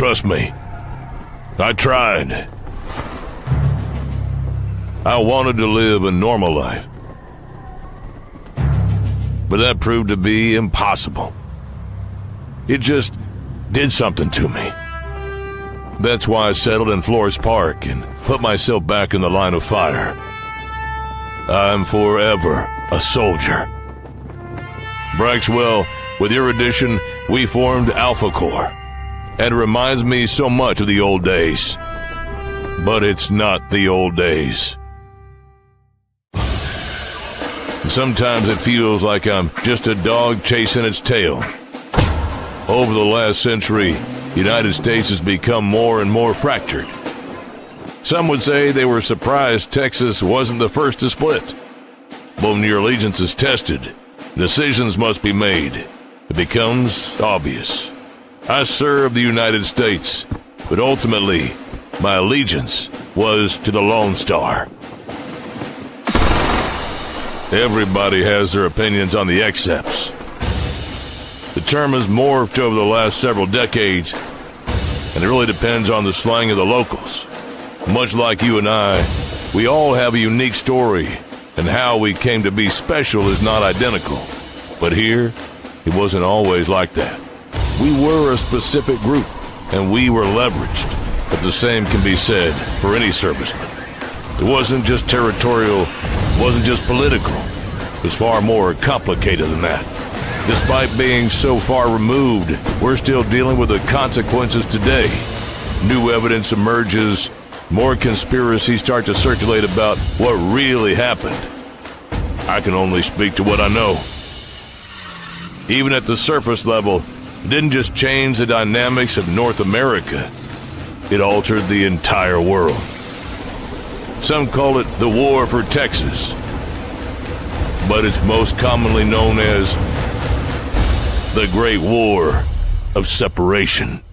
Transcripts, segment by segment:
Trust me, I tried. I wanted to live a normal life, but that proved to be impossible. It just did something to me. That's why I settled in Flores Park and put myself back in the line of fire. I'm forever a soldier. Braxwell, with your addition, we formed Alpha Corps, and it reminds me so much of the old days. But it's not the old days. Sometimes it feels like I'm just a dog chasing its tail. Over the last century, the United States has become more and more fractured. Some would say they were surprised Texas wasn't the first to split. But when your allegiance is tested, decisions must be made. It becomes obvious. I served the United States, but ultimately, my allegiance was to the Lone Star. Everybody has their opinions on the accepts. The term has morphed over the last several decades, and it really depends on the slang of the locals. Much like you and I, we all have a unique story, and how we came to be special is not identical. But here, it wasn't always like that. We were a specific group, and we were leveraged. But the same can be said for any serviceman. It wasn't just territorial, it wasn't just political. It was far more complicated than that. Despite being so far removed, we're still dealing with the consequences today. New evidence emerges, more conspiracies start to circulate about what really happened. I can only speak to what I know. Even at the surface level, it didn't just change the dynamics of North America, it altered the entire world. Some call it the War for Texas, but it's most commonly known as the Great War of Separation.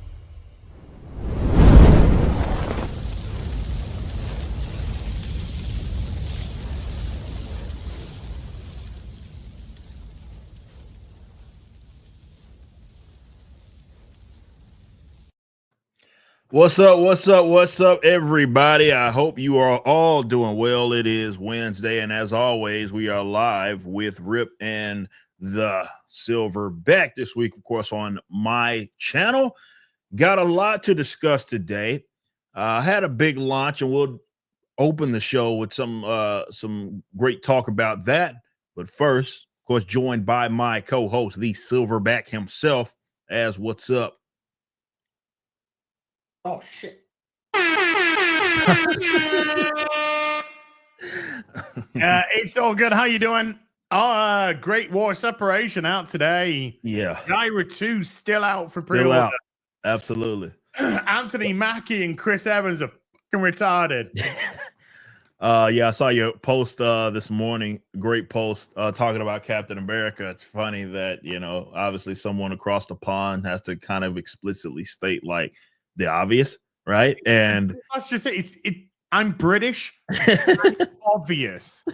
What's up, everybody? I hope you are all doing well. It is Wednesday, and as always, we are live with Rip and the Silverback this week, of course, on my channel. Got a lot to discuss today. I had a big launch, and we'll open the show with some great talk about that. But first, of course, joined by my co-host, the Silverback himself, as what's up? Oh shit. It's all good. How you doing? Great War Separation out today. Yeah. Gyra 2 still out for Still pre-order. out. Absolutely. Anthony Mackie and Chris Evans are fucking retarded. Yeah, I saw your post this morning. Great post talking about Captain America. It's funny that, obviously someone across the pond has to kind of explicitly state like the obvious, right? And let's just say I'm British. It's obvious.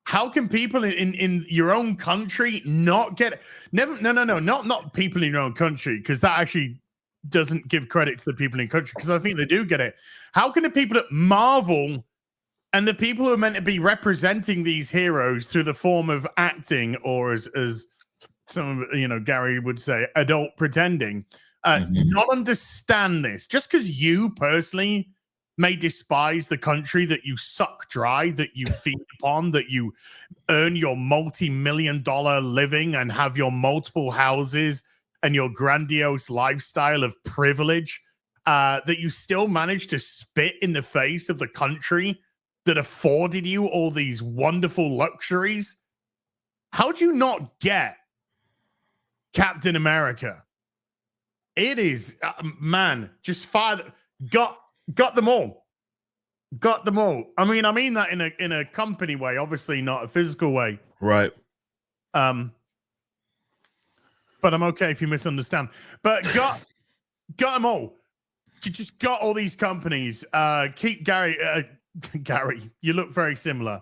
How can people in your own country not get it? Not people in your own country, because that actually doesn't give credit to the people in the country, because I think they do get it. How can the people at Marvel and the people who are meant to be representing these heroes through the form of acting, or as some Gary would say, adult pretending, not understand this? Just because you personally may despise the country that you suck dry, that you feed upon, that you earn your multi-million-dollar living and have your multiple houses and your grandiose lifestyle of privilege, that you still manage to spit in the face of the country that afforded you all these wonderful luxuries. How do you not get Captain America? It is, man, just fire. Got them all. Got them all. I mean that in a company way, obviously not a physical way. right. But I'm okay if you misunderstand. But got them all. You just got all these companies. Keep Gary. Gary, you look very similar.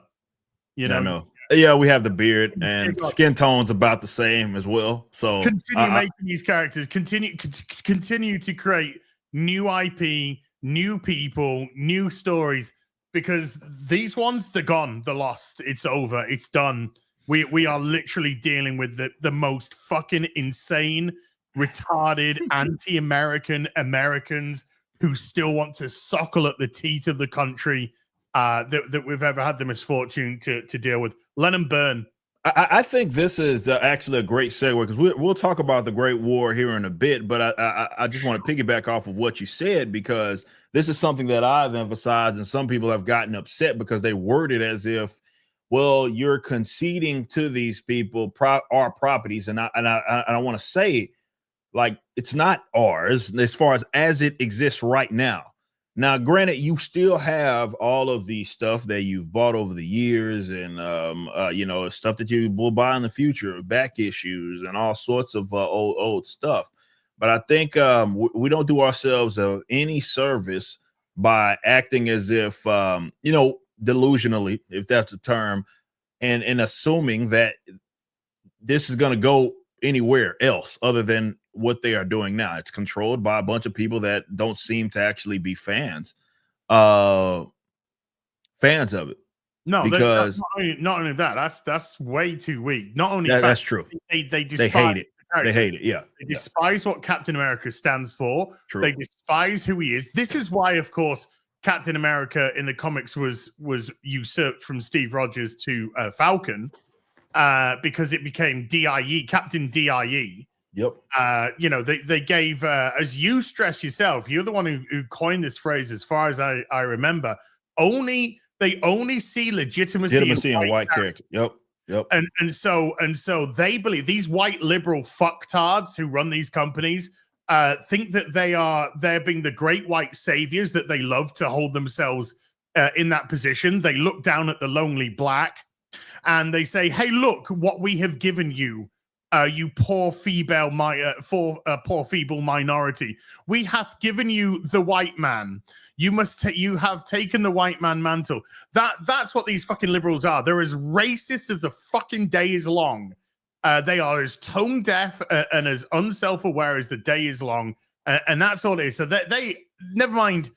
I know. Yeah, we have the beard and skin tone's about the same as well. So continue making these characters, continue to create new IP, new people, new stories, because these ones, they're gone, they're lost, it's over, it's done. We are literally dealing with the most fucking insane, retarded, anti-American Americans who still want to suckle at the teat of the country that we've ever had the misfortune to deal with. Let them burn. I think this is actually a great segue, because we'll talk about the Great War here in a bit, but I just want to piggyback off of what you said, because this is something that I've emphasized, and some people have gotten upset because they word it as if, well, you're conceding to these people our properties, and I want to say, like, it's not ours as far as it exists right now. Now, granted, you still have all of the stuff that you've bought over the years, and stuff that you will buy in the future, back issues and all sorts of old stuff. But I think we don't do ourselves any service by acting as if delusionally, if that's a term, and assuming that this is going to go anywhere else other than what they are doing now. It's controlled by a bunch of people that don't seem to actually be fans of it. No, because not only that, that's way too weak. Not only that's true. They hate it. They hate it. Yeah. They despise what Captain America stands for. True. They despise who he is. This is why, of course, Captain America in the comics was usurped from Steve Rogers to Falcon, because it became DIE, Captain DIE. Yep. They gave, as you stress yourself, you're the one who coined this phrase, as far as I remember, they only see legitimacy in white characters. Yep. And so they believe, these white liberal fucktards who run these companies think that they're being the great white saviors, that they love to hold themselves in that position. They look down at the lonely black and they say, hey, look what we have given you, you poor feeble minority. We hath given you the white man. You have taken the white man mantle. That's what these fucking liberals are. They're as racist as the fucking day is long. They are as tone deaf and as unself-aware as the day is long. And that's all it is. So they never mind,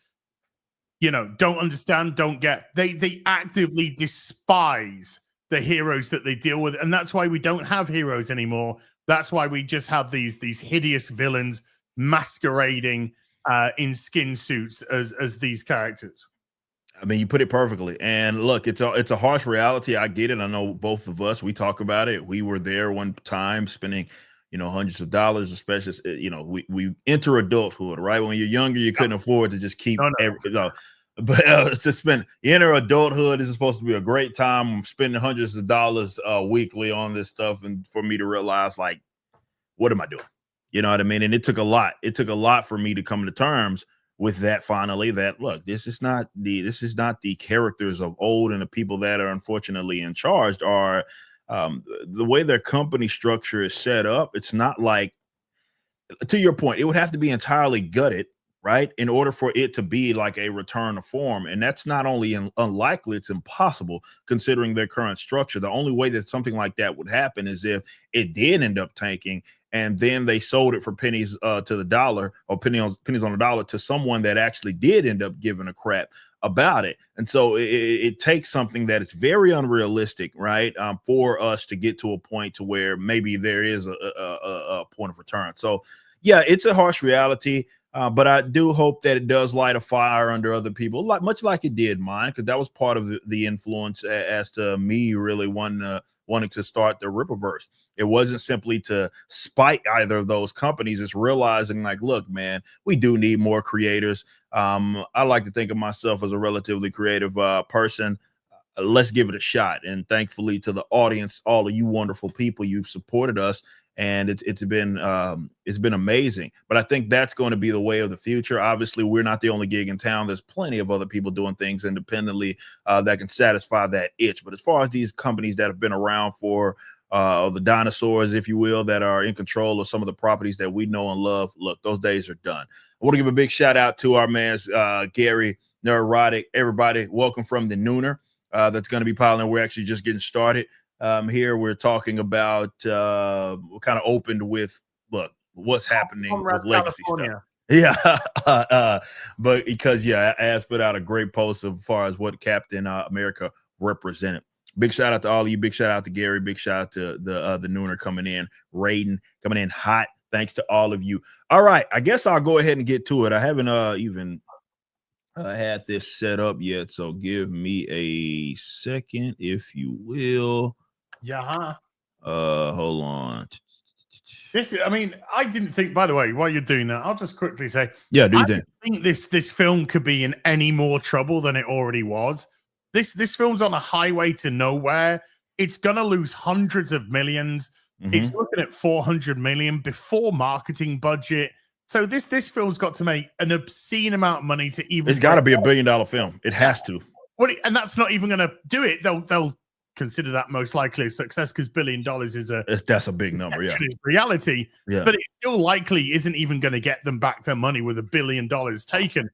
don't understand, don't get. They actively despise the heroes that they deal with, and that's why we don't have heroes anymore. That's why we just have these hideous villains masquerading in skin suits as these characters. I mean, you put it perfectly. And look, it's a harsh reality. I get it. I know both of us, we talk about it. We were there one time spending, hundreds of dollars, especially, we enter adulthood, right? When you're younger, you couldn't afford to just keep But to spend enter adulthood, this is supposed to be a great time. I'm spending hundreds of dollars weekly on this stuff, and for me to realize, like, what am I doing? You know what I mean? And it took a lot. It took a lot for me to come to terms with that. Finally, that look, this is not the characters of old, and the people that are unfortunately in charge are the way their company structure is set up. It's not like, to your point, it would have to be entirely gutted, right, in order for it to be like a return to form. And that's not only unlikely, it's impossible considering their current structure. The only way that something like that would happen is if it did end up tanking, and then they sold it for pennies to the dollar, or pennies on the dollar, to someone that actually did end up giving a crap about it. And so it takes something that is very unrealistic, right, for us to get to a point to where maybe there is a point of return. So yeah, it's a harsh reality. But I do hope that it does light a fire under other people, much like it did mine, because that was part of the influence as to me really wanting to start the Rippaverse. It wasn't simply to spite either of those companies. It's realizing, like, look, man, we do need more creators. I like to think of myself as a relatively creative person. Let's give it a shot. And thankfully to the audience, all of you wonderful people, you've supported us. And it's been amazing. But I think that's going to be the way of the future. Obviously, we're not the only gig in town. There's plenty of other people doing things independently that can satisfy that itch. But as far as these companies that have been around for the dinosaurs, if you will, that are in control of some of the properties that we know and love, look, those days are done. I want to give a big shout out to our man, Gary Neurotic. Everybody, welcome from the Nooner. that's going to be piling. We're actually just getting started. Here we're talking about we're kind of opened with what's happening with legacy stuff. Yeah, but because As put out a great post as far as what Captain America represented. Big shout out to all of you. Big shout out to Gary. Big shout out to the Nooner coming in. Raiden coming in hot. Thanks to all of you. All right, I guess I'll go ahead and get to it. I haven't even had this set up yet, so give me a second, if you will. Yeah. Hold on. I didn't think, by the way, while you're doing that, I'll just quickly say, I didn't think this film could be in any more trouble than it already was. This film's on a highway to nowhere. It's gonna lose hundreds of millions. Mm-hmm. It's looking at 400 million before marketing budget. So this film's got to make an obscene amount of money to even. It's got to be $1 billion film. It has to. And that's not even going to do it. They'll consider that most likely a success because $1 billion that's a big number. Yeah, reality. Yeah, but it still likely isn't even going to get them back their money with $1 billion taken.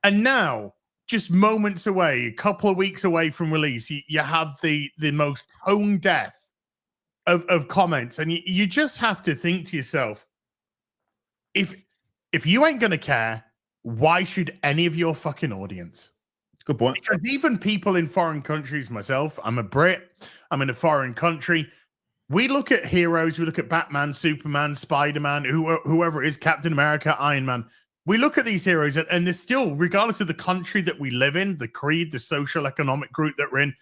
And now, just moments away, a couple of weeks away from release, you have the most tone deaf of comments, and you just have to think to yourself, if you ain't gonna care, why should any of your fucking audience? Good point. Because even people in foreign countries, myself, I'm a Brit, I'm in a foreign country. We look at heroes, we look at Batman, Superman, Spider-Man, whoever it is, Captain America, Iron Man. We look at these heroes, and they're still, regardless of the country that we live in, the creed, the social economic group that we're in,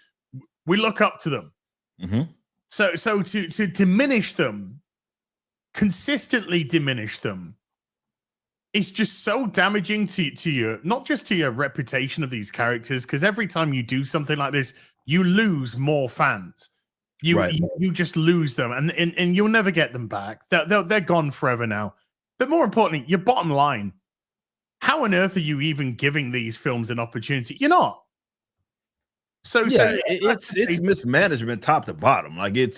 we look up to them. Mm-hmm. So to diminish them, consistently diminish them, it's just so damaging to your, not just to your reputation of these characters, because every time you do something like this, you lose more fans. You just lose them, and you'll never get them back. They're gone forever now. But more importantly, your bottom line. How on earth are you even giving these films an opportunity? You're not. It's mismanagement top to bottom. Like I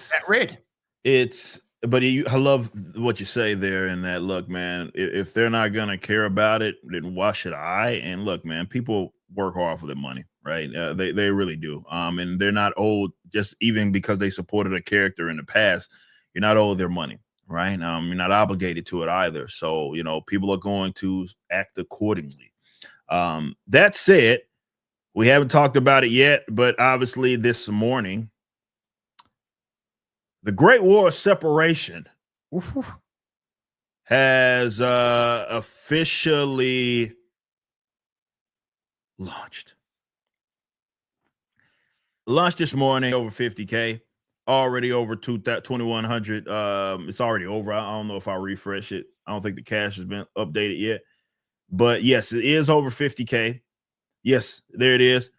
love what you say there. And that, look, man, if they're not gonna care about it, then why should I? And look, man, people work hard for their money, right? They really do. And they're not owed just even because they supported a character in the past. You're not owed their money. Right. You're not obligated to it either. So, people are going to act accordingly. That said, we haven't talked about it yet, but obviously this morning, the Great War of Separation has officially launched. Launched this morning, over 50K. Already over 2,100. It's already over. I don't know if I refresh it. I don't think the cash has been updated yet. But yes, it is over 50K. Yes, there it is.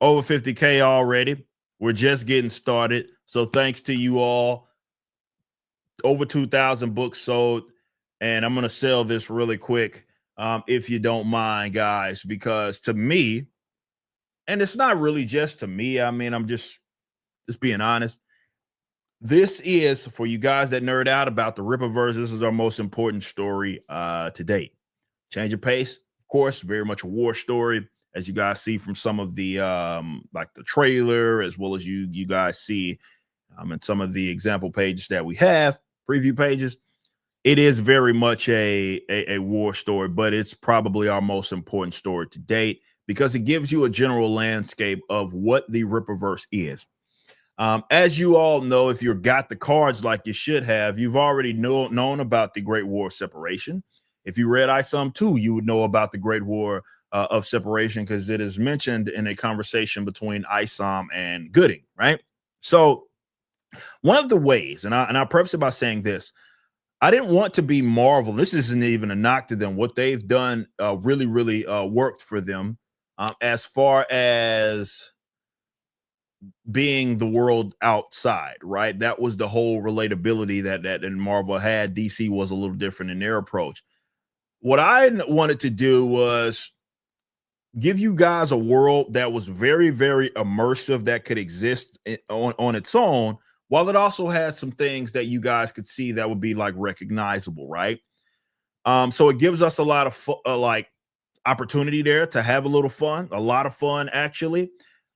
Over 50K already. We're just getting started. So thanks to you all. Over 2,000 books sold. And I'm going to sell this really quick, if you don't mind, guys, because to me, and it's not really just to me. I mean, I'm just being honest. This is, for you guys that nerd out about the Rippaverse, this is our most important story to date. Change of pace, of course, very much a war story, as you guys see from some of the like the trailer, as well as you guys see in some of the example pages that we have, preview pages. It is very much a war story, but it's probably our most important story to date because it gives you a general landscape of what the Rippaverse is. As you all know, if you've got the cards like you should have, you've already known about the Great War of Separation. If you read ISOM 2, you would know about the Great War of Separation because it is mentioned in a conversation between ISOM and Gooding, right? So one of the ways, and I preface it by saying this, I didn't want to be Marvel. This isn't even a knock to them. What they've done really worked for them as far as being the world outside, right? That was the whole relatability that Marvel had. DC was a little different in their approach. What I wanted to do was give you guys a world that was very immersive, that could exist on its own, while it also had some things that you guys could see that would be like recognizable, right? So it gives us a lot of like opportunity there to have a little fun, a lot of fun actually.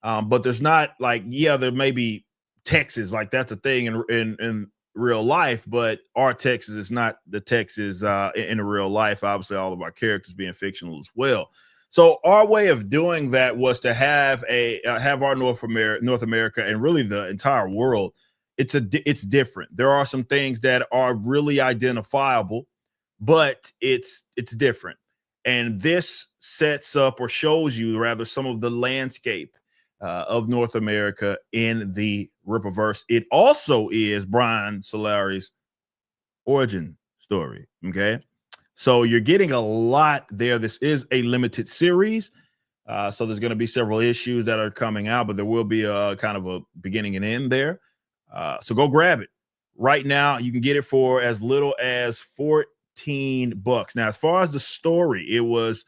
But there's not like, yeah, there may be Texas, like that's a thing in real life, but our Texas is not the Texas in the real life. Obviously, all of our characters being fictional as well. So our way of doing that was to have our North America, and really the entire world. It's different. There are some things that are really identifiable, but it's different. And this sets up, or shows you rather, some of the landscape of North America in the Rippaverse. It also is Brian Solari's origin story. Okay. So you're getting a lot there. This is a limited series. So there's going to be several issues that are coming out, but there will be a kind of a beginning and end there. So go grab it. Right now, you can get it for as little as $14. Now, as far as the story, it was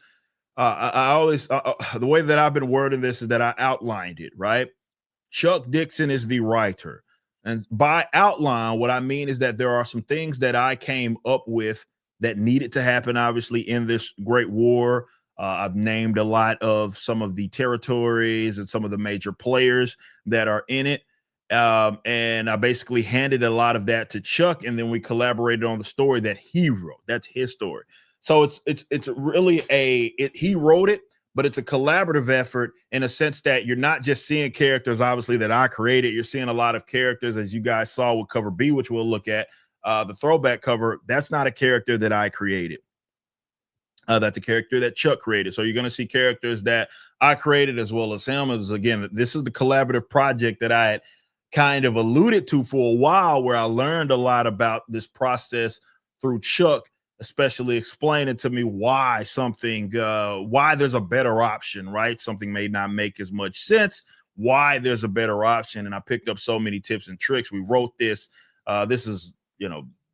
I always the way that I've been wording this is that I outlined it, right? Chuck Dixon is the writer. And by outline, what I mean is that there are some things that I came up with that needed to happen, obviously, in this great war. I've named a lot of some of the territories and some of the major players that are in it. And I basically handed a lot of that to Chuck, and then we collaborated on the story that he wrote. That's his story. So it's really he wrote it, but it's a collaborative effort in a sense that you're not just seeing characters, obviously, that I created. You're seeing a lot of characters, as you guys saw with cover B, which we'll look at. The throwback cover, that's not a character that I created. That's a character that Chuck created. So you're going to see characters that I created as well as him. Again, this is the collaborative project that I had kind of alluded to for a while, where I learned a lot about this process through Chuck, especially explaining to me why why there's a better option, right? Something may not make as much sense, why there's a better option. And I picked up so many tips and tricks. We wrote this. This is,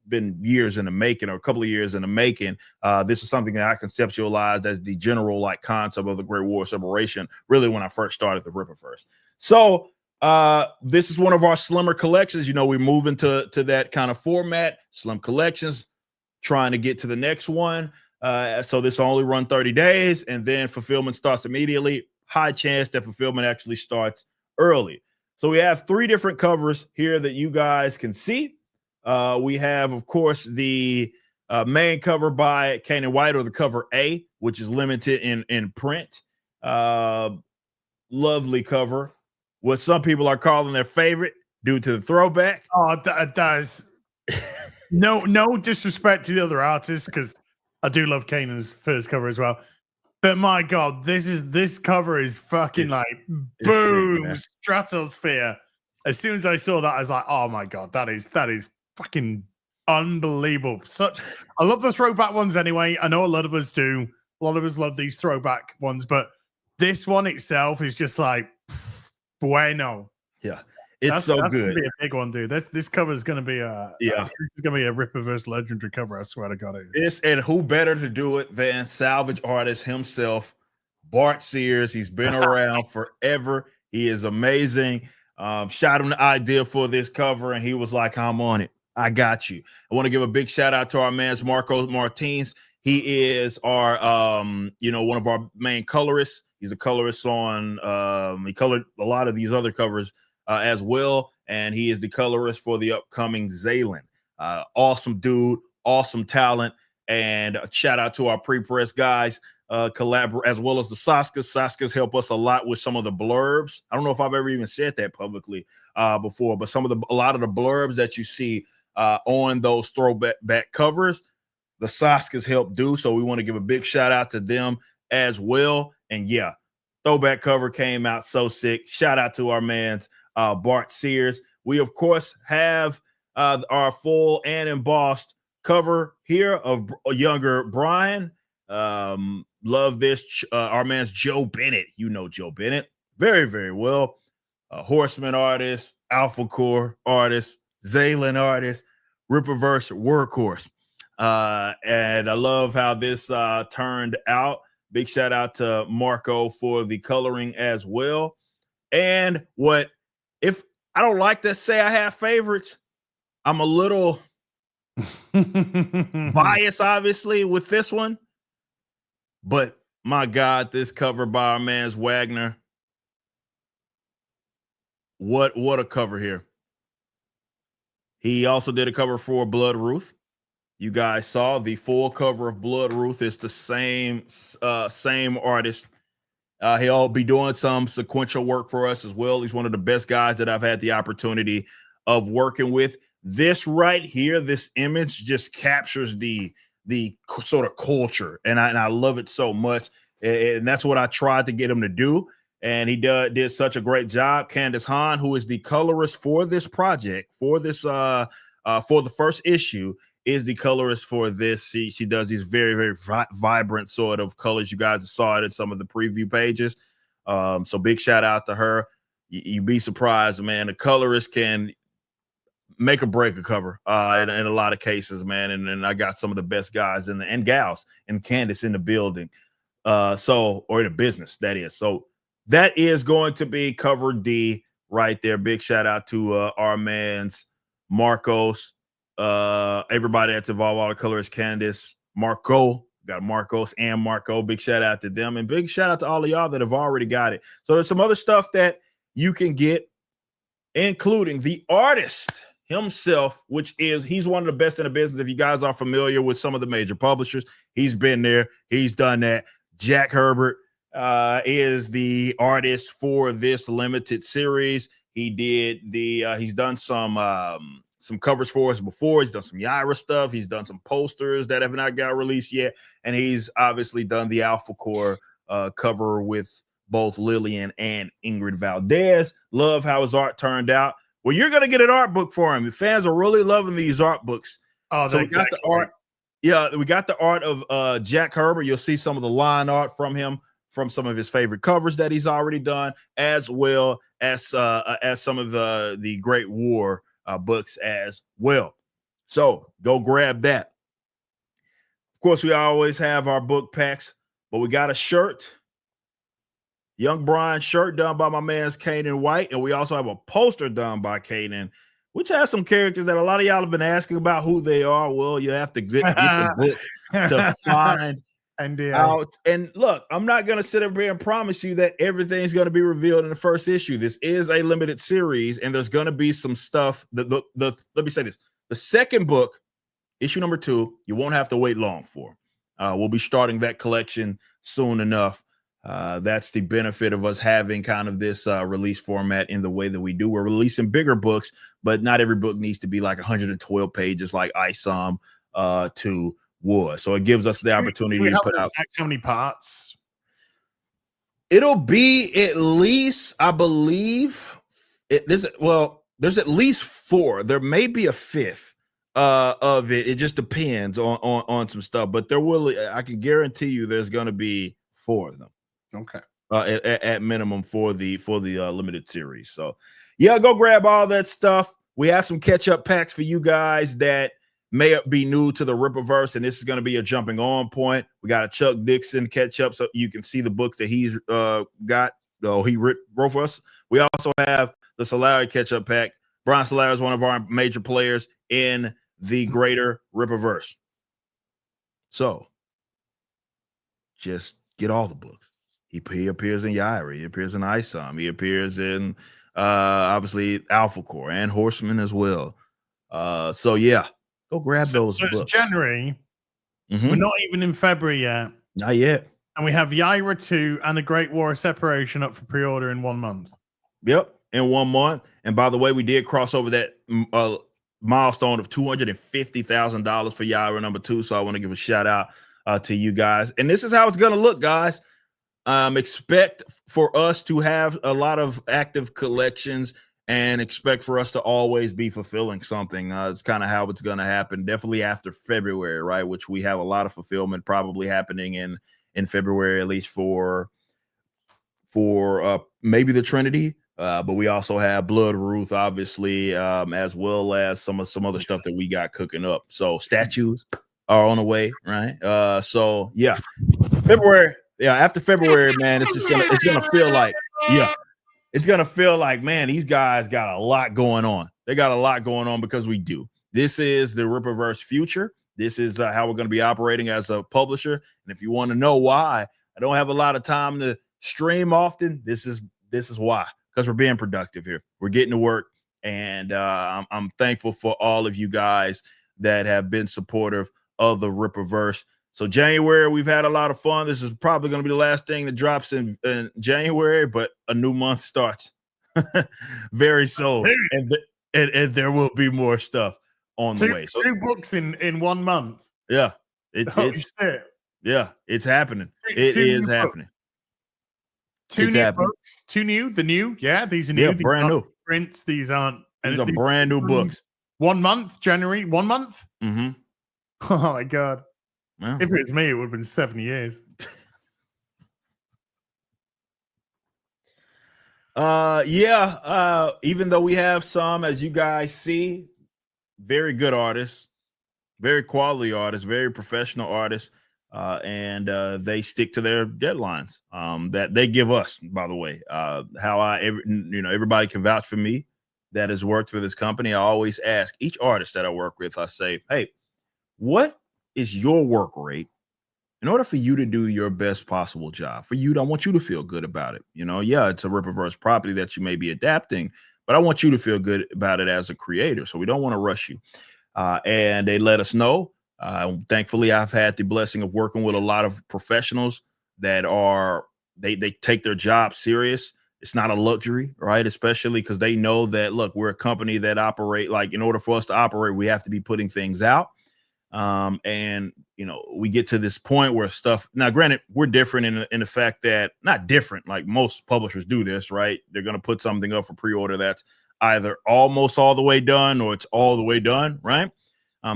been years in the making, or a couple of years in the making. This is something that I conceptualized as the general concept of the Great War Separation, really when I first started the Rippaverse. So this is one of our slimmer collections. We move into that kind of format, slim collections, trying to get to the next one. So this will only run 30 days, and then fulfillment starts immediately. High chance that fulfillment actually starts early. So we have 3 different covers here that you guys can see. We have, of course, the main cover by Kane and White, or the cover A, which is limited in print. Lovely cover. What some people are calling their favorite due to the throwback. Oh, that does. No disrespect to the other artists, because I do love Kanan's first cover as well. But my God, this cover is fucking boom, sick, stratosphere. As soon as I saw that, I was like, oh my God, that is fucking unbelievable. I love the throwback ones anyway. I know a lot of us do. A lot of us love these throwback ones, but this one itself is just like bueno. Yeah. That's good. Gonna be a big one, dude. This cover is gonna be it's gonna be a Rippaverse legendary cover. I swear to God, it is. And who better to do it than salvage artist himself, Bart Sears. He's been around forever. He is amazing. Shot him the idea for this cover, and he was like, "I'm on it. I got you." I want to give a big shout out to our man Marco Martins. He is our one of our main colorists. He's a colorist on he colored a lot of these other covers as well, and he is the colorist for the upcoming Zaylan. Awesome dude, awesome talent, and a shout out to our pre-press guys, collaborate, as well as the Saskas. Saskas help us a lot with some of the blurbs. I don't know if I've ever even said that publicly before, but a lot of the blurbs that you see on those throwback covers, the Saskas help do. So we want to give a big shout out to them as well. And yeah, throwback cover came out so sick. Shout out to our man's Bart Sears. We, of course, have our full and embossed cover here of a younger Brian. Love this. Our man's Joe Bennett. You know Joe Bennett very, very well. Horseman artist, Alpha Core artist, Zaylan artist, Rippaverse workhorse. And I love how this turned out. Big shout out to Marco for the coloring as well. And if I don't like to say I have favorites, I'm a little biased, obviously, with this one. But my God, this cover by our man's Wagner, what a cover here. He also did a cover for Blood Ruth. You guys saw the full cover of Blood Ruth. It's the same artist. He'll be doing some sequential work for us as well. He's one of the best guys that I've had the opportunity of working with. This right here, this image just captures the sort of culture, and I love it so much. And that's what I tried to get him to do. And he did such a great job. Candace Hahn, who is the colorist for this project, for this for the first issue, is the colorist for this. She does these very, very vibrant sort of colors. You guys saw it in some of the preview pages. So big shout out to her. You'd be surprised, man. The colorist can make or break a cover in a lot of cases, man. And I got some of the best guys and gals and Candace in the building. Or in the business, that is. So that is going to be cover D right there. Big shout out to our man's Marcos. Everybody that's involved, all the colors, Candace, Marco, got Marcos and Marco. Big shout out to them, and big shout out to all of y'all that have already got it. So there's some other stuff that you can get, including the artist himself, which is he's one of the best in the business. If you guys are familiar with some of the major publishers, he's been there, he's done that. Jack Herbert is the artist for this limited series. He did he's done some covers for us before. He's done some Yaira stuff. He's done some posters that have not got released yet. And he's obviously done the Alpha Core cover with both Lillian and Ingrid Valdez. Love how his art turned out. Well, you're going to get an art book for him. The fans are really loving these art books. Oh, so we got the art. Yeah, we got the art of Jack Herbert. You'll see some of the line art from him, from some of his favorite covers that he's already done, as well as some of the Great War books as well. So go grab that. Of course, we always have our book packs, but we got a shirt, Young Brian shirt done by my man's Kanan White, and we also have a poster done by Kanan, which has some characters that a lot of y'all have been asking about who they are. Well, you have to get the book to find out. And look, I'm not going to sit up here and promise you that everything's going to be revealed in the first issue. This is a limited series, and there's going to be some stuff. Let me say this. The second book, issue number 2, you won't have to wait long for. We'll be starting that collection soon enough. That's the benefit of us having kind of this release format in the way that we do. We're releasing bigger books, but not every book needs to be like 112 pages like ISOM 2 was. So it gives us the opportunity to put out how many parts. It'll be at least, I believe, there's at least 4. There may be a 5th of it. It just depends on some stuff, but I can guarantee you there's going to be 4 of them. Okay. At minimum for the limited series. So yeah, go grab all that stuff. We have some catch-up packs for you guys that may be new to the Rippaverse, and this is going to be a jumping on point. We got a Chuck Dixon catch-up so you can see the books that he's got. He wrote for us. We also have the Solari catch-up pack. Brian Solari is one of our major players in the greater Rippaverse. So just get all the books. He appears in Yaira. He appears in ISOM. He appears in obviously Alpha Core and Horseman as well. So yeah, go grab those books. It's January. Mm-hmm. We're not even in February yet. Not yet. And we have Yaira 2 and the Great War of Separation up for pre-order in 1 month. Yep, in 1 month. And by the way, we did cross over that milestone of $250,000 for Yaira number 2. So I want to give a shout out to you guys. And this is how it's going to look, guys. Expect for us to have a lot of active collections and expect for us to always be fulfilling something. It's kind of how it's going to happen. Definitely after February, right? Which we have a lot of fulfillment probably happening in February, at least for maybe the Trinity. But we also have Blood Ruth, obviously, as well as some other stuff that we got cooking up. So statues are on the way, right? So yeah, February. Yeah, after February, man, it's gonna feel like, man, these guys got a lot going on. They got a lot going on because we do. This is the Rippaverse future. This is how we're going to be operating as a publisher. And if you want to know why I don't have a lot of time to stream often, this is why. because we're being productive here. We're getting to work, and I'm thankful for all of you guys that have been supportive of the Rippaverse. So January, we've had a lot of fun. This is probably going to be the last thing that drops in January, but a new month starts very soon, and there will be more stuff on the way. So, 2 books in 1 month. Yeah, Shit. Yeah, it's happening. Two It is new happening. Two It's new happening. books. The new. Yeah, these are new. Yeah, These brand aren't new. prints. These aren't. These are brand new books. 1 month, January. 1 month. Mm-hmm. Oh my god! Yeah. If it was me, it would have been 7 years. Even though we have some, as you guys see, very good artists, very quality artists, very professional artists, and they stick to their deadlines that they give us. By the way, everybody can vouch for me that has worked for this company. I always ask each artist that I work with, I say, hey, what is your work rate in order for you to do your best possible job? For you, I want you to feel good about it. It's a Rippaverse property that you may be adapting, but I want you to feel good about it as a creator. So we don't want to rush you. And they let us know. Thankfully, I've had the blessing of working with a lot of professionals that they take their job serious. It's not a luxury, right? Especially because they know that, look, we're a company that operate, like, in order for us to operate, we have to be putting things out. We get to this point where stuff, now granted, we're different in the fact that, not different, like most publishers do this, right? They're going to put something up for pre-order that's either almost all the way done or it's all the way done, right?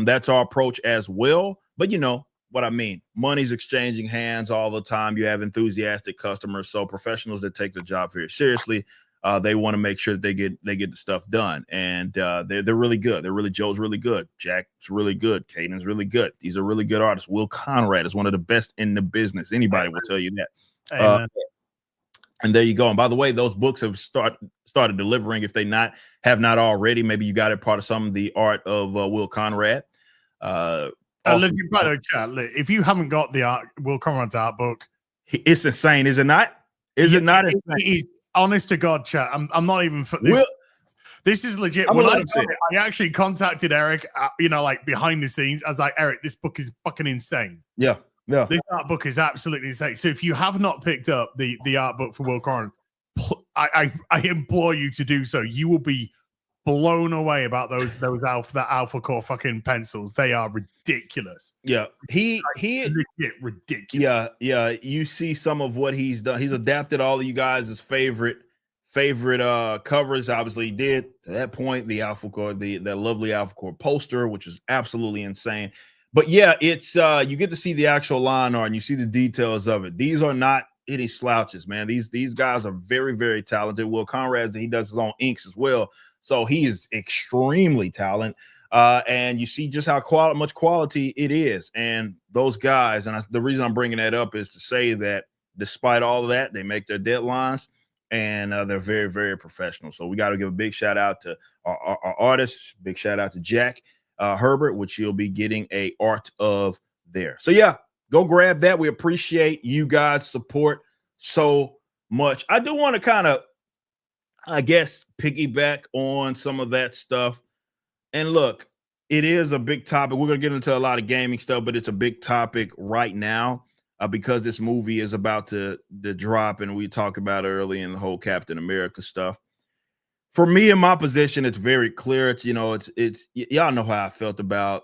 That's our approach as well. But you know what I mean? Money's exchanging hands all the time. You have enthusiastic customers, so professionals that take the job very seriously. They want to make sure that they get the stuff done, and they're really good. Joe's really good. Jack's really good. Caden's really good. These are really good artists. Will Conrad is one of the best in the business. Anybody will tell you that. And there you go. And by the way, those books have started delivering. If they have not already, maybe you got it part of some of the art of Will Conrad. If you haven't got the art, Will Conrad's art book, it's insane, is it not? Is it not? It is, honest to God, chat. I'm not even for this. This is legit. When I actually contacted Eric, like behind the scenes, I was like, Eric, this book is fucking insane. Yeah. This art book is absolutely insane. So if you have not picked up the art book for Will Conrad, I implore you to do so. You will be blown away about that Alpha Core fucking pencils. They are ridiculous. Yeah, he legit ridiculous. Yeah. You see some of what he's done. He's adapted all of you guys' favorite covers. Obviously, he did to that point the Alpha Core, that lovely Alpha Core poster, which is absolutely insane. But yeah, it's you get to see the actual line art and you see the details of it. These are not any slouches, man. These guys are very, very talented. Will Conrad, he does his own inks as well, so he is extremely talented. And you see just how much quality it is. And those guys, and the reason I'm bringing that up is to say that despite all of that, they make their deadlines and they're very, very professional. So we got to give a big shout out to our artists. Big shout out to Jack Herbert, which you'll be getting a art of there. So yeah, go grab that. We appreciate you guys' support so much. I do want to kind of, I guess, piggyback on some of that stuff. And look, it is a big topic. We're going to get into a lot of gaming stuff, but it's a big topic right now because this movie is about to drop, and we talked about it early in the whole Captain America stuff. For me, in my position, it's very clear. It's y'all know how I felt about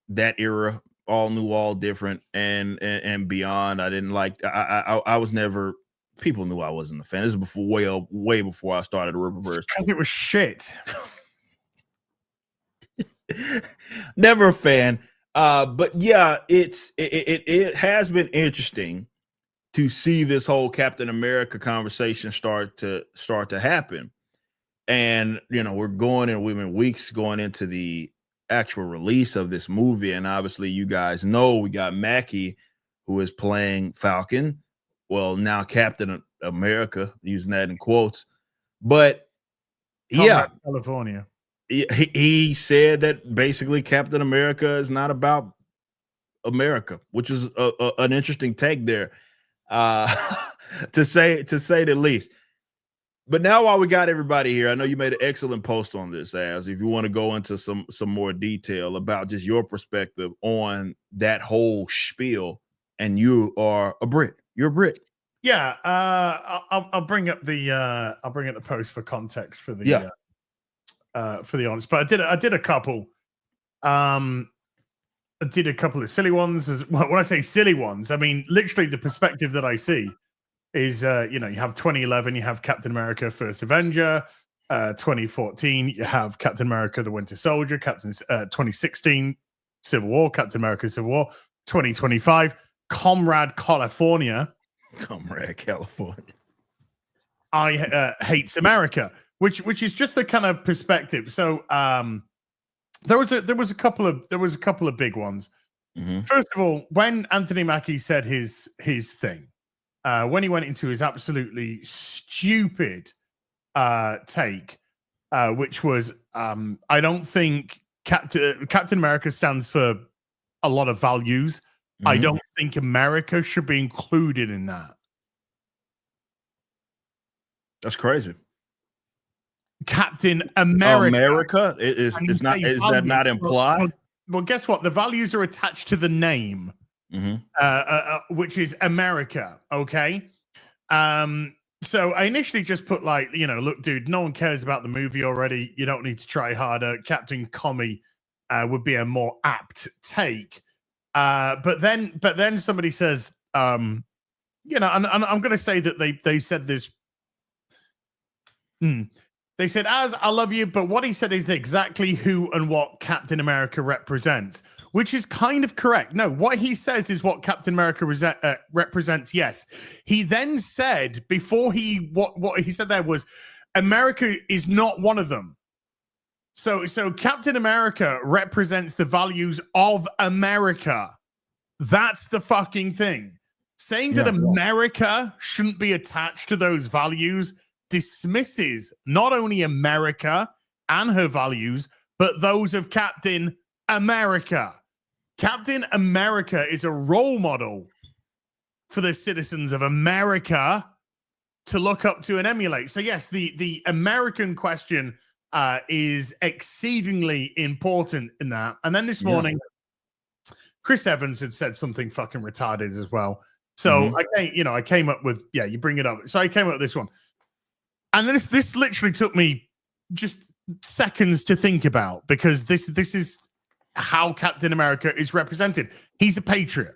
that era, all new, all different, and beyond. I didn't like. I was never. People knew I wasn't a fan. This is before, way before I started Rippaverse. Because it was shit. Never a fan. But yeah, it has been interesting to see this whole Captain America conversation start to happen. And we've been weeks going into the actual release of this movie, and obviously you guys know we got Mackie, who is playing Falcon, well, now Captain America, using that in quotes. But California, he said that basically Captain America is not about America, which is an interesting take there, to say the least. But now while we got everybody here, I know you made an excellent post on this, as if you want to go into some more detail about just your perspective on that whole spiel, and you are a Brit. You're a Brit. Yeah, I'll bring up the post for context for the audience. But I did a couple. I did a couple of silly ones. When I say silly ones, I mean literally the perspective that I see is, you have 2011, you have Captain America: First Avenger. 2014, you have Captain America: The Winter Soldier. 2016, Civil War. Captain America: Civil War. 2025, Comrade California. Comrade California. I hates America, which is just the kind of perspective. So there was a couple of big ones. Mm-hmm. First of all, when Anthony Mackie said his thing, when he went into his absolutely stupid take, which was I don't think Captain America stands for a lot of values. Mm-hmm. I don't think America should be included in that. That's crazy. Captain America. America is not. Is that not implied? Well, guess what? The values are attached to the name, which is America. Okay. So I initially just put look, dude, no one cares about the movie already. You don't need to try harder. Captain Commie would be a more apt take. But then somebody says, and I'm going to say that they said this. They said, "As I love you," but what he said is exactly who and what Captain America represents, which is kind of correct. No, what he says is what Captain America represents. Yes, he then said before what he said there was America is not one of them. So Captain America represents the values of America. That's the fucking thing. Saying that America shouldn't be attached to those values dismisses not only America and her values, but those of Captain America. Captain America is a role model for the citizens of America to look up to and emulate. So yes, the American question is exceedingly important in that. And then this morning, Chris Evans had said something fucking retarded as well. So I came up with, you bring it up. So I came up with this one. And this literally took me just seconds to think about, because this is how Captain America is represented. He's a patriot.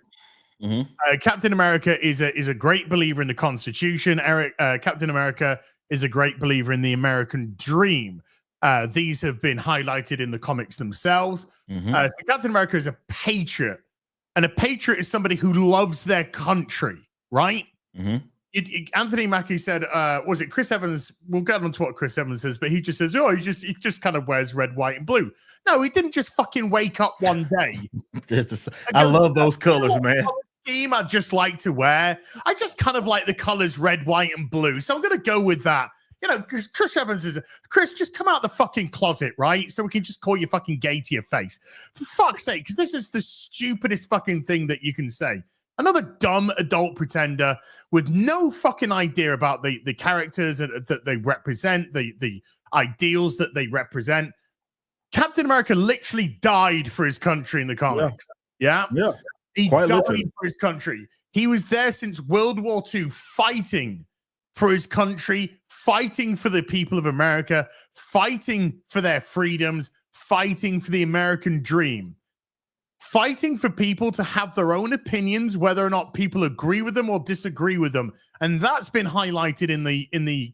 Captain America is a great believer in the Constitution. Captain America is a great believer in the American dream. These have been highlighted in the comics themselves. So Captain America is a patriot, and a patriot is somebody who loves their country, right? Anthony Mackie said, was it Chris Evans? We'll get on to what Chris Evans says, but he just says, he just kind of wears red, white, and blue. No, he didn't just fucking wake up one day. I love those colors, man. Scheme I just like to wear. I just kind of like the colors red, white, and blue. So I'm going to go with that. Because Chris Evans Chris, just come out the fucking closet, right? So we can just call you fucking gay to your face. For fuck's sake, because this is the stupidest fucking thing that you can say. Another dumb adult pretender with no fucking idea about the characters that they represent, the ideals that they represent. Captain America literally died for his country in the comics. Yeah. He died for his country. He was there since World War II, fighting for his country, fighting for the people of America, fighting for their freedoms, fighting for the American dream. Fighting for people to have their own opinions, whether or not people agree with them or disagree with them, and that's been highlighted in the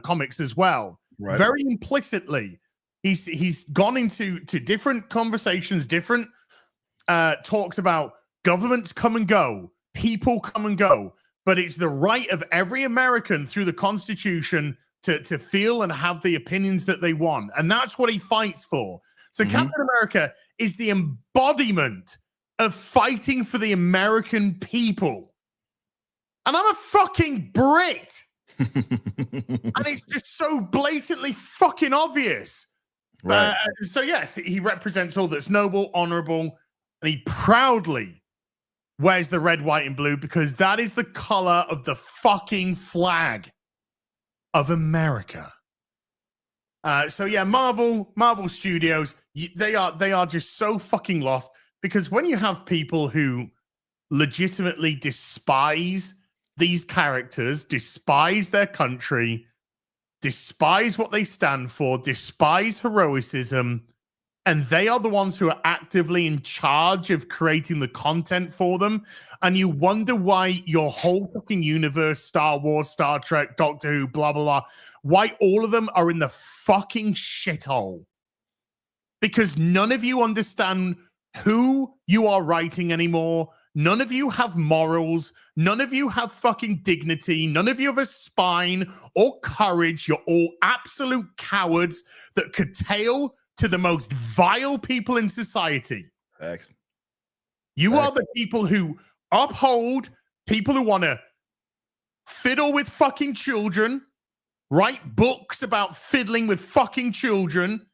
comics as well. Right. Very implicitly, he's gone into different conversations, different talks about governments come and go, people come and go, but it's the right of every American through the Constitution to feel and have the opinions that they want, and that's what he fights for. So Captain America is the embodiment of fighting for the American people. And I'm a fucking Brit. And it's just so blatantly fucking obvious. Right. So yes, he represents all that's noble, honorable, and he proudly wears the red, white, and blue because that is the color of the fucking flag. of America. So yeah, Marvel Studios, they are just so fucking lost, because when you have people who legitimately despise these characters, despise their country, despise what they stand for, despise heroicism, and they are the ones who are actively in charge of creating the content for them, and you wonder why your whole fucking universe, Star Wars, Star Trek, Doctor Who, blah, blah, blah, why all of them are in the fucking shithole. Because none of you understand who you are writing anymore. None of you have morals. None of you have fucking dignity. None of you have a spine or courage. You're all absolute cowards that curtail to the most vile people in society. Facts. You are the people who uphold people who want to fiddle with fucking children, write books about fiddling with fucking children.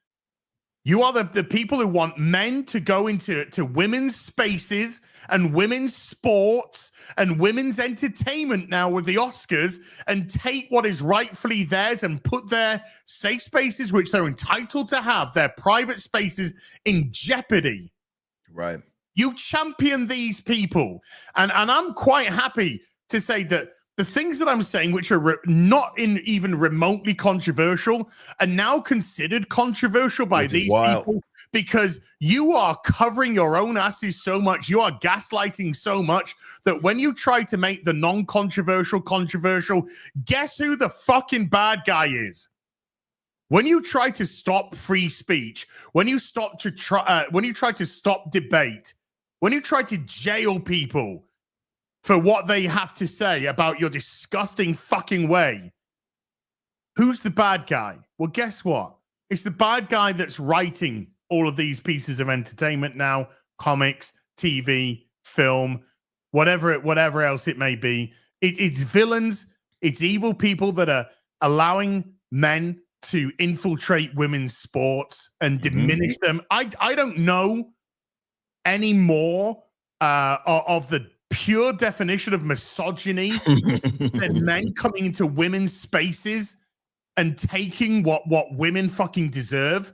You are the people who want men to go into women's spaces and women's sports and women's entertainment now with the Oscars and take what is rightfully theirs and put their safe spaces, which they're entitled to have, their private spaces, in jeopardy. Right. You champion these people. And I'm quite happy to say that the things that I'm saying, which are not even remotely controversial, are now considered controversial by these people, because you are covering your own asses so much, you are gaslighting so much, that when you try to make the non-controversial controversial, guess who the fucking bad guy is? When you try to stop free speech, when you try to stop debate, when you try to jail people for what they have to say about your disgusting fucking way, who's the bad guy? Well, guess what? It's the bad guy that's writing all of these pieces of entertainment now, comics, TV, film, whatever else it may be. It's villains, it's evil people that are allowing men to infiltrate women's sports and diminish them. I don't know any more of the pure definition of misogyny than men coming into women's spaces and taking what women fucking deserve,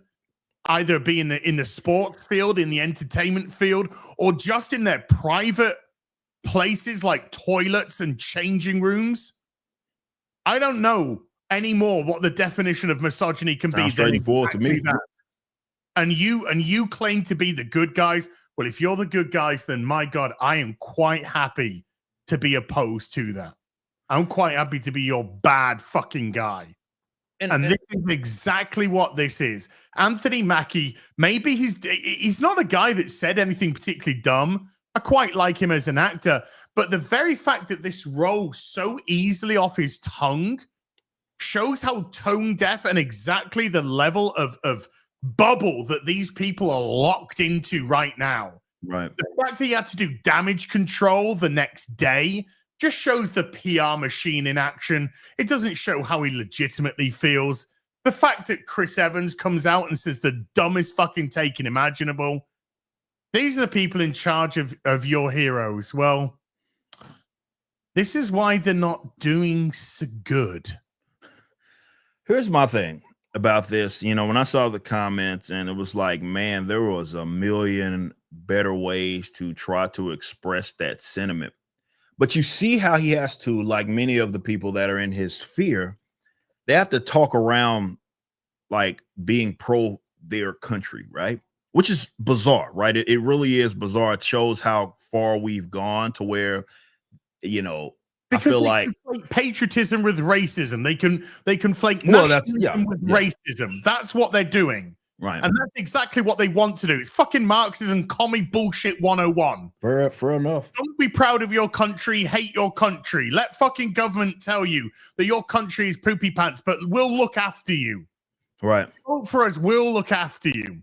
either be in the sports field, in the entertainment field, or just in their private places like toilets and changing rooms. I don't know anymore what the definition of misogyny can be. Straightforward to me. That. And you claim to be the good guys. Well, if you're the good guys, then my God, I am quite happy to be opposed to that. I'm quite happy to be your bad fucking guy. And this is exactly what this is. Anthony Mackie, maybe he's not a guy that said anything particularly dumb. I quite like him as an actor. But the very fact that this rolls so easily off his tongue shows how tone deaf and exactly the level of bubble that these people are locked into right now. Right. The fact that he had to do damage control the next day just shows the PR machine in action. It doesn't show how he legitimately feels. The fact that Chris Evans comes out and says the dumbest fucking take imaginable. These are the people in charge of your heroes. Well, this is why they're not doing so good. Here's my thing about this. You know, when I saw the comments and it was like, man, there was a million better ways to try to express that sentiment. But you see how he has to, like many of the people that are in his sphere, they have to talk around like being pro their country, right? Which is bizarre, right? It really is bizarre. It shows how far we've gone to where, you know, because I feel like patriotism with racism. They conflate nationalism with racism. That's what they're doing. Right. And that's exactly what they want to do. It's fucking Marxism, commie bullshit 101. Fair enough. Don't be proud of your country, hate your country. Let fucking government tell you that your country is poopy pants, but we'll look after you. Right. Vote for us, we'll look after you.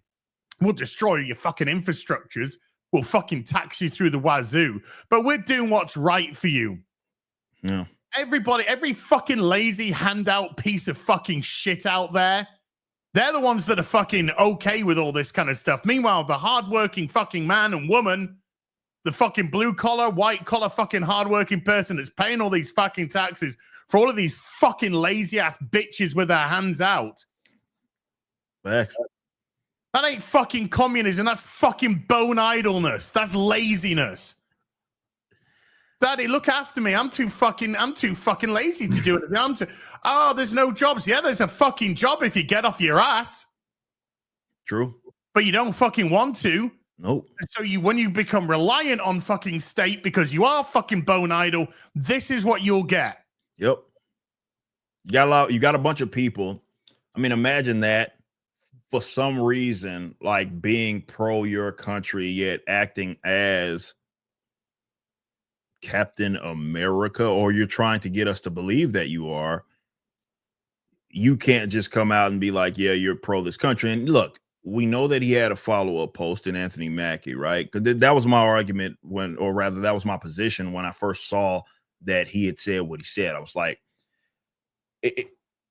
We'll destroy your fucking infrastructures. We'll fucking tax you through the wazoo. But we're doing what's right for you. Yeah. Everybody, every fucking lazy handout piece of fucking shit out there, they're the ones that are fucking okay with all this kind of stuff. Meanwhile, the hardworking fucking man and woman, The fucking blue collar, white collar, fucking hardworking person that's paying all these fucking taxes for all of these fucking lazy ass bitches with their hands out. Facts. That ain't fucking communism. That's fucking bone idleness. That's laziness. Daddy, look after me. I'm too fucking lazy to do it. There's no jobs. Yeah, there's a fucking job if you get off your ass. True. But you don't fucking want to. Nope. So when you become reliant on fucking state because you are fucking bone idle, this is what you'll get. Yep. You got a bunch of people. I mean, imagine that. For some reason, like being pro your country, yet acting as Captain America, or you're trying to get us to believe that you are. You can't just come out and be like, yeah, you're pro this country. And look, we know that he had a follow-up post in Anthony Mackie, right? Because that was my argument that was my position when I first saw that he had said what he said. I was like,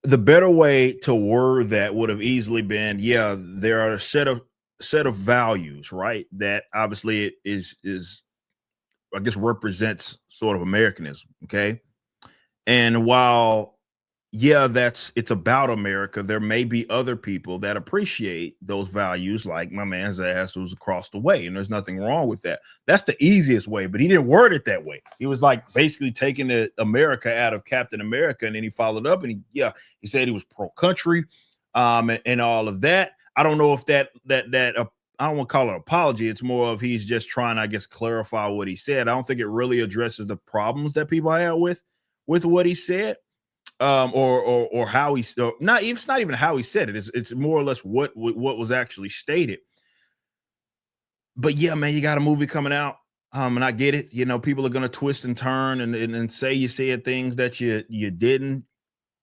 the better way to word that would have easily been, yeah, there are a set of values, right? That obviously is I guess represents sort of Americanism. Okay. And while, yeah, it's about America, there may be other people that appreciate those values, like my man's ass who's across the way. And there's nothing wrong with that. That's the easiest way, but he didn't word it that way. He was like basically taking the America out of Captain America. And then he followed up and he said he was pro-country and all of that. I don't know if that I don't want to call it an apology. It's more of he's just trying to, I guess, clarify what he said. I don't think it really addresses the problems that people have with what he said. Or how it's not even how he said it. It's more or less what was actually stated. But yeah, man, you got a movie coming out. And I get it. You know, people are gonna twist and turn and say you said things that you didn't.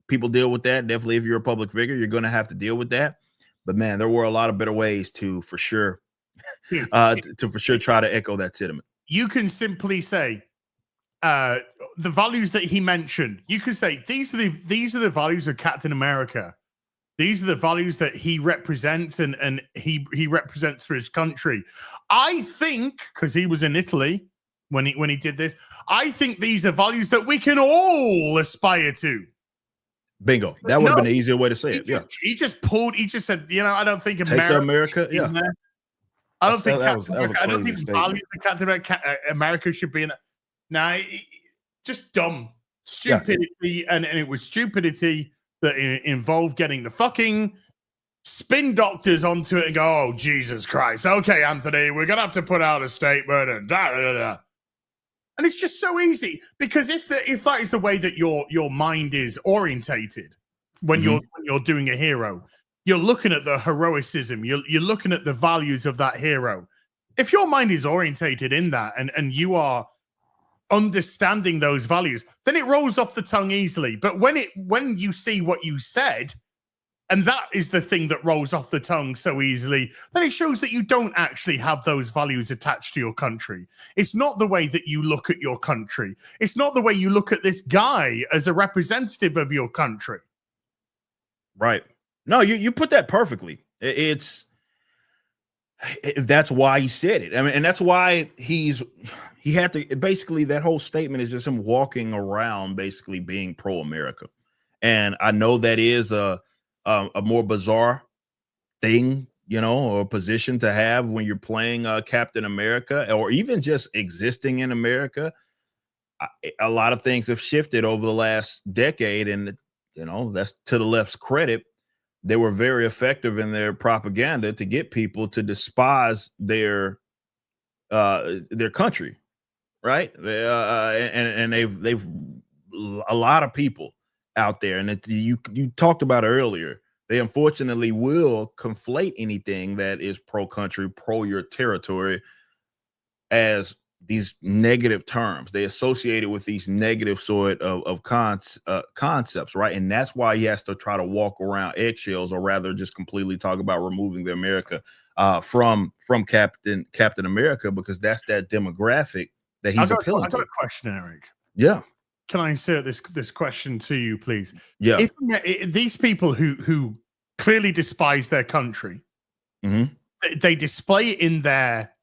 People deal with that. Definitely, if you're a public figure, you're gonna have to deal with that. But man, there were a lot of better ways to for sure try to echo that sentiment. You can simply say, the values that he mentioned, you could say these are the values of Captain America. These are the values that he represents and he represents for his country. I think, because he was in Italy when he did this, I think these are values that we can all aspire to. Bingo. That would have been the easier way to say it. He just said, I don't think America. Yeah. I don't think values of Captain America should be in it. Now, just dumb stupidity, and it was stupidity that involved getting the fucking spin doctors onto it and go, oh, Jesus Christ. Okay, Anthony, we're going to have to put out a statement and da, da, da. And it's just so easy, because if that is the way that your mind is orientated when you're doing a hero, you're looking at the heroicism, you're looking at the values of that hero. If your mind is orientated in that and you are understanding those values, then it rolls off the tongue easily. But when you see what you said, and that is the thing that rolls off the tongue so easily, then it shows that you don't actually have those values attached to your country. It's not the way that you look at your country. It's not the way you look at this guy as a representative of your country. Right. No, you put that perfectly. That's why he said it. I mean, and that's why he had to, basically that whole statement is just him walking around basically being pro-America. And I know that is a more bizarre thing, or position to have when you're playing Captain America, or even just existing in America. A lot of things have shifted over the last decade, and that's to the left's credit. They were very effective in their propaganda to get people to despise their country, right? And they've a lot of people out there, and you talked about it earlier. They unfortunately will conflate anything that is pro-country, pro your territory, as these negative terms. They associate it with these negative sort of concepts, right? And that's why he has to try to walk around eggshells, or rather just completely talk about removing the America from Captain America, because that's that demographic that he's appealing to. I got a question, Eric. Yeah. Can I insert this question to you, please? Yeah. If these people who clearly despise their country, they display it in their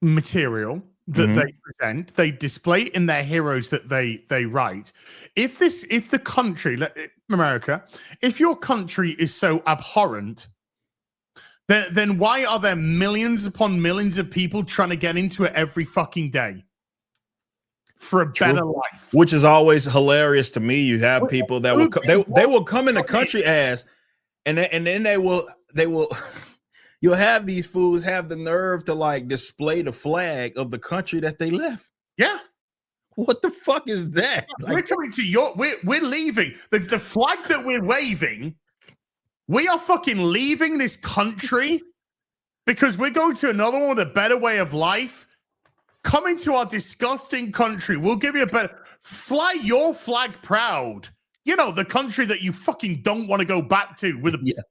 material, that they present, they display in their heroes that they write. If the country, America, if your country is so abhorrent, then why are there millions upon millions of people trying to get into it every fucking day for a better life? Which is always hilarious to me. You have people that will they will come in the country as, and then they will you'll have these fools have the nerve to like display the flag of the country that they left. Yeah. What the fuck is that? We're coming to your we're leaving. The flag that we're waving, we are fucking leaving this country because we're going to another one with a better way of life. Coming to our disgusting country, we'll give you a better fly your flag proud. You know, the country that you fucking don't want to go back to with a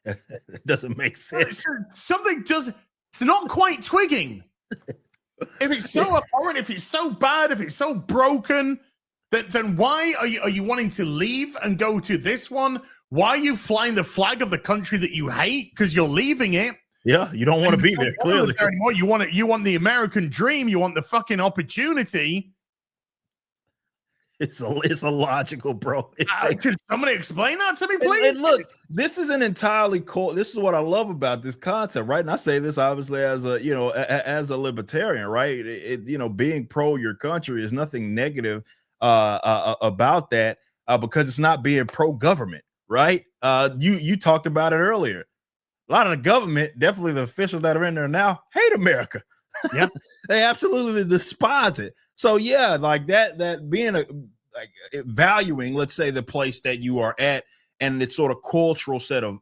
It doesn't make sense. Something does. It's not quite twigging. If it's so abhorrent, if it's so bad, if it's so broken, then why are you wanting to leave and go to this one? Why are you flying the flag of the country that you hate? Because you're leaving it. Yeah, you don't want to be there. Clearly, anymore. You want the American dream. You want the fucking opportunity. It's a logical, bro. Can somebody explain that to me, please? And look, this is an entirely cool. This is what I love about this concept, right? And I say this obviously as a as a libertarian, right? Being pro your country is nothing negative about that because it's not being pro government, right? You talked about it earlier. A lot of the government, definitely the officials that are in there now, hate America. Yeah, they absolutely despise it. So yeah, like that being valuing, let's say, the place that you are at and its sort of cultural set of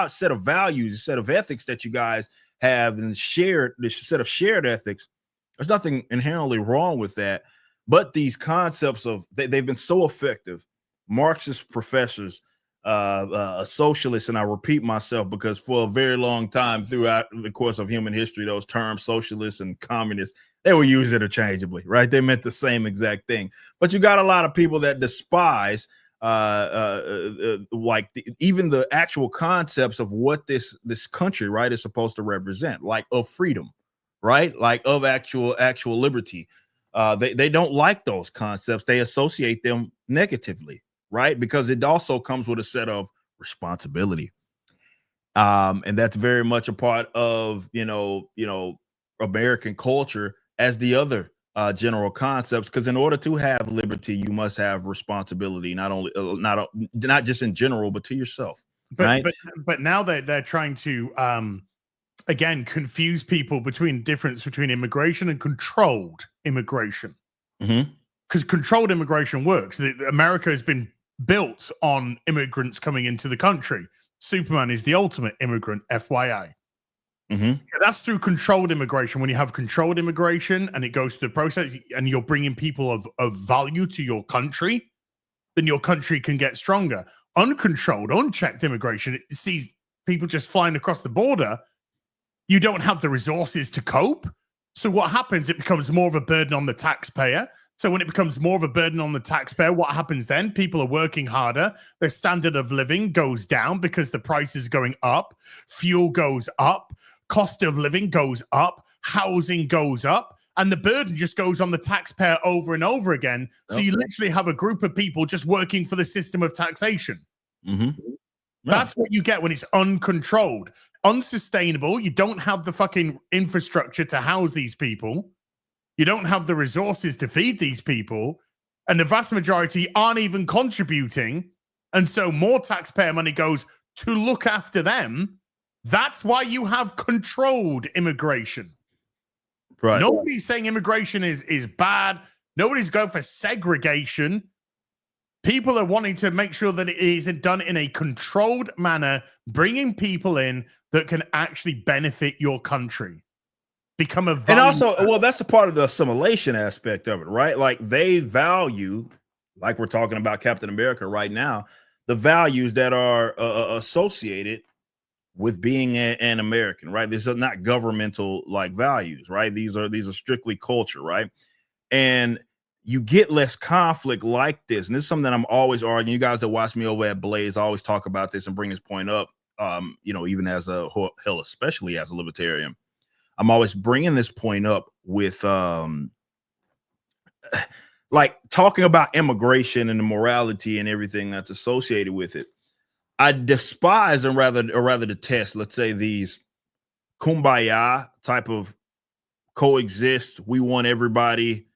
set of values, set of ethics that you guys have and this set of shared ethics. There's nothing inherently wrong with that, but these concepts of they've been so effective. Marxist professors, socialists, and I repeat myself because for a very long time throughout the course of human history, those terms socialists and communists, they were used interchangeably, right? They meant the same exact thing. But you got a lot of people that despise even the actual concepts of what this country, right, is supposed to represent, like of freedom, right? Like of actual liberty. They don't like those concepts. They associate them negatively, right? Because it also comes with a set of responsibility. And that's very much a part of, American culture as the other general concepts. Because in order to have liberty, you must have responsibility, not just in general, but to yourself. Right? But now they're trying to again confuse people between the difference between immigration and controlled immigration. Because controlled immigration works. America has been built on immigrants coming into the country. Superman is the ultimate immigrant, FYI. That's through controlled immigration. When you have controlled immigration and it goes through the process and you're bringing people of value to your country, then your country can get stronger. Uncontrolled, unchecked immigration, it sees people just flying across the border. You don't have the resources to cope. So what happens? It becomes more of a burden on the taxpayer. So when it becomes more of a burden on the taxpayer, what happens then? People are working harder. Their standard of living goes down because the price is going up. Fuel goes up. Cost of living goes up. Housing goes up. And the burden just goes on the taxpayer over and over again. So you literally have a group of people just working for the system of taxation. That's what you get when it's uncontrolled, unsustainable. You don't have the fucking infrastructure to house these people. You don't have the resources to feed these people. And the vast majority aren't even contributing. And so more taxpayer money goes to look after them. That's why you have controlled immigration. Right. Nobody's saying immigration is bad. Nobody's going for segregation. People are wanting to make sure that it is done in a controlled manner, bringing people in that can actually benefit your country. Become a value. And also, that's a part of the assimilation aspect of it, right? Like they value, like we're talking about Captain America right now, the values that are associated with being an American, right? These are not governmental like values, right? These are strictly culture, right? And you get less conflict like this. And this is something that I'm always arguing. You guys that watch me over at Blaze always talk about this and bring this point up, even as especially as a libertarian. I'm always bringing this point up with like talking about immigration and the morality and everything that's associated with it. I despise and rather detest, let's say, these kumbaya type of coexist. We want everybody.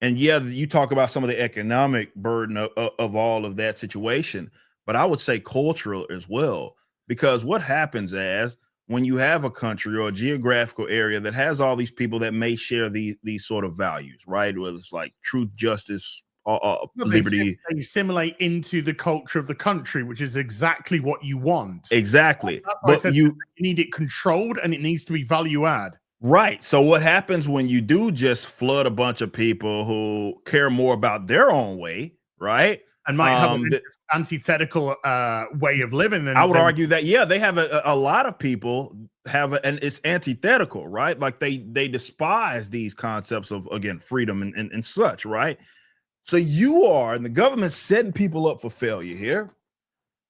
And yeah, you talk about some of the economic burden of all of that situation, but I would say cultural as well. Because what happens as when you have a country or a geographical area that has all these people that may share these sort of values, right? Whether it's like truth, justice, Well, liberty. they assimilate into the culture of the country, which is exactly what you want. Exactly. That's why I But said you need it controlled and it needs to be value add. right. So what happens when you do just flood a bunch of people who care more about their own way, right? And might have an antithetical way of living. I would argue that, yeah, they have a lot of people have and it's antithetical, right? Like they despise these concepts of, again, freedom and such, right? So you are, and the government's setting people up for failure here.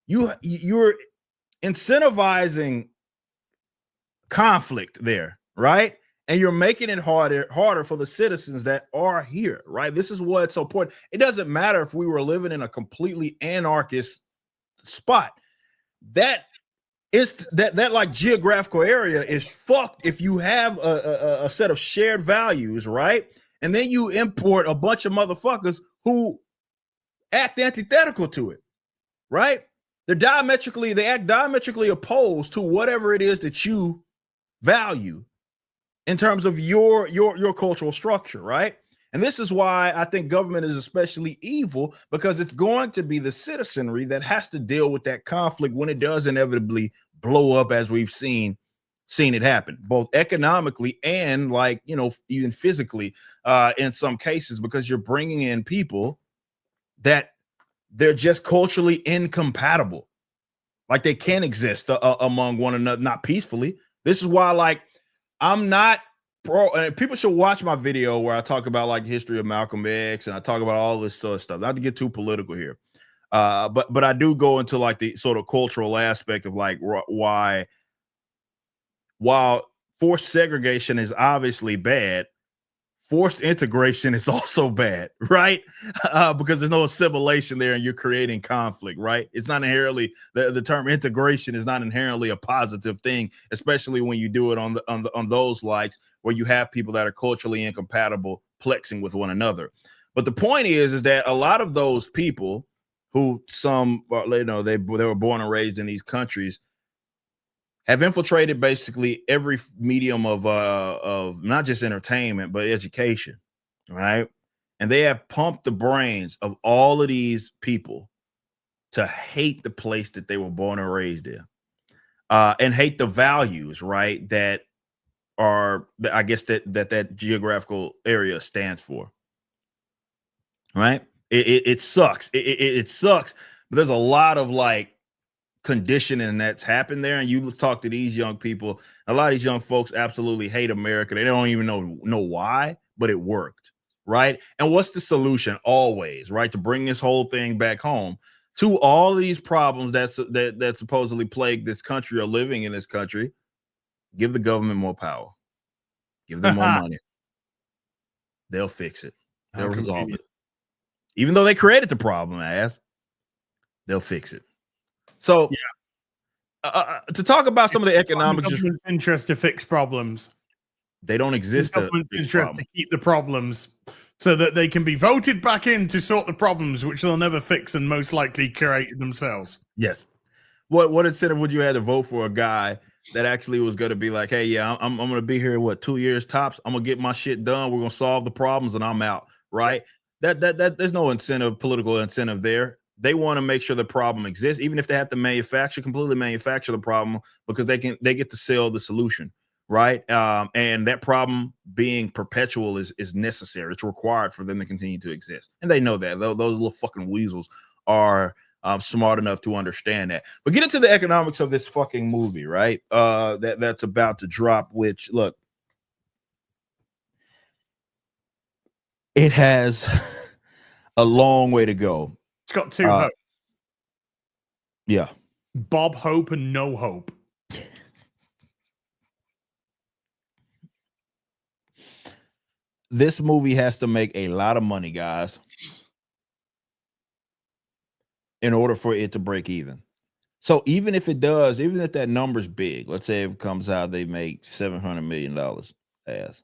You're incentivizing conflict there, right? And you're making it harder for the citizens that are here, right? This is what's so important. It doesn't matter if we were living in a completely anarchist spot. That is that like geographical area is fucked if you have a set of shared values, right? And then you import a bunch of motherfuckers who act antithetical to it, right? They act diametrically opposed to whatever it is that you value in terms of your cultural structure, right? And this is why I think government is especially evil, because it's going to be the citizenry that has to deal with that conflict when it does inevitably blow up, as we've seen it happen, both economically and, like, you know, even physically in some cases, because you're bringing in people that they're just culturally incompatible. Like they can't exist among one another, not peacefully. This is why, like, I'm not pro, and people should watch my video where I talk about like the history of Malcolm X and I talk about all this sort of stuff. Not to get too political here, but I do go into like the sort of cultural aspect of like why, while forced segregation is obviously bad, forced integration is also bad, right? Because there's no assimilation there and you're creating conflict, right? It's not inherently, the term integration is not inherently a positive thing, especially when you do it on those likes where you have people that are culturally incompatible plexing with one another. But the point is that a lot of those people who they were born and raised in these countries have infiltrated basically every medium of not just entertainment, but education, right? And they have pumped the brains of all of these people to hate the place that they were born and raised in, and hate the values, right, that are, I guess, that geographical area stands for, right? It sucks. It sucks, but there's a lot of like conditioning that's happened there, and you talk to these young people, a lot of these young folks absolutely hate America. They don't even know why, but it worked, right? And what's the solution? Always, right, to bring this whole thing back home to all of these problems that supposedly plague this country or living in this country. Give the government more power, give them more money, they'll fix it, they'll resolve it. Even though they created the problem, they'll fix it. So, yeah. To talk about some of the economics, government's interest to fix problems. They don't exist to keep the problems so that they can be voted back in to sort the problems, which they'll never fix and most likely create themselves. Yes. What incentive would you have to vote for a guy that actually was going to be like, hey, yeah, I'm going to be here, 2 years tops. I'm going to get my shit done. We're going to solve the problems and I'm out. Right. Yeah. That there's no political incentive there. They want to make sure the problem exists, even if they have to completely manufacture the problem, because they get to sell the solution, right? And that problem being perpetual is necessary. It's required for them to continue to exist, and they know that. Those little fucking weasels are smart enough to understand that. But get into the economics of this fucking movie, right? That's about to drop. Which, look, it has a long way to go. It's got two hopes. Yeah. Bob Hope and No Hope. this movie has to make a lot of money, guys, in order for it to break even. So even if it does, even if that number's big, let's say if it comes out they make $700 million, it's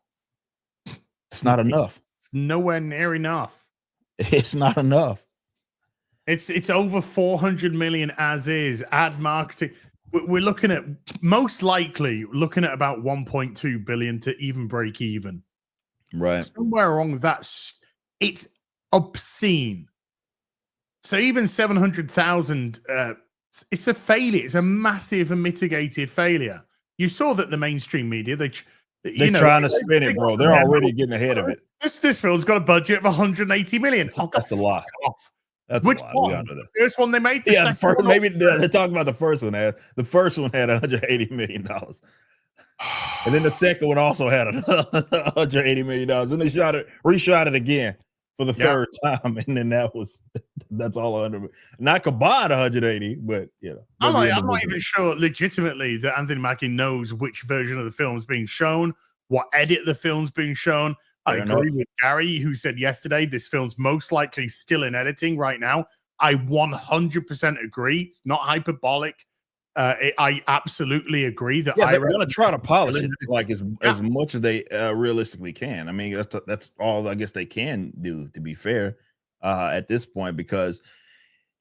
not enough. It's nowhere near enough. It's not enough. It's over 400 million as is. Ad marketing. We're looking at most likely looking at about 1.2 billion to even break even. Right. Somewhere along that, it's obscene. So even 700,000, it's a failure. It's a massive and mitigated failure. You saw that the mainstream media, they're trying to spin it, bro. They're already getting ahead of it. This film's got a budget of 180 million. That's a lot. That's Which a lot. one? The first one they made? Yeah, maybe they're talking about the first one. The first one had $180 million. And then the second one also had $180 million. And they reshot it again for the third time. And then that's all under, not combined 180, but I'm not even sure legitimately that Anthony Mackie knows which version of the film is being shown, what edit the film's being shown. I agree with Gary, who said yesterday this film's most likely still in editing right now. I 100% agree. It's not hyperbolic. I absolutely agree that they're going to try to polish it like as much as they realistically can. I mean, that's all I guess they can do, to be fair, at this point, because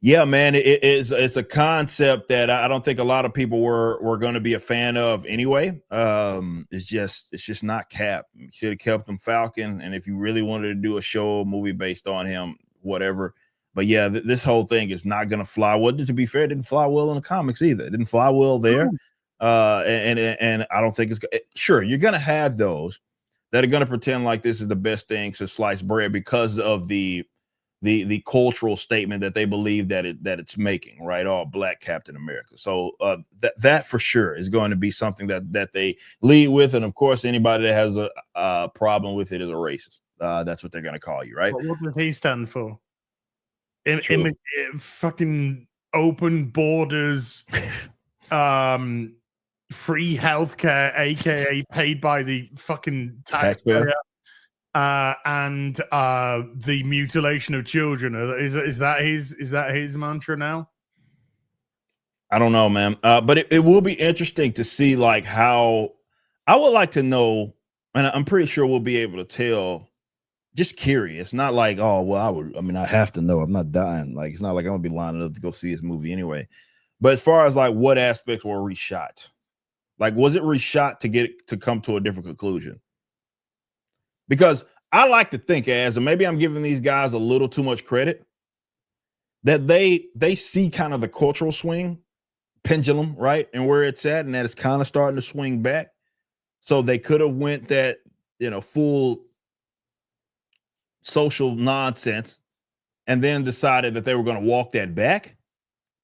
man, it's a concept that I don't think a lot of people were going to be a fan of anyway. It's just not Cap. You should have kept him Falcon, and if you really wanted to do a movie based on him, whatever. But this whole thing is not going to fly. Well, to be fair, it didn't fly well in the comics either. It didn't fly well there. And I don't think it's sure you're going to have those that are going to pretend like this is the best thing since sliced bread because of the cultural statement that they believe that it's making, right? All Black Captain America. So that for sure is going to be something that they lead with. And of course, anybody that has a problem with it is a racist. That's what they're going to call you, right? What does he stand for? Fucking open borders, free healthcare, aka paid by the fucking taxpayer. And the mutilation of children. Is that his mantra now? I don't know, man. But it will be interesting to see like how I would like to know, and I'm pretty sure we'll be able to tell. Just curious, not like, oh well, I have to know. I'm not dying. Like it's not like I'm gonna be lining up to go see this movie anyway. But as far as like what aspects were reshot, like was it reshot to come to a different conclusion? Because I like to think and maybe I'm giving these guys a little too much credit, that they see kind of the cultural swing pendulum, right? And where it's at, and that it's kind of starting to swing back. So they could have went that, full social nonsense and then decided that they were going to walk that back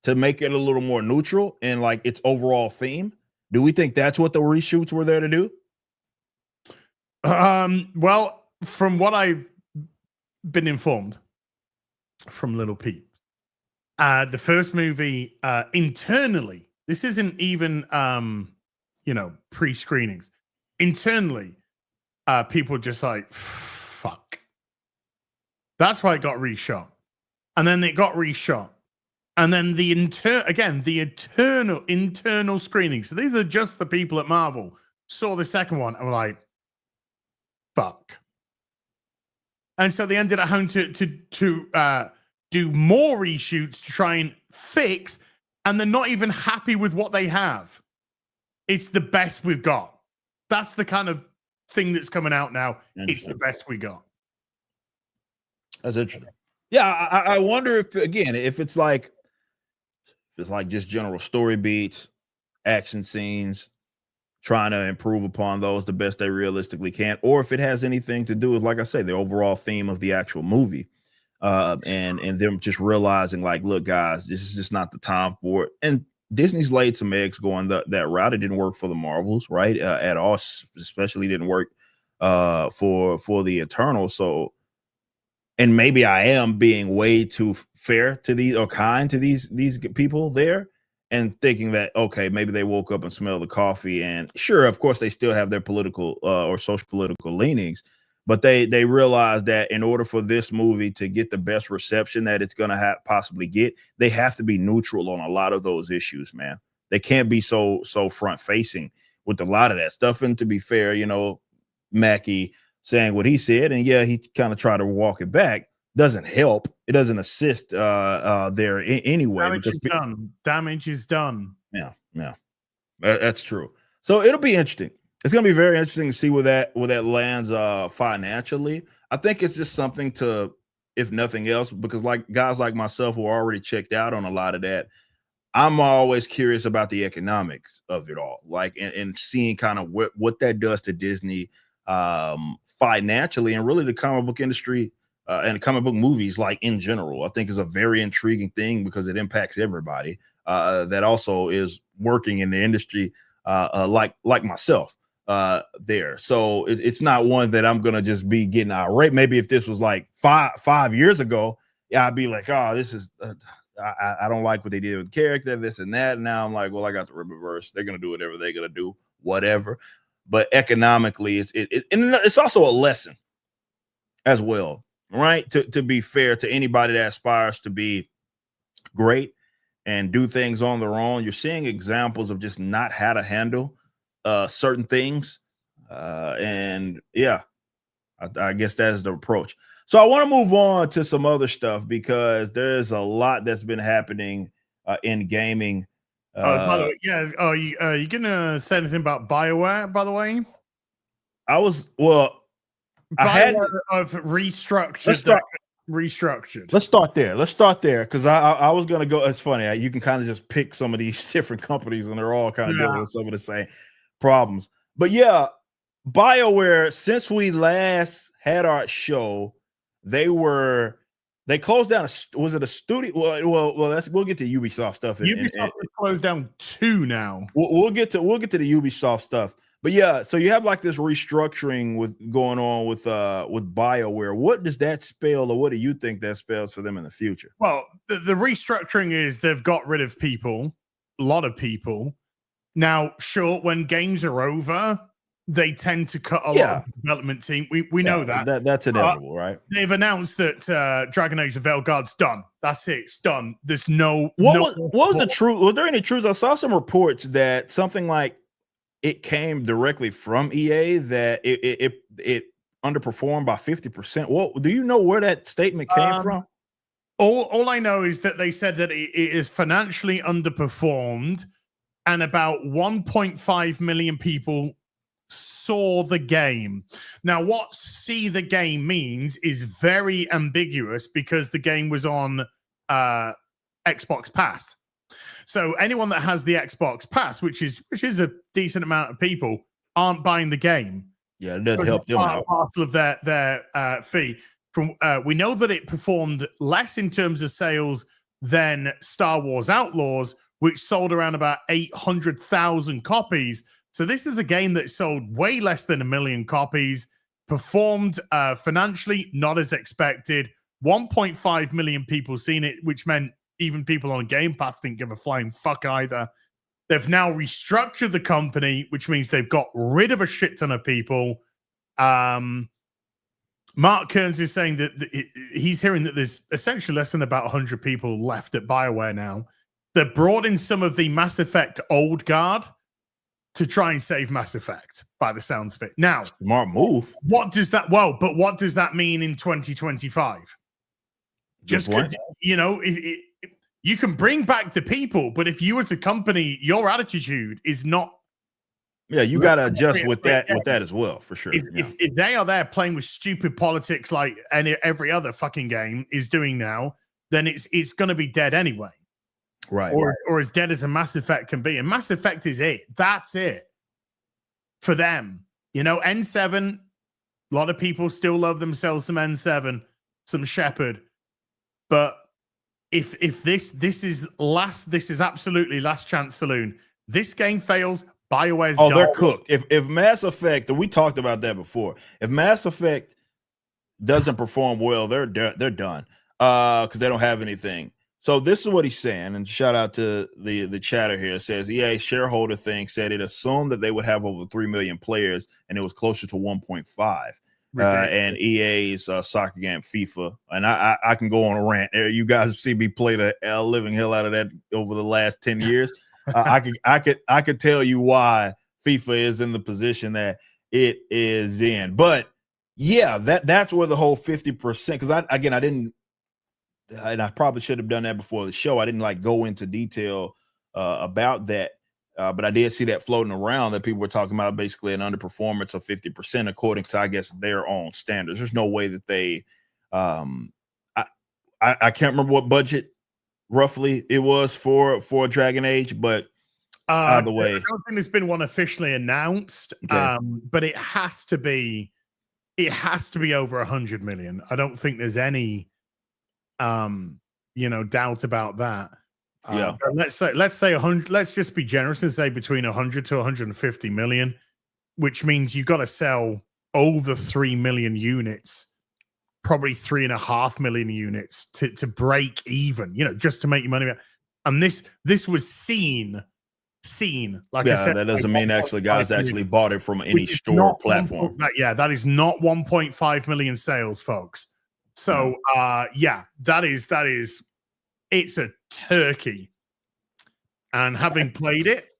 to make it a little more neutral and like its overall theme. Do we think that's what the reshoots were there to do? Well, from what I've been informed from Little Peeps, the first movie internally, this isn't even pre-screenings. Internally, people just like fuck. That's why it got reshot, and then it got reshot, and then the internal screenings. So these are just the people at Marvel saw the second one and were like, fuck. And so they ended up having to do more reshoots to try and fix, and they're not even happy with what they have. It's the best we've got. That's the kind of thing that's coming out now. It's the best we got. That's interesting. Yeah, I wonder if it's like just general story beats, action scenes, trying to improve upon those the best they realistically can, or if it has anything to do with, like I say, the overall theme of the actual movie, and them just realizing, like, look, guys, this is just not the time for it. And Disney's laid some eggs going that route. It didn't work for the Marvels, right? At all, especially didn't work for the Eternals. So, and maybe I am being way too fair to these or kind to these people there, and thinking that, okay, maybe they woke up and smelled the coffee, and sure, of course, they still have their political or social political leanings, But they realize that in order for this movie to get the best reception that it's going to possibly get, they have to be neutral on a lot of those issues, man. They can't be so front facing with a lot of that stuff. And to be fair, Mackie saying what he said, and yeah, he kind of tried to walk it back. Doesn't help. It doesn't assist there anyway. Damage is done. Yeah, that's true. So it'll be interesting. It's going to be very interesting to see where that lands financially. I think it's just something to, if nothing else, because like guys like myself who are already checked out on a lot of that, I'm always curious about the economics of it all, like and seeing kind of what that does to Disney financially, and really the comic book industry and comic book movies like in general. I think is a very intriguing thing because it impacts everybody that also is working in the industry like myself. There. So it's not one that I'm gonna just be getting irate. Maybe if this was like five years ago, yeah, I'd be like, oh, this is I don't like what they did with the character, this and that. And now I'm like, well, I got the reverse. They're gonna do whatever they're gonna do, whatever. But economically, it's also a lesson as well, right? To be fair to anybody that aspires to be great and do things on their own, you're seeing examples of just not how to handle certain things, and yeah, I guess that's the approach. So I want to move on to some other stuff because there's a lot that's been happening in gaming. By the way, yeah. Are you gonna say anything about BioWare? By the way, BioWare I've restructured. Restructured. Let's start there because I was gonna go. It's funny, you can kind of just pick some of these different companies and they're all kind of dealing with some of the same problems. But yeah, BioWare, since we last had our show, they closed down was it a studio? Well, we'll get to Ubisoft stuff. Ubisoft has closed down 2 now. We'll get to the Ubisoft stuff. But yeah, so you have like this restructuring going on with BioWare. What does that spell, or what do you think that spells for them in the future? Well, the restructuring is they've got rid of people, a lot of people. Now, sure, when games are over, they tend to cut a lot of the development team. We know that. That's inevitable, right? They've announced that Dragon Age: The Veilguard's done. That's it. It's done. There's what was the truth? Was there any truth? I saw some reports that something like it came directly from EA that it underperformed by 50%. What do you know where that statement came from? All I know is that they said that it is financially underperformed, and about 1.5 million people saw the game. Now, what see the game means is very ambiguous because the game was on Xbox Pass. So anyone that has the Xbox Pass, which is a decent amount of people, aren't buying the game. Yeah, it doesn't help them out. Part of their fee. We know that it performed less in terms of sales than Star Wars Outlaws, which sold around about 800,000 copies. So this is a game that sold way less than 1 million copies, performed financially not as expected. 1.5 million people seen it, which meant even people on Game Pass didn't give a flying fuck either. They've now restructured the company, which means they've got rid of a shit ton of people. Mark Kearns is saying that he's hearing that there's essentially less than about 100 people left at BioWare now. They brought in some of the Mass Effect old guard to try and save Mass Effect, by the sounds of it. Now, smart move. What does that mean in 2025? Just because, you can bring back the people, but if you as a company, your attitude is not. Yeah, you got to adjust with that as well, for sure. If they are there playing with stupid politics like every other fucking game is doing now, then it's going to be dead anyway. Right. Or as dead as a Mass Effect can be. And Mass Effect is it. That's it for them. N7, a lot of people still love themselves some N7, some Shepard. But if this is absolutely last chance saloon. This game fails, BioWare's done. They're cooked. If Mass Effect, and we talked about that before, if Mass Effect doesn't perform well, they're done because they don't have anything. So this is what he's saying, and shout out to the chatter here. It says EA shareholder thing said it assumed that they would have over 3 million players, and it was closer to 1.5. and EA's soccer game FIFA, and I can go on a rant. You guys see me play the living hell out of that over the last 10 years. I could tell you why FIFA is in the position that it is in. But yeah, that's where the whole 50%, because I didn't, and I probably should have done that before the show. I didn't like go into detail about that. But I did see that floating around that people were talking about basically an underperformance of 50% according to, I guess, their own standards. There's no way that they I can't remember what budget roughly it was for Dragon Age, but either way. I don't think there's been one officially announced. Okay. But it has to be over 100 million. I don't think there's any doubt about that. Yeah. But let's say 100. Let's just be generous and say between 100 to 150 million, which means you got to sell over 3 million units, probably 3.5 million units to break even. Just to make your money back. And this was seen. Like I said, that doesn't mean actually guys actually bought it from any store platform. That is not 1.5 million sales, folks. So that is. It's a turkey, and having played it,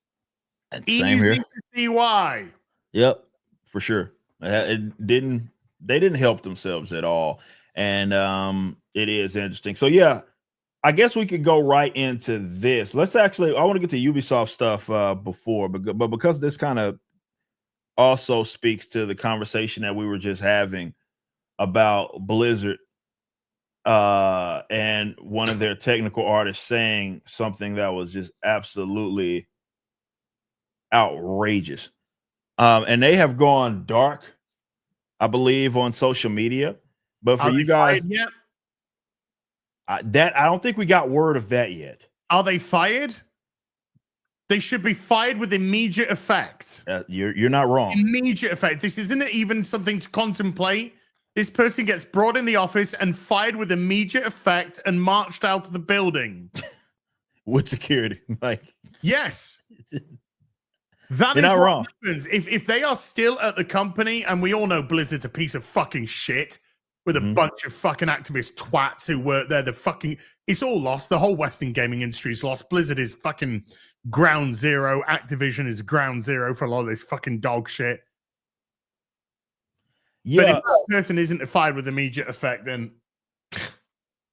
same here. To see why. Yep, for sure. They didn't help themselves at all, and it is interesting. So yeah, I guess we could go right into this. I want to get to Ubisoft stuff before, but because this kind of also speaks to the conversation that we were just having about Blizzard. And one of their technical artists saying something that was just absolutely outrageous. And they have gone dark, I believe, on social media. But for you guys, I don't think we got word of that yet. Are they fired? They should be fired with immediate effect. You're not wrong. Immediate effect. This isn't even something to contemplate. This person gets brought in the office and fired with immediate effect and marched out of the building. With security. Yes. That You're is not what wrong. happens. If they are still at the company, and we all know Blizzard's a piece of fucking shit with a bunch of fucking activist twats who work there, it's all lost. The whole Western gaming industry is lost. Blizzard is fucking ground zero. Activision is ground zero for a lot of this fucking dog shit. Yeah. But if that person isn't fired with immediate effect, then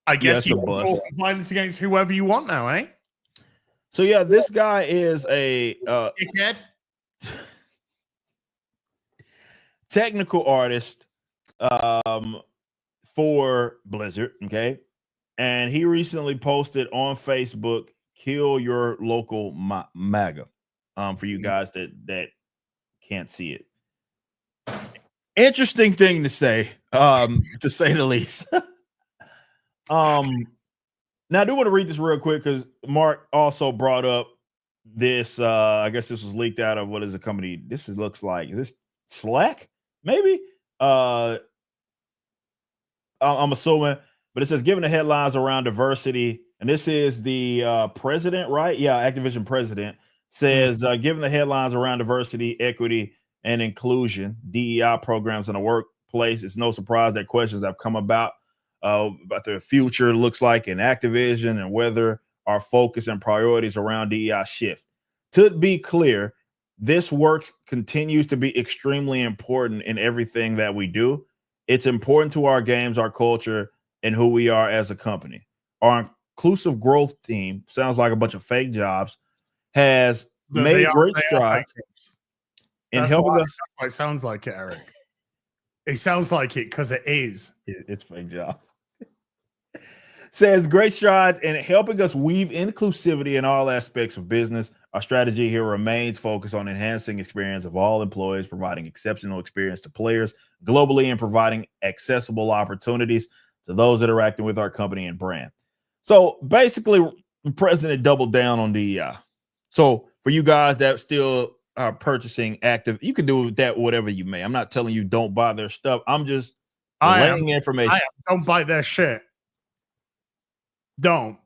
I guess you can violence against whoever you want now, eh? So yeah, this guy is a dickhead. Technical artist for Blizzard, okay? And he recently posted on Facebook, "Kill your local MAGA." For you guys that can't see it. Interesting thing to say, to say the least. Now I do want to read this real quick because Mark also brought up this. I guess this was leaked out of what is a company. Looks like, is this Slack? Maybe. I'm assuming, but it says, given the headlines around diversity, and this is the president, right? Yeah, Activision president says, given the headlines around diversity, equity, and inclusion, DEI programs in the workplace, it's no surprise that questions have come about the future looks like in Activision and whether our focus and priorities around DEI shift. To be clear, this work continues to be extremely important in everything that we do. It's important to our games, our culture, and who we are as a company. Our inclusive growth team, sounds like a bunch of fake jobs, has made great strides in helping us. That's why it sounds like it, Eric. It sounds like it because it is. It's fake jobs. Says great strides in helping us weave inclusivity in all aspects of business. Our strategy here remains focused on enhancing experience of all employees, providing exceptional experience to players globally, and providing accessible opportunities to those interacting with our company and brand. So basically, the president doubled down on DEI. So for you guys that still are purchasing active, you can do that whatever you may. I'm not telling you don't buy their stuff. I'm just relaying information. Don't buy their shit. Don't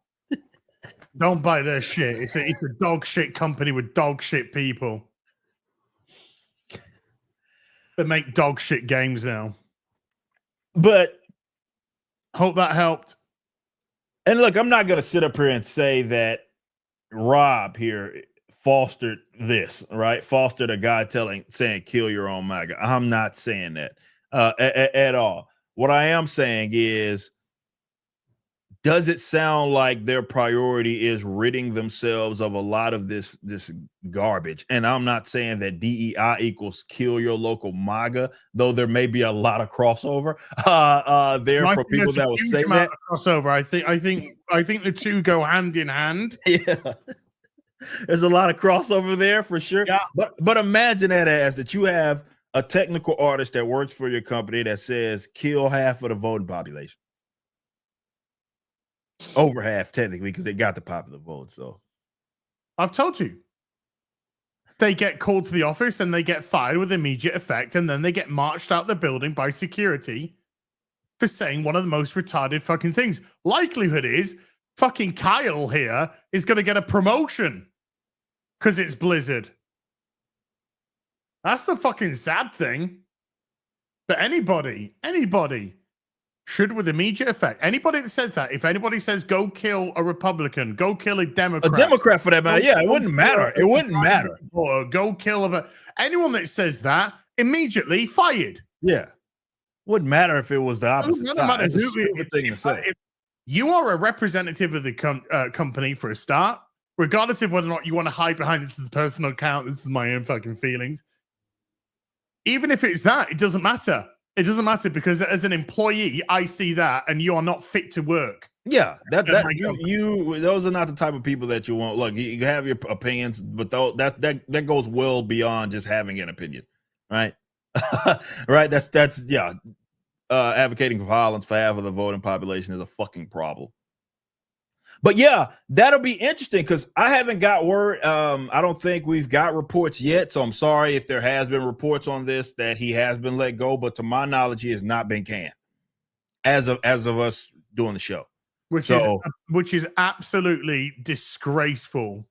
buy their shit. It's a dog shit company with dog shit people that make dog shit games now. But hope that helped. And look, I'm not going to sit up here and say that Rob here fostered this, right? Fostered a guy saying kill your own MAGA. I'm not saying that at all. What I am saying is, does it sound like their priority is ridding themselves of a lot of this garbage? And I'm not saying that DEI equals kill your local MAGA, though there may be a lot of crossover there for people that would say that. Crossover. I think the two go hand in hand. Yeah. There's a lot of crossover there for sure. Yeah. But imagine that as that you have a technical artist that works for your company that says kill half of the voting population. Over half, technically, because they got the popular vote. So I've told you. They get called to the office and they get fired with immediate effect, and then they get marched out the building by security for saying one of the most retarded fucking things. Likelihood is fucking Kyle here is going to get a promotion because it's Blizzard. That's the fucking sad thing. But anybody should with immediate effect. Anybody that says that, if anybody says go kill a Republican, go kill a Democrat. A Democrat for that matter. Yeah, it wouldn't matter. It wouldn't matter. Or go kill anyone that says that, immediately fired. Yeah. Wouldn't matter if it was the opposite side. That's a stupid thing to say. If you are a representative of the company for a start, regardless of whether or not you want to hide behind this is a personal account, this is my own fucking feelings. Even if it's that, it doesn't matter. It doesn't matter because as an employee, I see that and you are not fit to work. Yeah, you those are not the type of people that you want. Look, you have your opinions, but that goes well beyond just having an opinion, right? Right? That's advocating for violence for half of the voting population is a fucking problem. But yeah, that'll be interesting because I haven't got word. I don't think we've got reports yet. So I'm sorry if there has been reports on this that he has been let go. But to my knowledge, he has not been canned as of us doing the show. Which is absolutely disgraceful.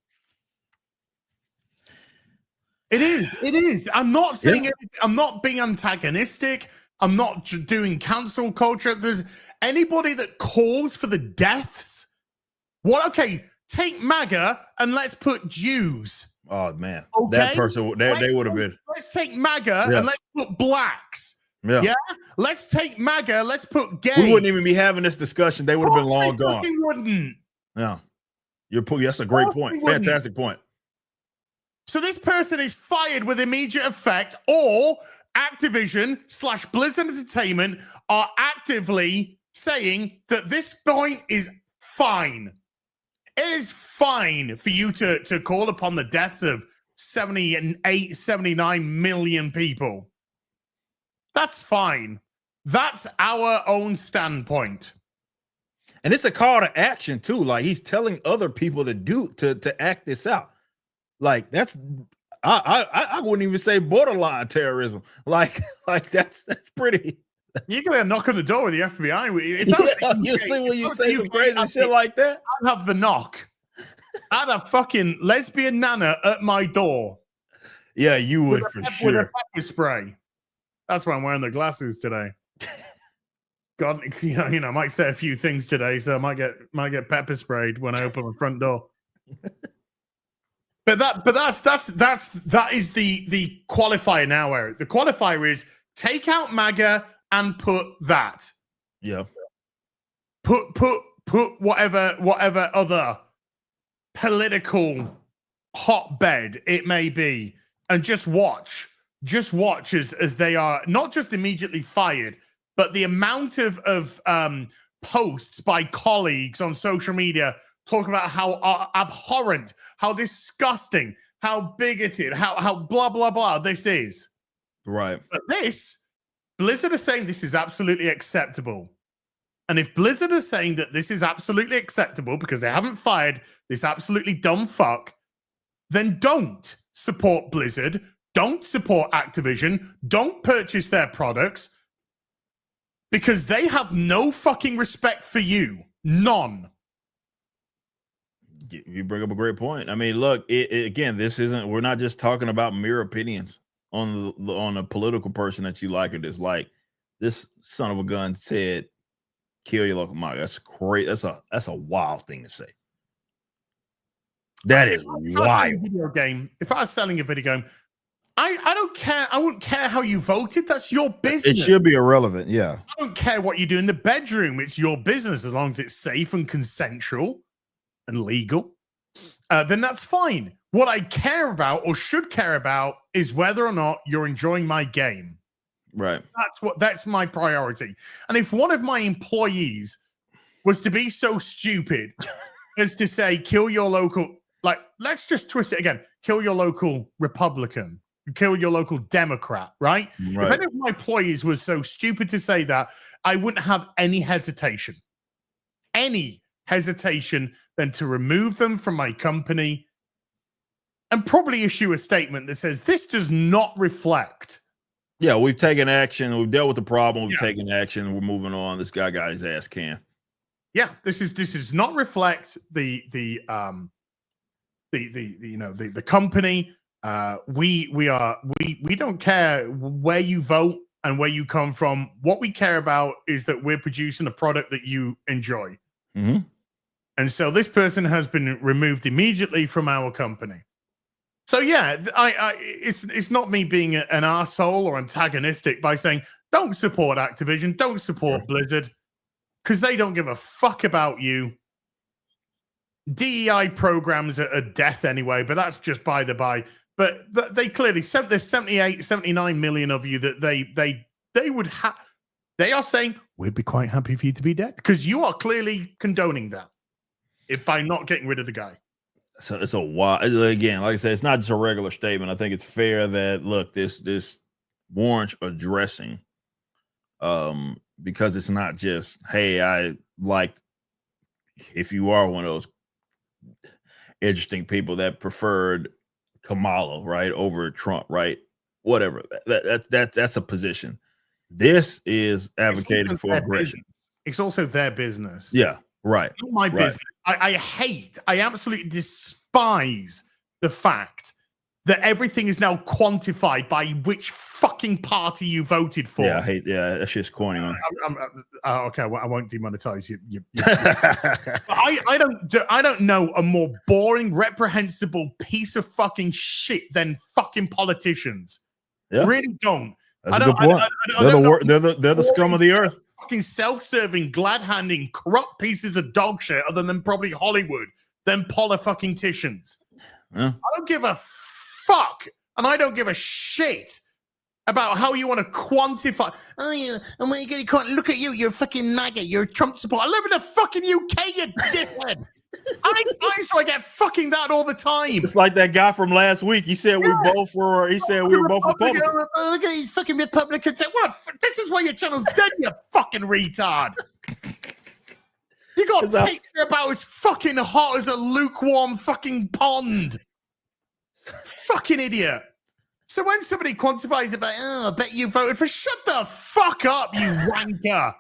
It is. I'm not saying I'm not being antagonistic. I'm not doing cancel culture. There's anybody that calls for the deaths. What? Okay, take MAGA and let's put Jews. Oh man, okay? That person, they would have been. Let's take MAGA and let's put blacks. Yeah. Let's take MAGA. Let's put gay. We wouldn't even be having this discussion. They would have been long gone. Wouldn't. Yeah, that's a great point. Fantastic point. So this person is fired with immediate effect, or Activision/Blizzard Entertainment are actively saying that this point is fine. It is fine for you to call upon the deaths of 78, 79 million people. That's fine. That's our own standpoint. And it's a call to action too. Like he's telling other people to act this out. Like that's I wouldn't even say borderline terrorism. Like that's pretty. You're gonna knock on the door with the FBI. You think when you say some crazy shit like that? I'd have the knock. I'd have fucking lesbian nana at my door. Yeah, you would for sure. With a pepper spray. That's why I'm wearing the glasses today. God, you know, I might say a few things today, so I might get pepper sprayed when I open my front door. But that is the qualifier now, Eric. The qualifier is take out MAGA and put that. Yeah. Put whatever other political hotbed it may be, and just watch as they are not just immediately fired, but the amount of posts by colleagues on social media talk about how abhorrent, how disgusting, how bigoted, how blah blah blah this is. Right. But Blizzard is saying this is absolutely acceptable. And if Blizzard is saying that this is absolutely acceptable because they haven't fired this absolutely dumb fuck, then don't support Blizzard, don't support Activision, don't purchase their products because they have no fucking respect for you. None. You bring up a great point. I mean, look, again, we're not just talking about mere opinions on a political person that you like or dislike. this son of a gun said, "Kill your local mafia." That's great. That's a wild thing to say. That is wild. If I was selling a video game, I don't care. I wouldn't care how you voted. That's your business. It should be irrelevant. Yeah. I don't care what you do in the bedroom. It's your business as long as it's safe and consensual and legal. Then that's fine. What I care about or should care about is whether or not you're enjoying my game. Right. That's my priority. And if one of my employees was to be so stupid as to say, kill your local, like, let's just twist it again, kill your local Republican, kill your local Democrat, right? If any of my employees was so stupid to say that, I wouldn't have any hesitation than to remove them from my company and probably issue a statement that says this does not reflect. Yeah, we've taken action. We've dealt with the problem. We've taken action. We're moving on. This guy got his ass canned. Yeah, this is not reflect the company. We don't care where you vote and where you come from. What we care about is that we're producing a product that you enjoy. Mm-hmm. And so this person has been removed immediately from our company. So yeah, it's not me being an arsehole or antagonistic by saying don't support Activision, don't support Blizzard, because they don't give a fuck about you. DEI programs are death anyway, but that's just by the by. But they clearly there's 78, 79 million of you that they would have. They are saying we'd be quite happy for you to be dead because you are clearly condoning that by not getting rid of the guy. So it's a wild, again, like I said, it's not just a regular statement. I think it's fair that look, this warrants addressing, because it's not just, hey, I liked, if you are one of those interesting people that preferred Kamala, right, over Trump, right, whatever, that's a position. This is advocating for aggression. It's also their business. Yeah. Right. Not my business. I absolutely despise the fact that everything is now quantified by which fucking party you voted for. Yeah, I hate. Yeah, that's just corny, man. Okay, well, I won't demonetize you. I don't know a more boring, reprehensible piece of fucking shit than fucking politicians. Yeah. Really don't. That's a good point. They're the scum of the earth. Fucking self-serving, glad-handing, corrupt pieces of dog shit, other than probably Hollywood, than politicians. Yeah. I don't give a fuck, and I don't give a shit about how you want to quantify. Oh, yeah, and when you going to look at you, you're fucking MAGA, you're a Trump supporter. I live in the fucking UK, you dickhead. I get fucking that all the time. It's like that guy from last week. He said we both were. He said we were both Republicans. Look at these fucking Republicans. This is why your channel's dead, you fucking retard. You got a picture about as fucking hot as a lukewarm fucking pond. Fucking idiot. So when somebody quantifies about, I bet you voted for, shut the fuck up, you wanker.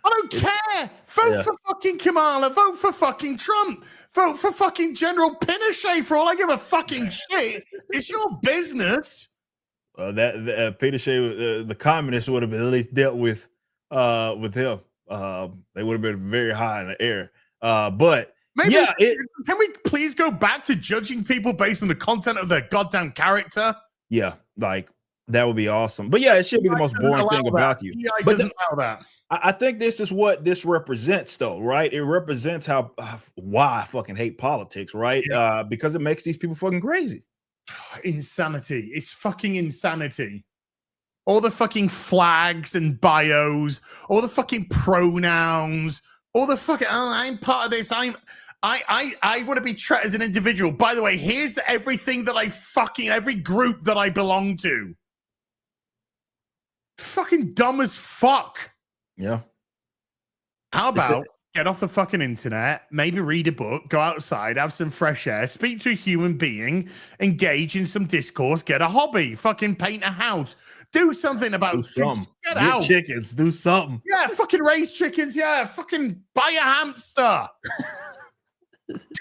I don't care. Vote for fucking Kamala. Vote for fucking Trump. Vote for fucking General Pinochet. For all I give a fucking shit, it's your business. That Pinochet, the communists would have been at least dealt with him. They would have been very high in the air. But maybe can we please go back to judging people based on the content of their goddamn character? Yeah, like that would be awesome. But yeah, it should be the most boring thing about you. But doesn't allow that. I think this is what this represents, though, right? It represents why I fucking hate politics, right? Yeah. Because it makes these people fucking crazy. Insanity. It's fucking insanity. All the fucking flags and bios, all the fucking pronouns, all the fucking, I'm part of this. I want to be treated as an individual. By the way, here's everything that every group that I belong to. Fucking dumb as fuck. Yeah. How about get off the fucking internet, maybe read a book, go outside, have some fresh air, speak to a human being, engage in some discourse, get a hobby, fucking paint a house, do something about get out. Chickens, do something. Yeah, fucking raise chickens. Yeah, fucking buy a hamster.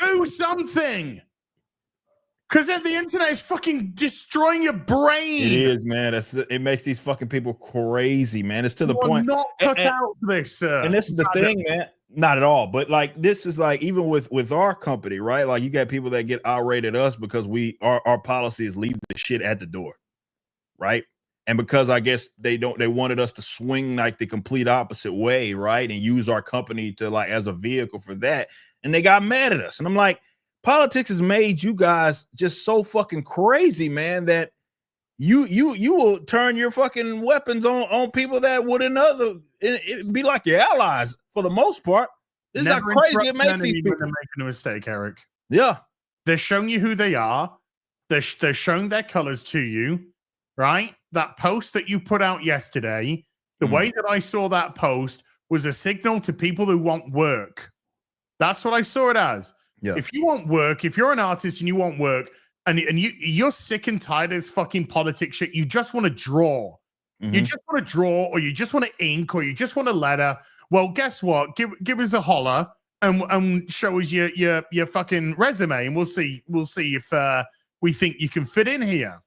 Do something. Because the internet is fucking destroying your brain. It is, man. It makes these fucking people crazy, man. It's to the point. Not cut out for this, sir. And this is the thing, man. Not at all. But like, this is like, even with our company, right? Like, you got people that get irate at us because our policy is leave the shit at the door, right? And because I guess they wanted us to swing like the complete opposite way, right? And use our company to like as a vehicle for that. And they got mad at us. And I'm like, politics has made you guys just so fucking crazy, man, that you will turn your fucking weapons on people that would it'd be like your allies for the most part. This is how crazy it makes these people. They're making a mistake, Eric. Yeah. They're showing you who they are. They're showing their colors to you, right? That post that you put out yesterday, the way that I saw that post was a signal to people who want work. That's what I saw it as. Yeah. If you want work, if you're an artist and you want work, and you're sick and tired of this fucking politics shit, you just want to draw. You just want to draw, or you just want to ink, or you just want a letter. Well, guess what? Give us a holler and show us your fucking resume, and we'll see if we think you can fit in here.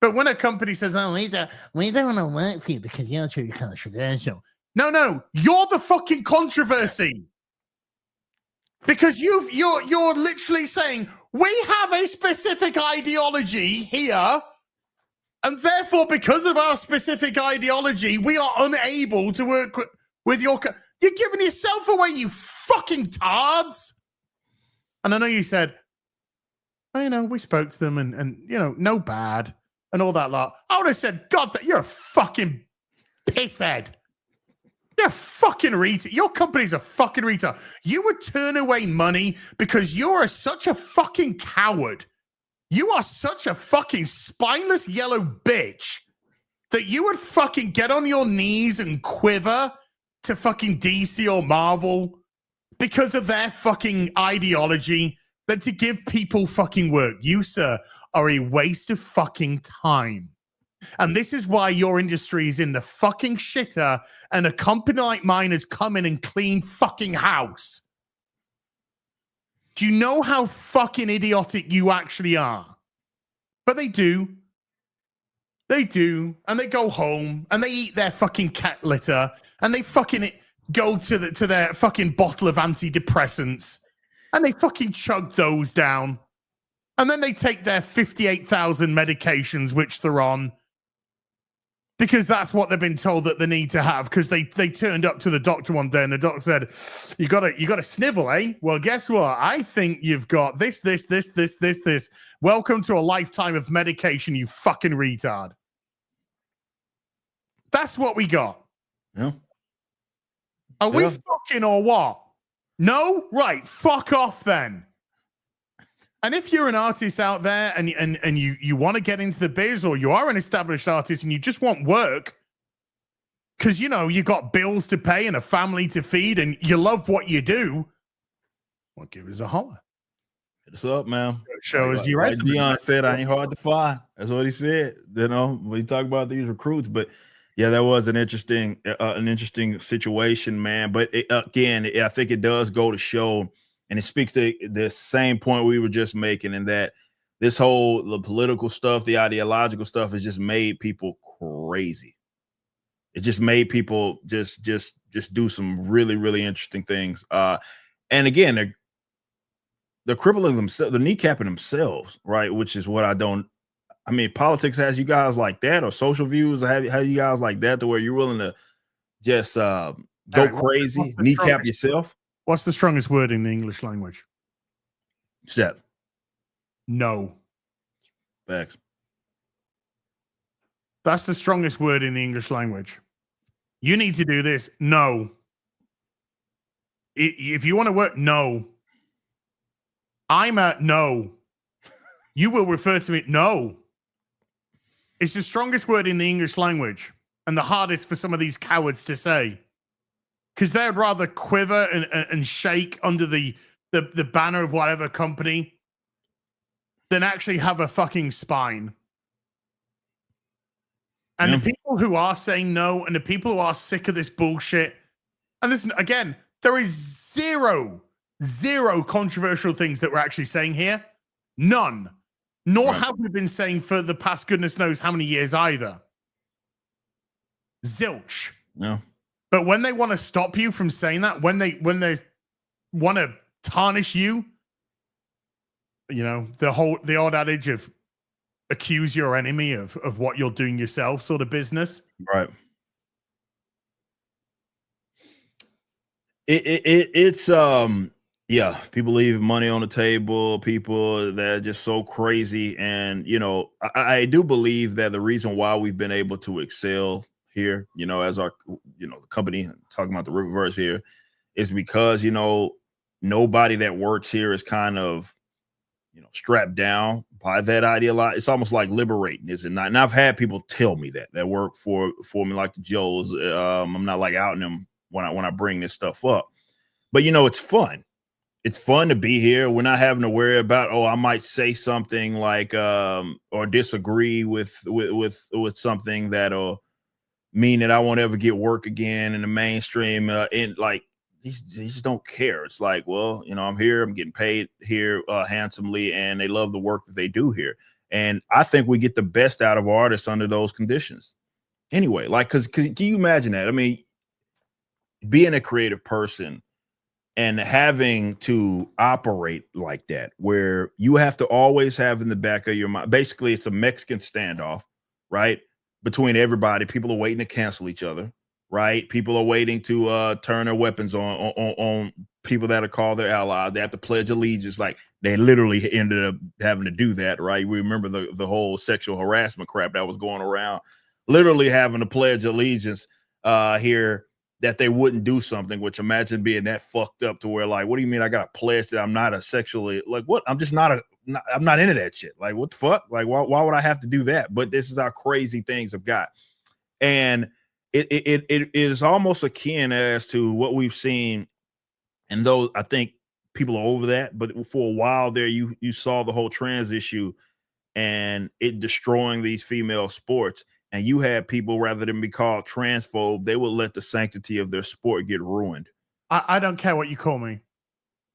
But when a company says, "Oh, we don't want to work for you because you're too controversial," no, you're the fucking controversy. Because you're literally saying we have a specific ideology here, and therefore, because of our specific ideology, we are unable to work with your. You're giving yourself away, you fucking tards. And I know you said, oh, we spoke to them, and no bad, and all that lot. I would have said, God, that you're a fucking pisshead. You're a fucking retard. Your company's a fucking retard. You would turn away money because you're such a fucking coward. You are such a fucking spineless yellow bitch that you would fucking get on your knees and quiver to fucking DC or Marvel because of their fucking ideology than to give people fucking work. You, sir, are a waste of fucking time. And this is why your industry is in the fucking shitter, and a company like mine has come in and cleaned fucking house. Do you know how fucking idiotic you actually are? But they do. They do. And they go home and they eat their fucking cat litter and they fucking go to their fucking bottle of antidepressants and they fucking chug those down. And then they take their 58,000 medications, which they're on, because that's what they've been told that they need to have, because they turned up to the doctor one day and the doctor said, you got a snivel, eh? Well, guess what? I think you've got this. Welcome to a lifetime of medication, you fucking retard. That's what we got. Yeah. Are we fucking or what? No? Right. Fuck off then. And if you're an artist out there and you want to get into the biz, or you are an established artist and you just want work because, you got bills to pay and a family to feed and you love what you do, well, give us a holler. Hit us up, man. Show us your resume. Dion said, I ain't hard to find. That's what he said, when you talk about these recruits. But yeah, that was an interesting situation, man. But again, I think it does go to show, and it speaks to the same point we were just making, in that this the political stuff, the ideological stuff has just made people crazy. It just made people just do some really, really interesting things. And again, they're crippling themselves, they're kneecapping themselves, right? Which is what politics has you guys like that, or social views have you guys like that, to where you're willing to just go crazy, kneecap yourself. What's the strongest word in the English language? Step. No. Facts. That's the strongest word in the English language. You need to do this. No. If you want to work, no. I'm at no. You will refer to it, no. It's the strongest word in the English language, and the hardest for some of these cowards to say. Because they'd rather quiver and shake under the banner of whatever company than actually have a fucking spine. And the people who are saying no, and the people who are sick of this bullshit, and listen, again, there is zero controversial things that we're actually saying here. None. Nor have we been saying for the past goodness knows how many years either. Zilch. No. But when they want to stop you from saying that, when they want to tarnish you, you know, the old adage of accuse your enemy of what you're doing yourself sort of business. Right. It's yeah, people leave money on the table, people that are just so crazy. And you know, I do believe that the reason why we've been able to excel here, you know, as our, you know, the company talking about the Riververse here, is because, you know, nobody that works here is kind of, you know, strapped down by that idea a lot. It's almost like liberating, is it not? And I've had people tell me that work for me, like the Joes. I'm not like outing them when I bring this stuff up, but you know, it's fun. It's fun to be here. We're not having to worry about, oh, I might say something like or disagree with something that'll mean that I won't ever get work again in the mainstream. And like they just don't care. It's like, well, you know, I'm here, I'm getting paid here handsomely, and they love the work that they do here. And I think we get the best out of artists under those conditions. Anyway, like, because can you imagine that? I mean, being a creative person and having to operate like that, where you have to always have in the back of your mind, basically it's a Mexican standoff, right? Between everybody, people are waiting to cancel each other, right? People are waiting to turn their weapons on people that are called their allies. They have to pledge allegiance. Like they literally ended up having to do that, right? We remember the whole sexual harassment crap that was going around, literally having to pledge allegiance here, that they wouldn't do something, which imagine being that fucked up to where like, what do you mean I got a pledge that I'm not a sexually, like what? I'm just not I'm not into that shit. Like what the fuck? Like why would I have to do that? But this is how crazy things have got. And it is almost akin as to what we've seen. And though I think people are over that, but for a while there, you saw the whole trans issue and it destroying these female sports. And you had people, rather than be called transphobe, they would let the sanctity of their sport get ruined. I don't care what you call me.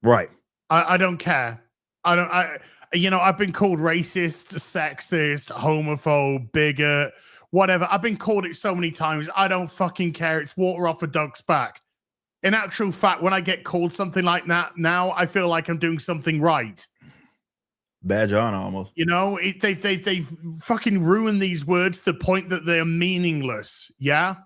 Right. I don't care. You know, I've been called racist, sexist, homophobe, bigot, whatever. I've been called it so many times. I don't fucking care. It's water off a duck's back. In actual fact, when I get called something like that now, I feel like I'm doing something right. Badge on almost. You know, they've fucking ruined these words to the point that they're meaningless. Yeah.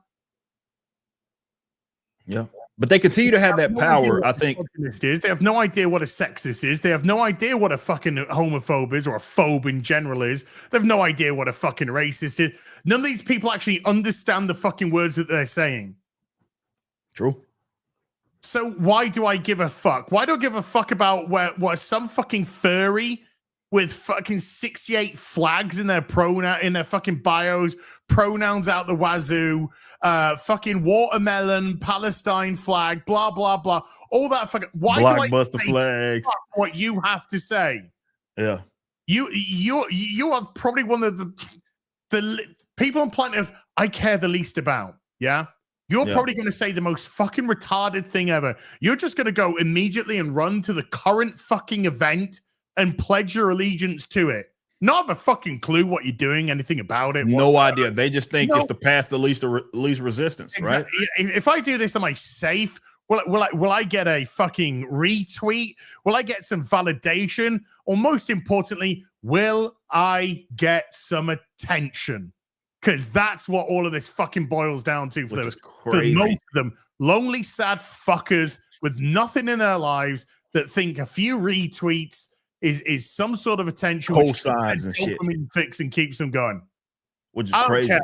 Yeah. But they continue to have that power, I think. They have no idea what a sexist is. They have no idea what a fucking homophobe is, or a phobe in general is. They have no idea what a fucking racist is. None of these people actually understand the fucking words that they're saying. True. So why do I give a fuck? Why do I give a fuck about what some fucking furry with fucking 68 flags in their fucking bios, pronouns out the wazoo, fucking watermelon, Palestine flag, blah blah blah, all that fucking. Why blockbuster flags? What you have to say? Yeah, you are probably one of the people on planet Earth I care the least about. Yeah. You're probably going to say the most fucking retarded thing ever. You're just going to go immediately and run to the current fucking event and pledge your allegiance to it. Not have a fucking clue what you're doing, anything about it. No idea. They just think it's the path to least resistance, exactly. Right? If I do this, am I safe? Will I get a fucking retweet? Will I get some validation? Or most importantly, will I get some attention? Because that's what all of this fucking boils down to for most of them. Lonely, sad fuckers with nothing in their lives that think a few retweets is some sort of attention. Cosigns and shit. Fix and keeps them going. Which is crazy. Care.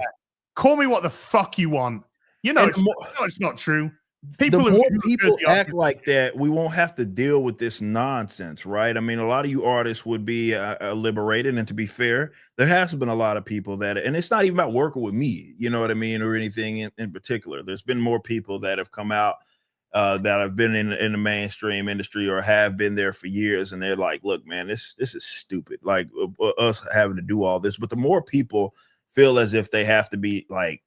Call me what the fuck you want. You know, it's not true. The more people act like that, we won't have to deal with this nonsense, right? I mean, a lot of you artists would be liberated, and to be fair, there has been a lot of people that, and it's not even about working with me, you know what I mean, or anything in particular. There's been more people that have come out that have been in the mainstream industry or have been there for years, and they're like, "Look, man, this is stupid. Like us having to do all this." But the more people feel as if they have to be like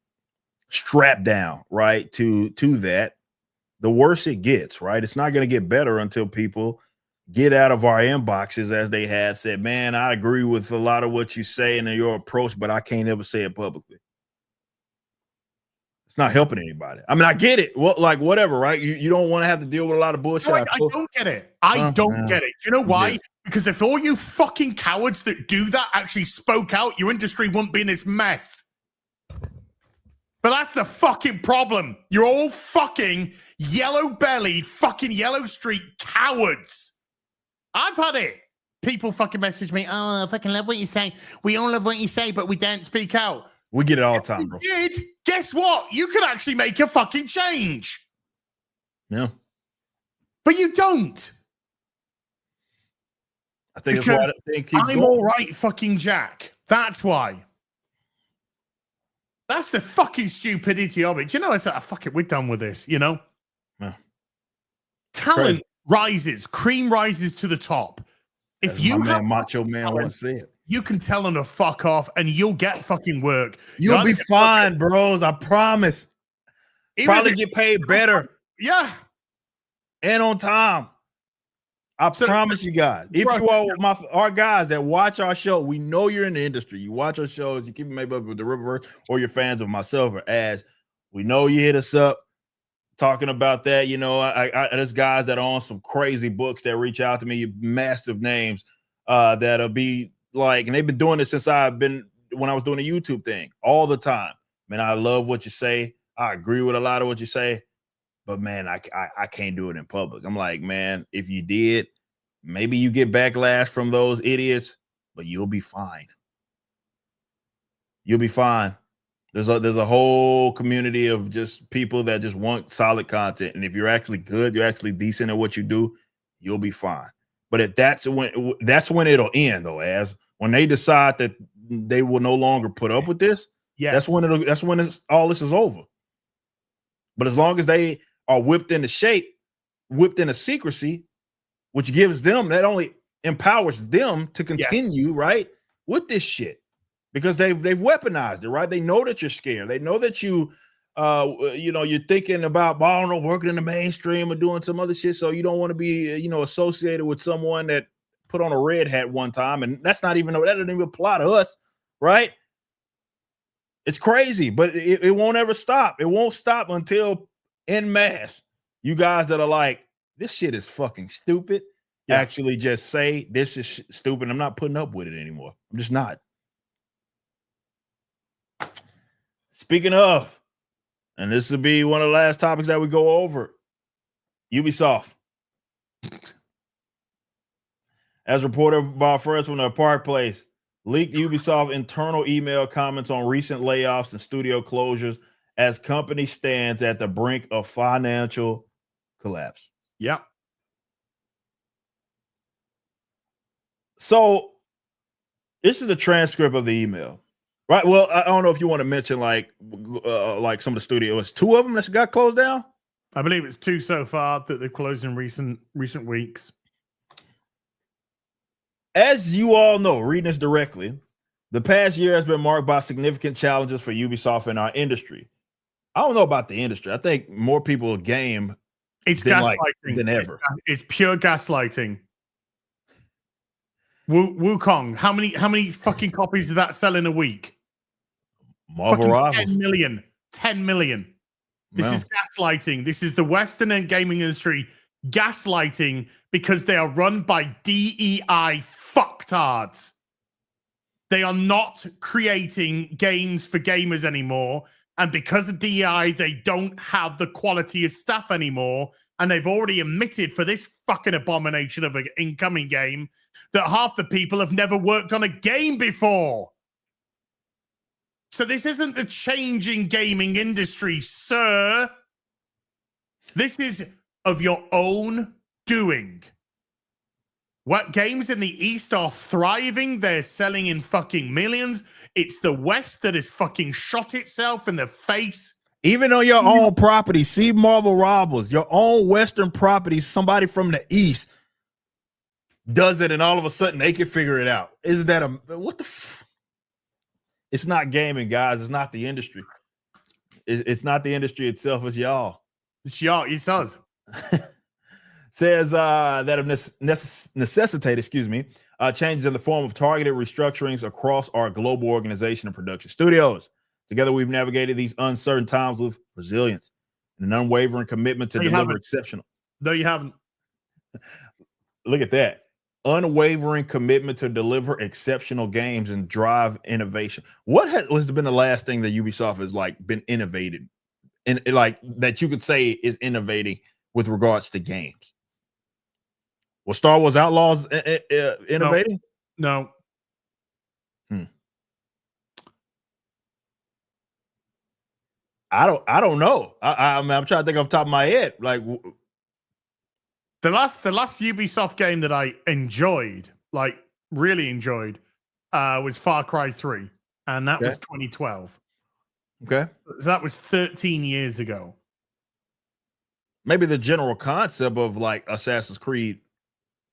strapped down, right, to that, the worse it gets, right? It's not going to get better until people get out of our inboxes, as they have said, man, I agree with a lot of what you say and your approach, but I can't ever say it publicly. It's not helping anybody. I mean, I get it. Well, like whatever, right? You don't want to have to deal with a lot of bullshit. No, I don't get it. I don't get it. You know why? Yeah. Because if all you fucking cowards that do that actually spoke out, your industry wouldn't be in this mess. But that's the fucking problem. You're all fucking yellow-bellied, fucking yellow street cowards. I've had it. People fucking message me, oh, I fucking love what you say. We all love what you say, but we don't speak out. We get it all the time, bro. Did, guess what? You could actually make a fucking change. Yeah. But you don't. I think that's why they keep I'm all right, fucking Jack. That's why. That's the fucking stupidity of it. You know, it's like, fuck it, we're done with this, you know? Yeah. Talent rises, cream rises to the top. If you have Macho Man once said, you can tell them to fuck off and you'll get fucking work. You'll be fine, bros. I promise. Probably get paid better. Yeah. And on time. I promise you guys. If you are our guys that watch our show, we know you're in the industry. You watch our shows, you keep maybe up with the Riververse, or you're fans of myself or As. We know you hit us up talking about that. You know, there's guys that are on some crazy books that reach out to me, massive names that'll be like, and they've been doing this since when I was doing the YouTube thing all the time. Man, I love what you say. I agree with a lot of what you say. But man, I can't do it in public. I'm like, man, if you did, maybe you get backlash from those idiots, but you'll be fine. You'll be fine. There's a whole community of just people that just want solid content. And if you're actually good, you're actually decent at what you do, you'll be fine. But if that's when it'll end, though, as when they decide that they will no longer put up with this, that's when all this is over. But as long as they are whipped into shape, whipped into secrecy, which gives them, that only empowers them to continue right with this shit, because they've weaponized it, right? They know that you're scared. They know that you're thinking about, I don't know, working in the mainstream or doing some other shit. So you don't want to be, associated with someone that put on a red hat one time, and that doesn't even apply to us, right? It's crazy, but it won't ever stop. It won't stop until en masse, you guys that are like, this shit is fucking stupid, actually just say, this is stupid. I'm not putting up with it anymore. I'm just not. Speaking of, and this will be one of the last topics that we go over, Ubisoft. As reported by First from the Park Place, leaked Ubisoft internal email comments on recent layoffs and studio closures as company stands at the brink of financial collapse. Yeah. So this is a transcript of the email, right? Well, I don't know if you want to mention like some of the studios. Two of them that got closed down. I believe it's two so far that they've closed in recent weeks. As you all know, reading this directly, the past year has been marked by significant challenges for Ubisoft in our industry. I don't know about the industry. I think more people game. It's gaslighting than ever. It's pure gaslighting. Wukong, how many fucking copies did that sell in a week? Marvel Rivals. 10 million. 10 million. This is gaslighting. This is the Western and gaming industry gaslighting because they are run by DEI fucktards. They are not creating games for gamers anymore. And because of DEI, they don't have the quality of staff anymore. And they've already admitted for this fucking abomination of an incoming game that half the people have never worked on a game before. So this isn't the changing gaming industry, sir. This is of your own doing. What games in the East are thriving? They're selling in fucking millions. It's the West that has fucking shot itself in the face. Even on your own property, see Marvel Rivals, your own Western property, somebody from the East does it, and all of a sudden they can figure it out. Isn't that what the? It's not gaming, guys. It's not the industry. It's not the industry itself. It's y'all. It's y'all. It's us. Says that have necessitated, changes in the form of targeted restructurings across our global organization and production studios. Together, we've navigated these uncertain times with resilience and an unwavering commitment to deliver exceptional. No, you haven't. Look at that. Unwavering commitment to deliver exceptional games and drive innovation. What has been the last thing that Ubisoft has been innovated and that you could say is innovating with regards to games? Was Star Wars Outlaws innovating? No. I don't know. I'm trying to think off the top of my head. The last Ubisoft game that I enjoyed, really enjoyed, was Far Cry 3, and that was 2012. Okay, so that was 13 years ago. Maybe the general concept of Assassin's Creed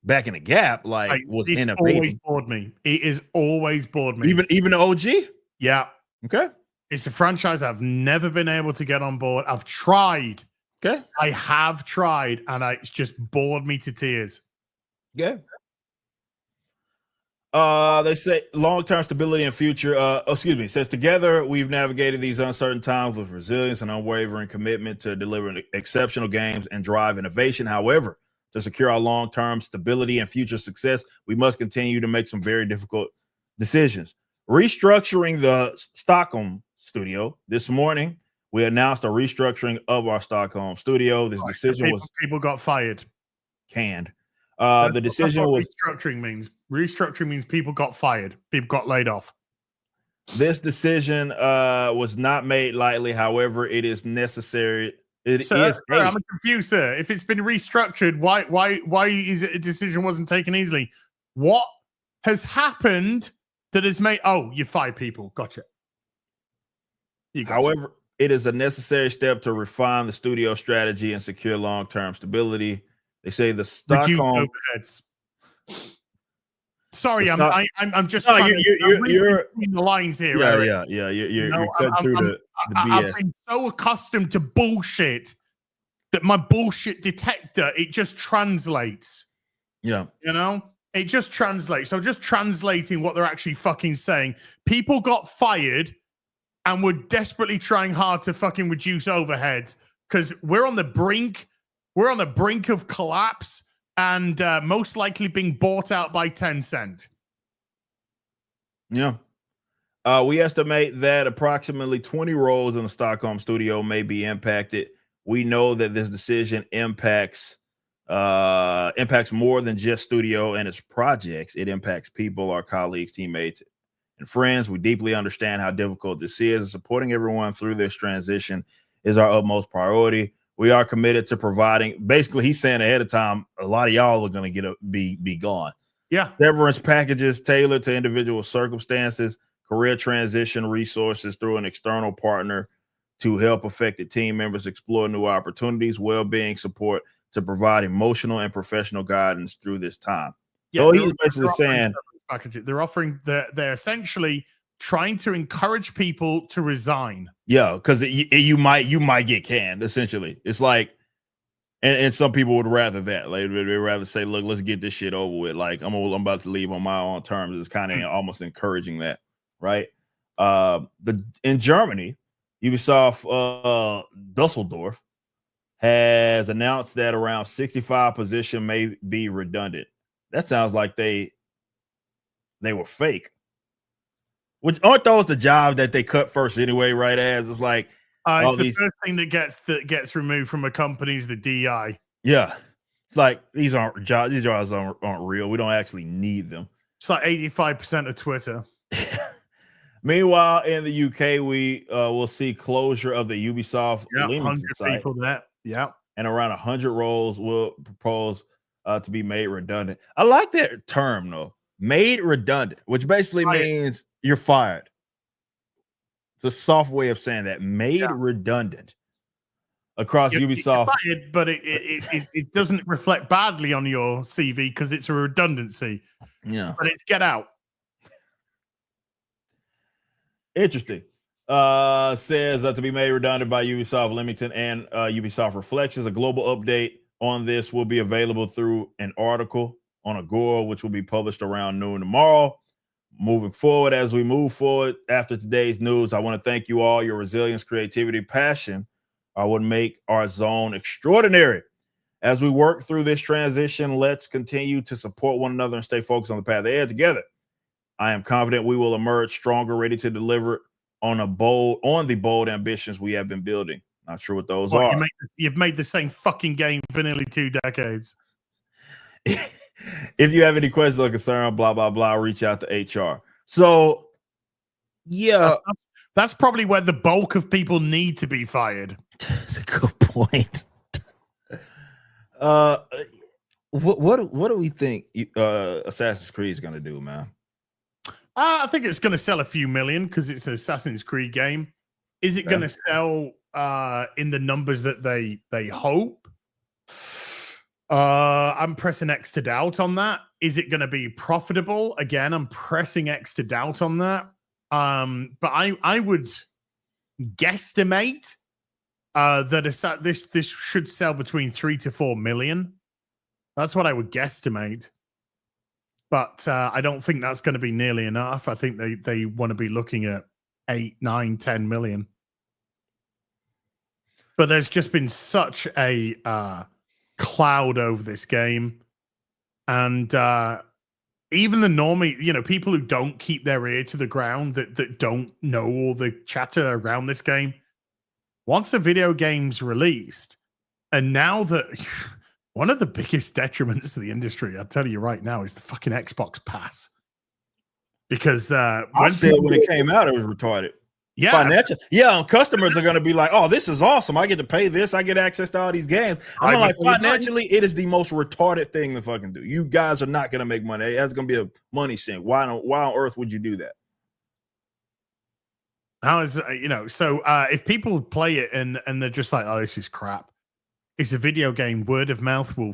back in the gap, was innovative. Always bored me. It has always bored me. Even the OG. Yeah. Okay. It's a franchise I've never been able to get on board. I've tried. Okay. I have tried, and it's just bored me to tears. Yeah. They say long-term stability and future. It says together we've navigated these uncertain times with resilience and unwavering commitment to delivering exceptional games and drive innovation. However, to secure our long-term stability and future success, we must continue to make some very difficult decisions. Restructuring the Stockholm studio this morning. We announced a restructuring of our Stockholm studio. This decision people got fired. Canned. The decision was restructuring means. Restructuring means people got fired. People got laid off. This decision was not made lightly. However, it is necessary. I'm confused, sir. If it's been restructured, why is it a decision wasn't taken easily? What has happened that has made? Oh, you fired people. Gotcha. However, it is a necessary step to refine the studio strategy and secure long-term stability. They say the Stockholm overheads. Sorry, I'm just trying to read between the lines here. Yeah. You're cutting through the BS. I've been so accustomed to bullshit that my bullshit detector, it just translates. Yeah. It just translates. So just translating what they're actually fucking saying. People got fired and we're desperately trying hard to fucking reduce overheads because we're on the brink of collapse and most likely being bought out by Tencent. Yeah. We estimate that approximately 20 roles in the Stockholm studio may be impacted. We know that this decision impacts more than just studio and its projects. It impacts people, our colleagues, teammates, and friends. We deeply understand how difficult this is, and supporting everyone through this transition is our utmost priority. We are committed to providing. Basically, he's saying ahead of time, a lot of y'all are going to be gone. Yeah. Severance packages tailored to individual circumstances, career transition resources through an external partner to help affected team members explore new opportunities, well-being support to provide emotional and professional guidance through this time. Yeah, so he's basically saying they're offering. They're essentially trying to encourage people to resign. Yeah, because you might get canned. Essentially, it's like, and some people would rather that. They'd rather say, "Look, let's get this shit over with." Like I'm about to leave on my own terms. It's kind of almost encouraging that, right? In Germany, Ubisoft Dusseldorf has announced that around 65 positions may be redundant. That sounds like they were fake. Which aren't those the jobs that they cut first anyway, right? As it's like it's the first thing that gets removed from a company is the DI. Yeah, it's like these aren't jobs. These jobs aren't real. We don't actually need them. It's like 85% of Twitter. Meanwhile, in the UK, we will see closure of the Ubisoft Leamington site. People that, and around 100 roles will propose to be made redundant. I like that term though, made redundant, which basically means you're fired. It's a soft way of saying that, made redundant across Ubisoft. Fired, but it doesn't reflect badly on your CV because it's a redundancy. Yeah, but it's get out. Interesting. Says to be made redundant by Ubisoft Leamington and Ubisoft Reflections, a global update on this will be available through an article on Agora, which will be published around noon tomorrow. Moving forward, as we move forward after today's news, I want to thank you all. Your resilience, creativity, passion are what make our zone extraordinary. As we work through this transition, let's continue to support one another and stay focused on the path ahead together. I am confident we will emerge stronger, ready to deliver on the bold ambitions we have been building. Not sure what those are. You've made the same fucking game for nearly 2 decades. If you have any questions or concern, blah, blah, blah, reach out to HR. So, yeah. That's probably where the bulk of people need to be fired. That's a good point. What do we think Assassin's Creed is going to do, man? I think it's going to sell a few million because it's an Assassin's Creed game. Is it going to sell in the numbers that they hope? I'm pressing X to doubt on that. Is it going to be profitable? Again, I'm pressing X to doubt on that. But I would guesstimate that this should sell between 3 to 4 million. That's what I would guesstimate. But I don't think that's going to be nearly enough. I think they want to be looking at 8, 9, 10 million. But there's just been such a cloud over this game. And even the normie, people who don't keep their ear to the ground, that don't know all the chatter around this game, once a video game's released, and now that one of the biggest detriments to the industry, I'll tell you right now, is the fucking Xbox Pass. Because I said when it came out, it was retarded. Yeah. Financial. Yeah, customers are going to be like, oh, this is awesome. I get to pay this. I get access to all these games. I'm like, financially, it is the most retarded thing to fucking do. You guys are not going to make money. That's going to be a money sink. Why on earth would you do that? How is, so if people play it and they're just like, oh, this is crap. It's a video game. Word of mouth will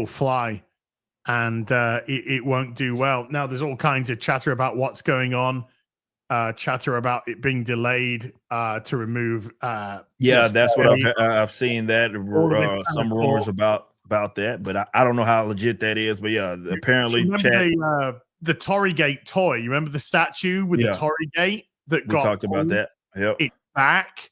fly, and it won't do well. Now, there's all kinds of chatter about what's going on. Chatter about it being delayed to remove. Yeah, that's what I've seen. That some rumors about that, but I don't know how legit that is. But yeah, apparently, the Torrygate toy. You remember the statue with the Torrygate that we talked about that. Yep, it's back.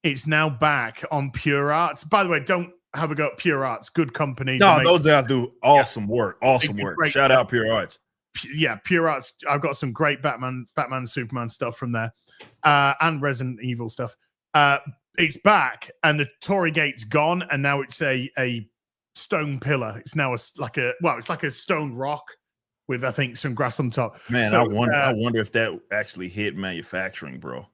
It's now back on Pure Arts. By the way, don't have a go at Pure Arts. Good company. No, those guys do awesome work. Awesome work. Shout out Pure Arts. Yeah, Pure Arts. I've got some great Batman, Superman stuff from there, and Resident Evil stuff. It's back, and the Torrygate's gone, and now it's a stone pillar. It's now it's like a stone rock with, I think, some grass on top. Man, so, I wonder if that actually hit manufacturing, bro.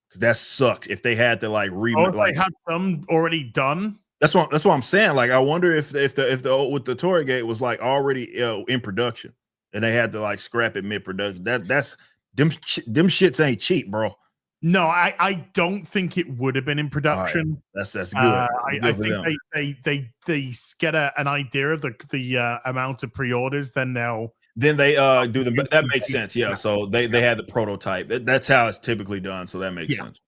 Because that sucks. If they had to they had some already done. That's what I'm saying. Like, I wonder if the with the Torrygate was already in production. And they had to scrap it mid-production. That's them shits ain't cheap, bro. No, I don't think it would have been in production. Right. That's good. I think they get an idea of the amount of pre-orders. Then they do that makes sense. Yeah. So they had the prototype. That's how it's typically done. So that makes sense.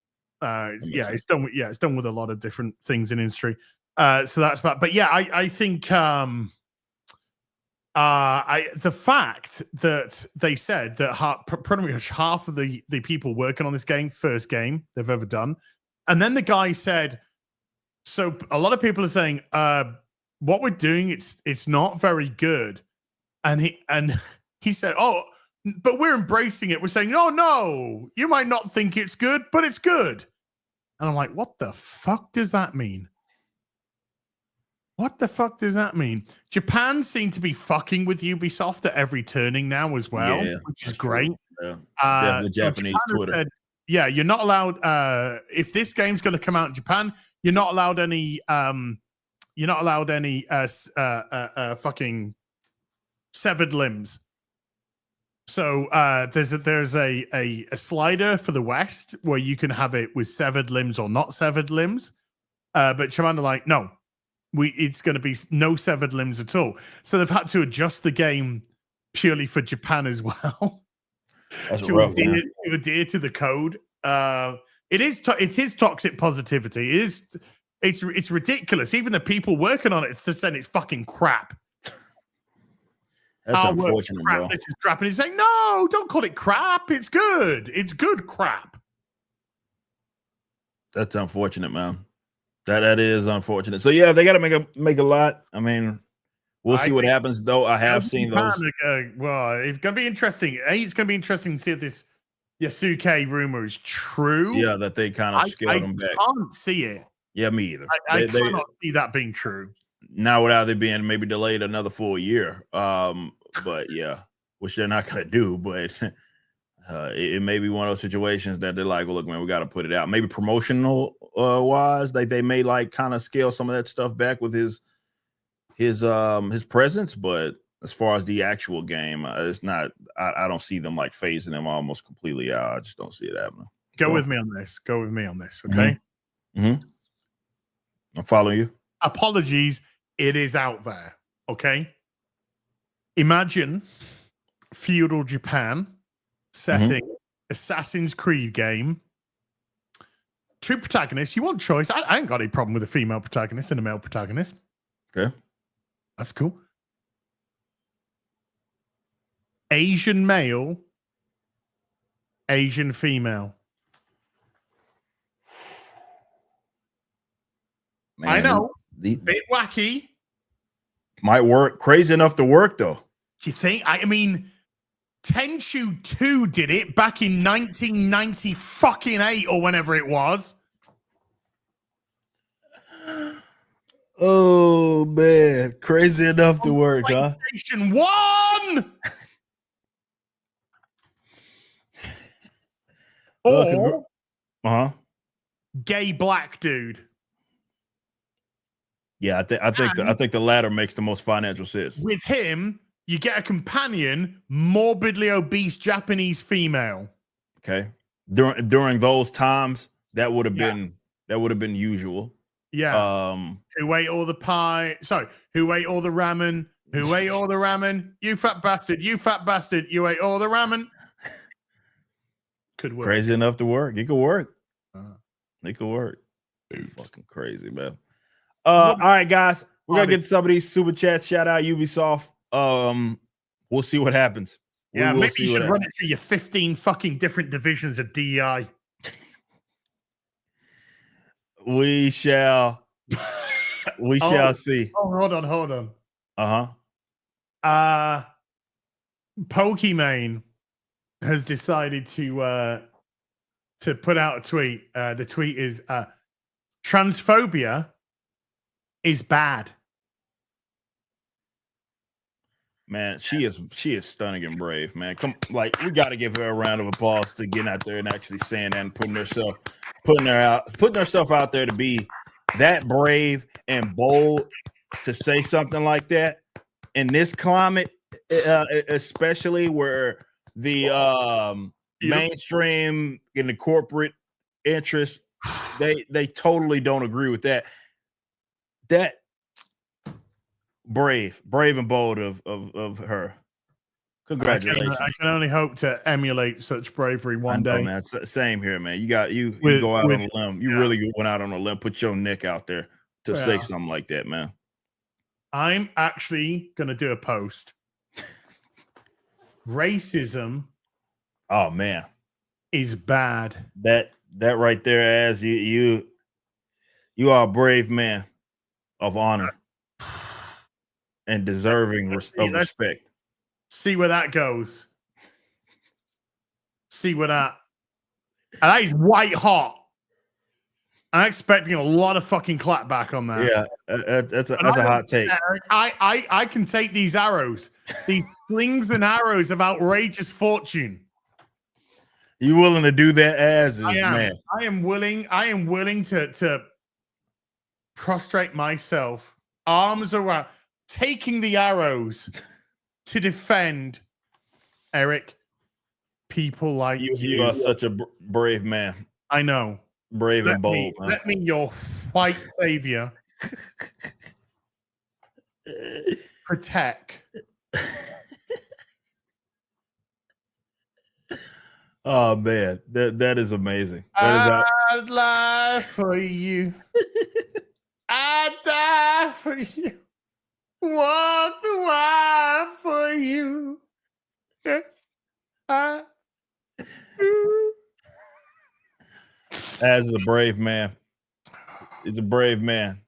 It's done. It's done with a lot of different things in industry. So that's bad. But yeah, I think. The fact that they said that pretty much half of the people working on this game, first game they've ever done, and then the guy said, so a lot of people are saying, what we're doing, it's not very good, and he said, oh, but we're embracing it. We're saying, oh no, you might not think it's good, but it's good, and I'm like, what the fuck does that mean? What the fuck does that mean? Japan seem to be fucking with Ubisoft at every turning now as well, which is great. Yeah. Definitely Japanese Twitter. Said, you're not allowed. If this game's going to come out in Japan, you're not allowed any. You're not allowed any fucking severed limbs. So there's a slider for the West where you can have it with severed limbs or not severed limbs, but Japan are like, no. It's going to be no severed limbs at all. So they've had to adjust the game purely for Japan as well to adhere to the code. It is toxic positivity. It is It's ridiculous. Even the people working on it saying it's fucking crap. That's Our work's unfortunate, crap. bro. This is crap. And he's saying, no, don't call it crap. It's good. It's good crap. That's unfortunate, man. That is unfortunate. So yeah, they got to make a lot. I mean, we'll see what happens. Though I have seen those. Well, it's going to be interesting. It's going to be interesting to see if this Yasuke rumor is true. Yeah, that they kind of scaled them back. I can't see it. Yeah, me either. I cannot see that being true. Now without it being maybe delayed another full year. But yeah, which they're not going to do. But it may be one of those situations that they're like, well, look, man, we got to put it out. Maybe promotional wise, like they may like kind of scale some of that stuff back with his presence. But as far as the actual game, it's not. I don't see them like phasing them almost completely out. I just don't see it happening. Go with me on this. Okay. Mm-hmm. I'm following you. Apologies. It is out there. Okay. Imagine feudal Japan setting Assassin's Creed game. 2 protagonists. You want choice. I ain't got any problem with a female protagonist and a male protagonist. Okay. That's cool. Asian male, Asian female. Man, I know. The Bit wacky. might work. Crazy enough to work though. Do you think? I mean, Tenchu 2 did it back in 1998 or whenever it was. Oh man, crazy enough to work, huh? PlayStation 1. Or gay black dude. Yeah, I think the latter makes the most financial sense. With him, you get a companion, morbidly obese Japanese female. Okay. During those times, that would have been usual. Yeah. Who ate all the pie? Sorry, who ate all the ramen? Who ate all the ramen? You fat bastard! You fat bastard! You ate all the ramen. Could work. Crazy enough to work. It could work. It could work. Fucking crazy, man. All right, guys. We're gonna get some of these super chats. Shout out Ubisoft. We'll see what happens. Yeah, maybe you should run it through your 15 fucking different divisions of DEI. We shall see. Oh, hold on. Uh-huh. Pokimane has decided to put out a tweet. The tweet is transphobia is bad. Man, she is stunning and brave, man. We got to give her a round of applause to getting out there and actually saying that and putting herself out there to be that brave and bold to say something like that in this climate, especially where the mainstream and the corporate interests they totally don't agree with that. That brave and bold of her. Congratulations. I can only hope to emulate such bravery one day. Man, same here, man. You go out on a limb. You really went out on a limb, put your neck out there to say something like that, man. I'm actually gonna do a post. Racism, oh man, is bad. That right there, as you are a brave man of honor and deserving of respect. See where that goes. See where that. And that is white hot. I'm expecting a lot of fucking clapback on that. Yeah, that's a hot take. I can take these arrows, these slings and arrows of outrageous fortune. You willing to do that man? I am willing to prostrate myself, arms around, taking the arrows to defend Eric. People like you. You are such a brave man. I know. Brave and bold. Let me, your white savior, protect. Oh man, that is amazing. I'd lie for you. die for you. Walk the wire for you. I do. As a brave man. He's a brave man.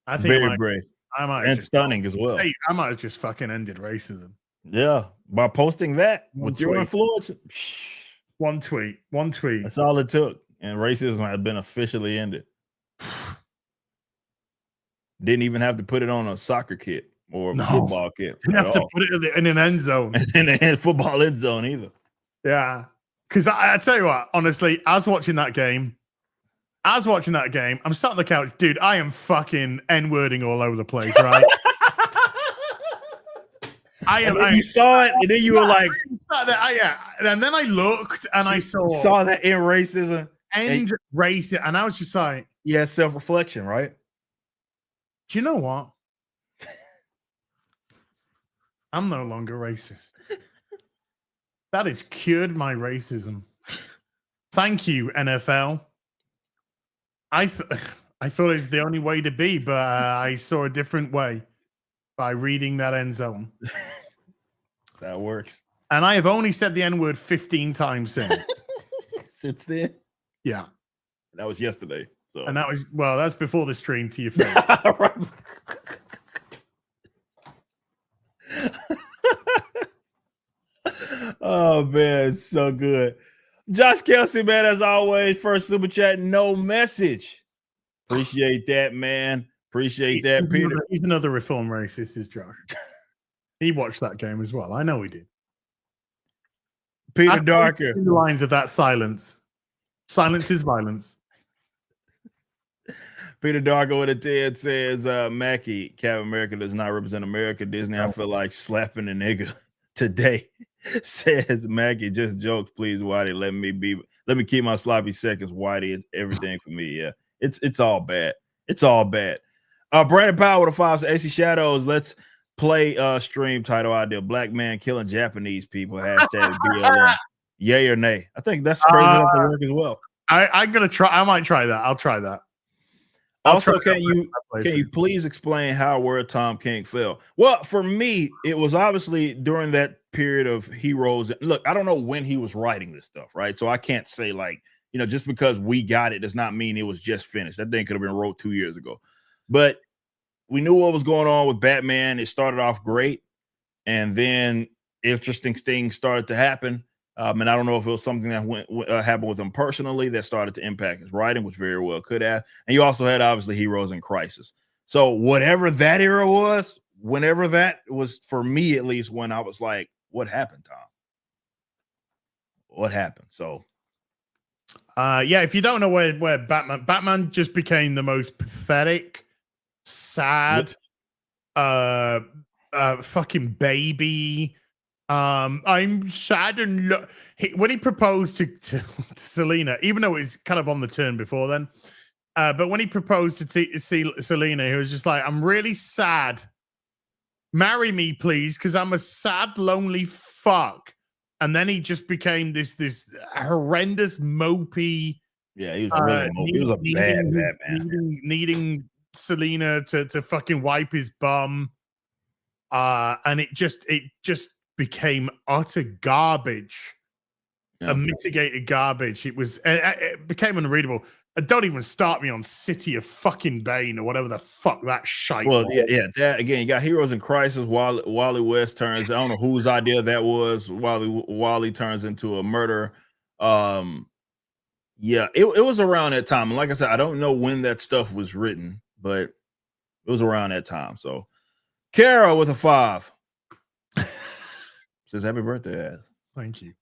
I think Very brave. I might And just, stunning as well. hey, I might have just fucking ended racism. Yeah. By posting that One with your tweet. influence. One tweet. That's all it took. And racism had been officially ended. Didn't even have to put it on a soccer kit or a football kit. Didn't have to put it in an end zone. In a football end zone either. Yeah. Because I tell you what, honestly, I was watching that game. I'm sat on the couch. Dude, I am fucking N-wording all over the place, right? You saw it, and then you were like, yeah. And then I looked and I saw that in racism. Racism. And I was just like, yeah, self-reflection, right? Do you know what? I'm no longer racist. That has cured my racism. Thank you, NFL. I thought it was the only way to be, but I saw a different way by reading that end zone. That's how it works. And I have only said the N-word 15 times since. Since then? Yeah. That was yesterday. So. And that's before the stream to your face. Oh, man, it's so good. Josh Kelsey, man, as always, first super chat, no message. Appreciate that, man. Appreciate that, Peter. He's another reform racist, is Josh. He watched that game as well. I know he did. Peter Darker. The lines of that silence. Silence is violence. Peter Darker with a 10 says, Mackie, Captain America does not represent America. Disney, I feel like slapping a nigga today. Says Mackie, just jokes, please, Whitey. Let me keep my sloppy seconds, Whitey. It's everything for me. Yeah, it's all bad. It's all bad. Brandon Powell with a 5 says, AC Shadows. Let's play stream title idea. Black man killing Japanese people. Hashtag BLM. Yay or nay? I think that's crazy enough to work as well. I'm gonna try. I might try that. I'll try that. Also, can you please explain how word Tom King fell? Well, for me, it was obviously during that period of heroes. Look, I don't know when he was writing this stuff, right? So I can't say like, just because we got it does not mean it was just finished. That thing could have been wrote 2 years ago. But we knew what was going on with Batman. It started off great, and then interesting things started to happen. And I don't know if it was something that happened with him personally that started to impact his writing, which very well could have. And you also had, obviously, Heroes in Crisis. So whatever that era was, whenever that was, for me at least, when I was like, what happened, Tom? What happened? So, yeah, if you don't know where Batman just became the most pathetic, sad, fucking baby. I'm sad and when he proposed to Selena, even though it was kind of on the turn before then, but when he proposed to Selena, he was just like, I'm really sad. Marry me, please, because I'm a sad, lonely fuck. And then he just became this horrendous, mopey. Yeah, he was really mopey. He was a bad man. Needing Selena to fucking wipe his bum. And it just became utter garbage, unmitigated garbage. It became unreadable. Don't even start me on City of fucking Bane or whatever the fuck that shite. Well, yeah. That again, you got Heroes in Crisis. Wally West turns. I don't know whose idea that was. Wally turns into a murderer. Yeah, it was around that time. And like I said, I don't know when that stuff was written, but it was around that time. So, Kara with a 5 says, "Happy birthday, ass." Thank you.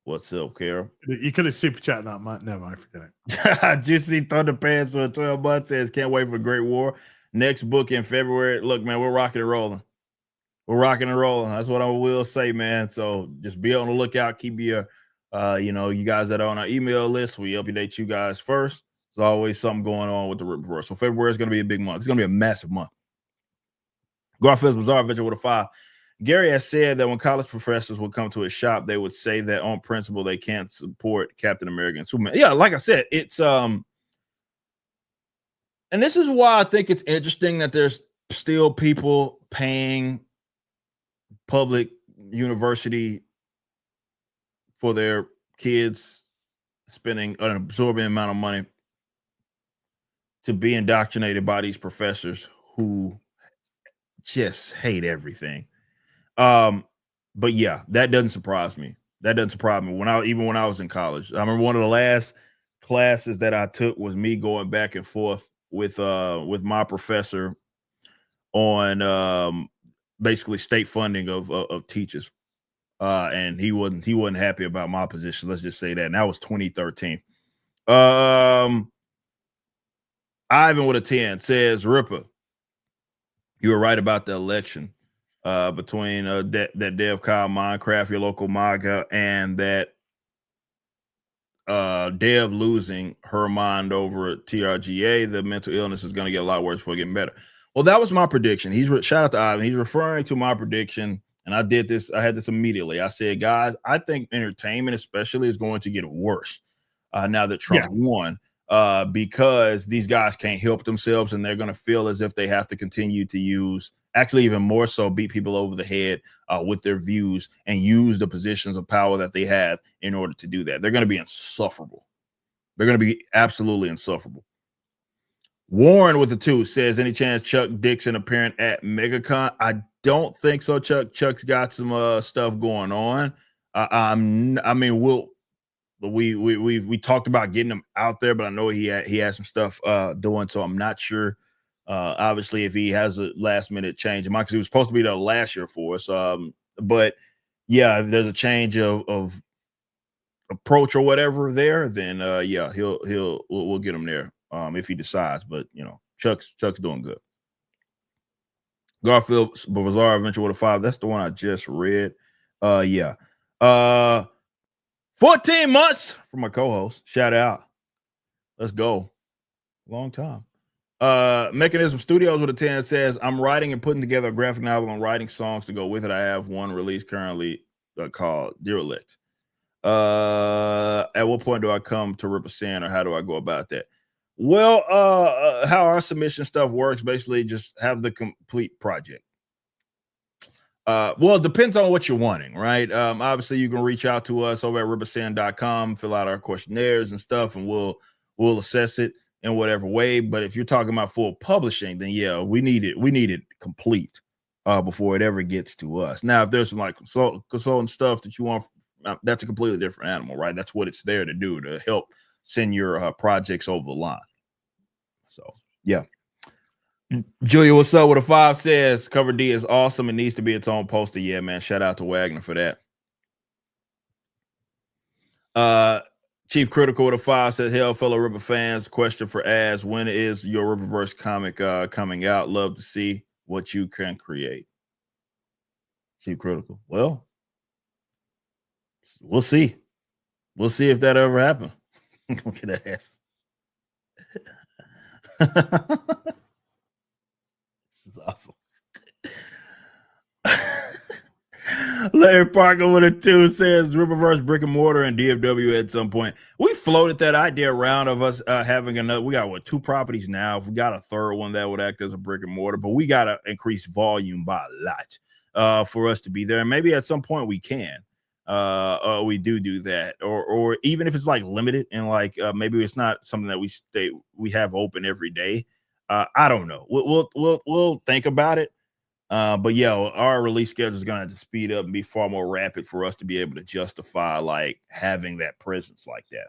What's up, Carol? You could have super chatted that, Matt. Never mind, forget it. Juicy Thunderpants for 12 months says, "Can't wait for Great War. Next book in February." Look, man, we're rocking and rolling. We're rocking and rolling. That's what I will say, man. So just be on the lookout. Keep your, you guys that are on our email list. We update you guys first. There's always something going on with the Rip Report. So February is going to be a big month. It's going to be a massive month. Garfield's Bizarre Adventure with a 5. Gary has said that when college professors would come to his shop, they would say that on principle they can't support Captain America and Superman. Yeah, like I said, it's And this is why I think it's interesting that there's still people paying public university for their kids, spending an absorbent amount of money to be indoctrinated by these professors who just hate everything. But yeah, that doesn't surprise me. That doesn't surprise me. When I was in college, I remember one of the last classes that I took was me going back and forth with my professor on basically state funding of teachers. And he wasn't happy about my position. Let's just say that. And that was 2013. Ivan with a 10 says, Ripper, you were right about the election between that Dev Kyle Minecraft, your local MAGA, and that Dev losing her mind over TRGA. The mental illness is going to get a lot worse before getting better. Well, that was my prediction. Shout out to Ivan. He's referring to my prediction. And I did this. I had this immediately. I said, guys, I think entertainment especially is going to get worse now that Trump won because these guys can't help themselves and they're going to feel as if they have to continue to use, actually even more so, beat people over the head with their views and use the positions of power that they have in order to do that. They're going to be insufferable. They're going to be absolutely insufferable. Warren with the 2 says, any chance Chuck Dixon appearing at MegaCon? I don't think so, Chuck. Chuck's got some stuff going on. I mean, we talked about getting him out there, but I know he has some stuff doing, so I'm not sure. Obviously, if he has a last minute change, because he was supposed to be there last year for us. But yeah, if there's a change of approach or whatever there, then yeah, we'll get him there if he decides. But you know, Chuck's doing good. Garfield Bizarre Adventure with a 5. That's the one I just read. Yeah. 14 months for my co-host. Shout out. Let's go. Long time. Mechanism Studios with a 10 says, I'm writing and putting together a graphic novel and writing songs to go with it. I have one released currently called Derelict. At what point do I come to represent, or how do I go about that? Well, how our submission stuff works, basically just have the complete project. Well, it depends on what you're wanting, right? Obviously, you can reach out to us over at riversand.com, fill out our questionnaires and stuff, and we'll assess it in whatever way. But if you're talking about full publishing, then yeah, we need it complete before it ever gets to us. Now, if there's some like consultant stuff that you want, that's a completely different animal, right? That's what it's there to do, to help send your projects over the line. So yeah. Julia, what's up with a 5 says Cover D is awesome. It needs to be its own poster. Yeah, man. Shout out to Wagner for that. Chief Critical with a 5 says, hell, fellow Ripper fans, question for Az. When is your Ripperverse comic coming out? Love to see what you can create. Chief Critical. Well, we'll see. We'll see if that ever happened. Look at that ass. This is awesome. Larry Parker with a 2 says Ripperverse brick and mortar and DFW at some point. We floated that idea around of us having another. We got 2 properties now. If we got a third one that would act as a brick and mortar, but we got to increase volume by a lot for us to be there. And maybe at some point we can. We do that, or even if it's like limited and like maybe it's not something that we have open every day. I don't know. We'll think about it. But yeah, our release schedule is going to have to speed up and be far more rapid for us to be able to justify like having that presence like that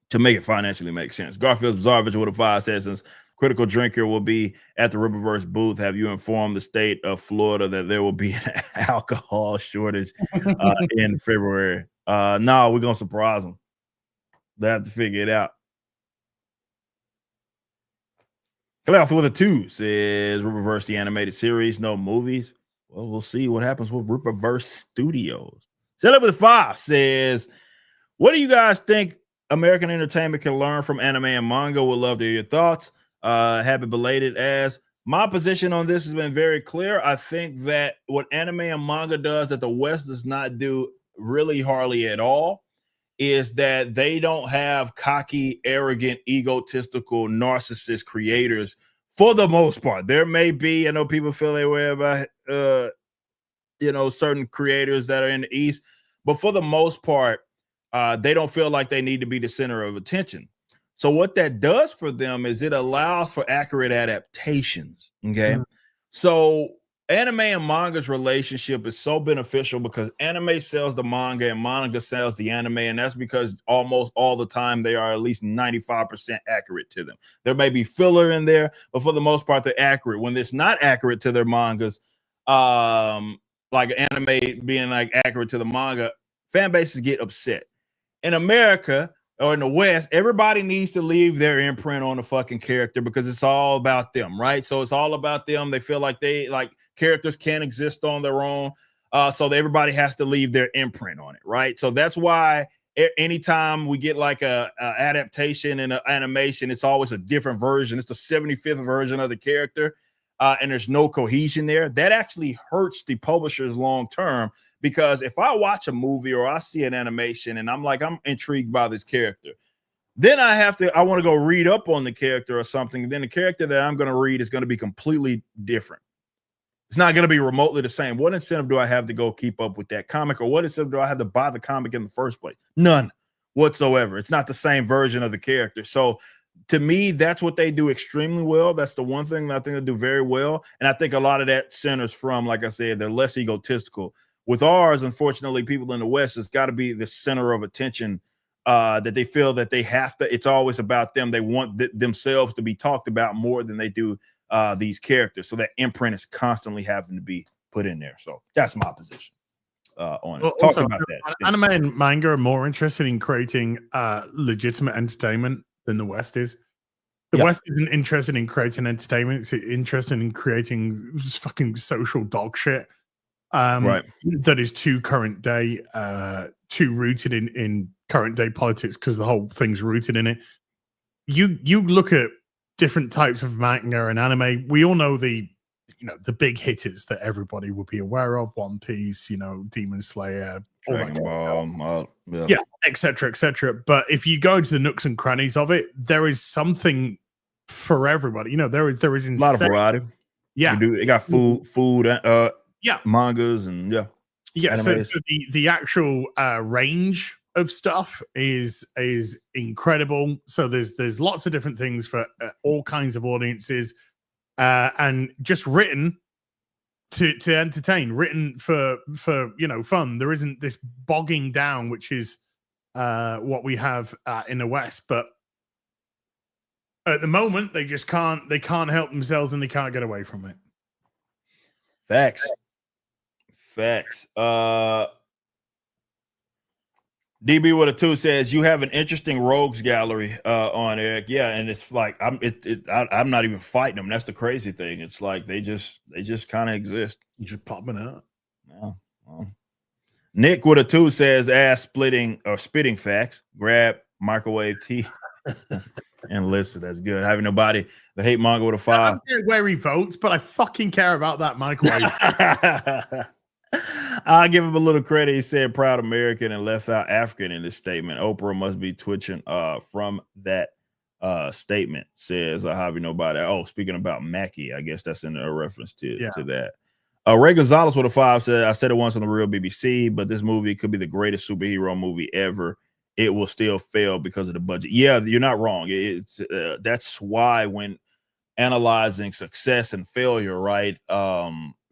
to make it financially make sense. Garfield's Bizarre Visual with a 5 says, since Critical Drinker will be at the Ripperverse booth, have you informed the state of Florida that there will be an alcohol shortage in February? No, we're going to surprise them. They have to figure it out. Cloth with a 2 says Ripperverse the animated series, no movies. Well, we'll see what happens with Ripperverse Studios. Set up with a 5 says, what do you guys think American entertainment can learn from anime and manga? Would love to hear your thoughts. Happy belated as my position on this has been very clear. I think that what anime and manga does that the West does not do really hardly at all is that they don't have cocky, arrogant, egotistical, narcissist creators for the most part. There may be, I know people feel that way about certain creators that are in the East, but for the most part, they don't feel like they need to be the center of attention. So what that does for them is it allows for accurate adaptations. Okay. So anime and manga's relationship is so beneficial because anime sells the manga and manga sells the anime. And that's because almost all the time they are at least 95% accurate to them. There may be filler in there, but for the most part, they're accurate. When it's not accurate to their mangas, like anime being like accurate to the manga, fan bases get upset. In America or in the West, everybody needs to leave their imprint on the fucking character because it's all about them, right? So it's all about them. They feel like characters can't exist on their own. So everybody has to leave their imprint on it, right? So that's why anytime we get like a adaptation and an animation, it's always a different version. It's the 75th version of the character. And there's no cohesion there. That actually hurts the publishers long term. Because if I watch a movie or I see an animation and I'm intrigued by this character, then I want to go read up on the character or something. Then the character that I'm going to read is going to be completely different. It's not going to be remotely the same. What incentive do I have to go keep up with that comic, or what incentive do I have to buy the comic in the first place? None whatsoever. It's not the same version of the character. So to me, that's what they do extremely well. That's the one thing that I think they do very well. And I think a lot of that centers from, like I said, they're less egotistical. With ours, unfortunately, people in the West, it's got to be the center of attention, that they feel that they have to. It's always about them. They want themselves to be talked about more than they do these characters. So that imprint is constantly having to be put in there. So that's my position on it. Well, Talk also, about that. Anime and manga are more interested in creating legitimate entertainment than the West is. The West isn't interested in creating entertainment. It's interested in creating fucking social dog shit. Right. That is too current day, too rooted in current day politics because the whole thing's rooted in it. You look at different types of manga and anime. We all know the big hitters that everybody will be aware of: One Piece, Demon Slayer, Dragon Ball, etc., etc. But if you go into the nooks and crannies of it, there is something for everybody. There is a lot of variety. Yeah, they got food, mangas and so the actual range of stuff is incredible. So there's lots of different things for all kinds of audiences, and just written to entertain, written for fun. There isn't this bogging down, which is what we have in the West. But at the moment, they can't help themselves and they can't get away from it. Facts. DB with a 2 says you have an interesting rogues gallery on, Eric. Yeah, and it's like I'm not even fighting them. That's the crazy thing. It's like they just kind of exist. You just popping up. Yeah. Well. Nick with a 2 says ass splitting or spitting facts. Grab microwave tea and listen. That's good. Having nobody the hate manga with a 5. I don't care where he votes, but I fucking care about that microwave. I'll give him a little credit. He said proud American and left out African in this statement. Oprah must be twitching from that statement, says Javi Nobody. Oh, speaking about Mackie, I guess that's in a reference to that. Ray Gonzalez with a 5 said, I said it once on the real BBC, but this movie could be the greatest superhero movie ever. It will still fail because of the budget. Yeah, you're not wrong. It's that's why when analyzing success and failure, right,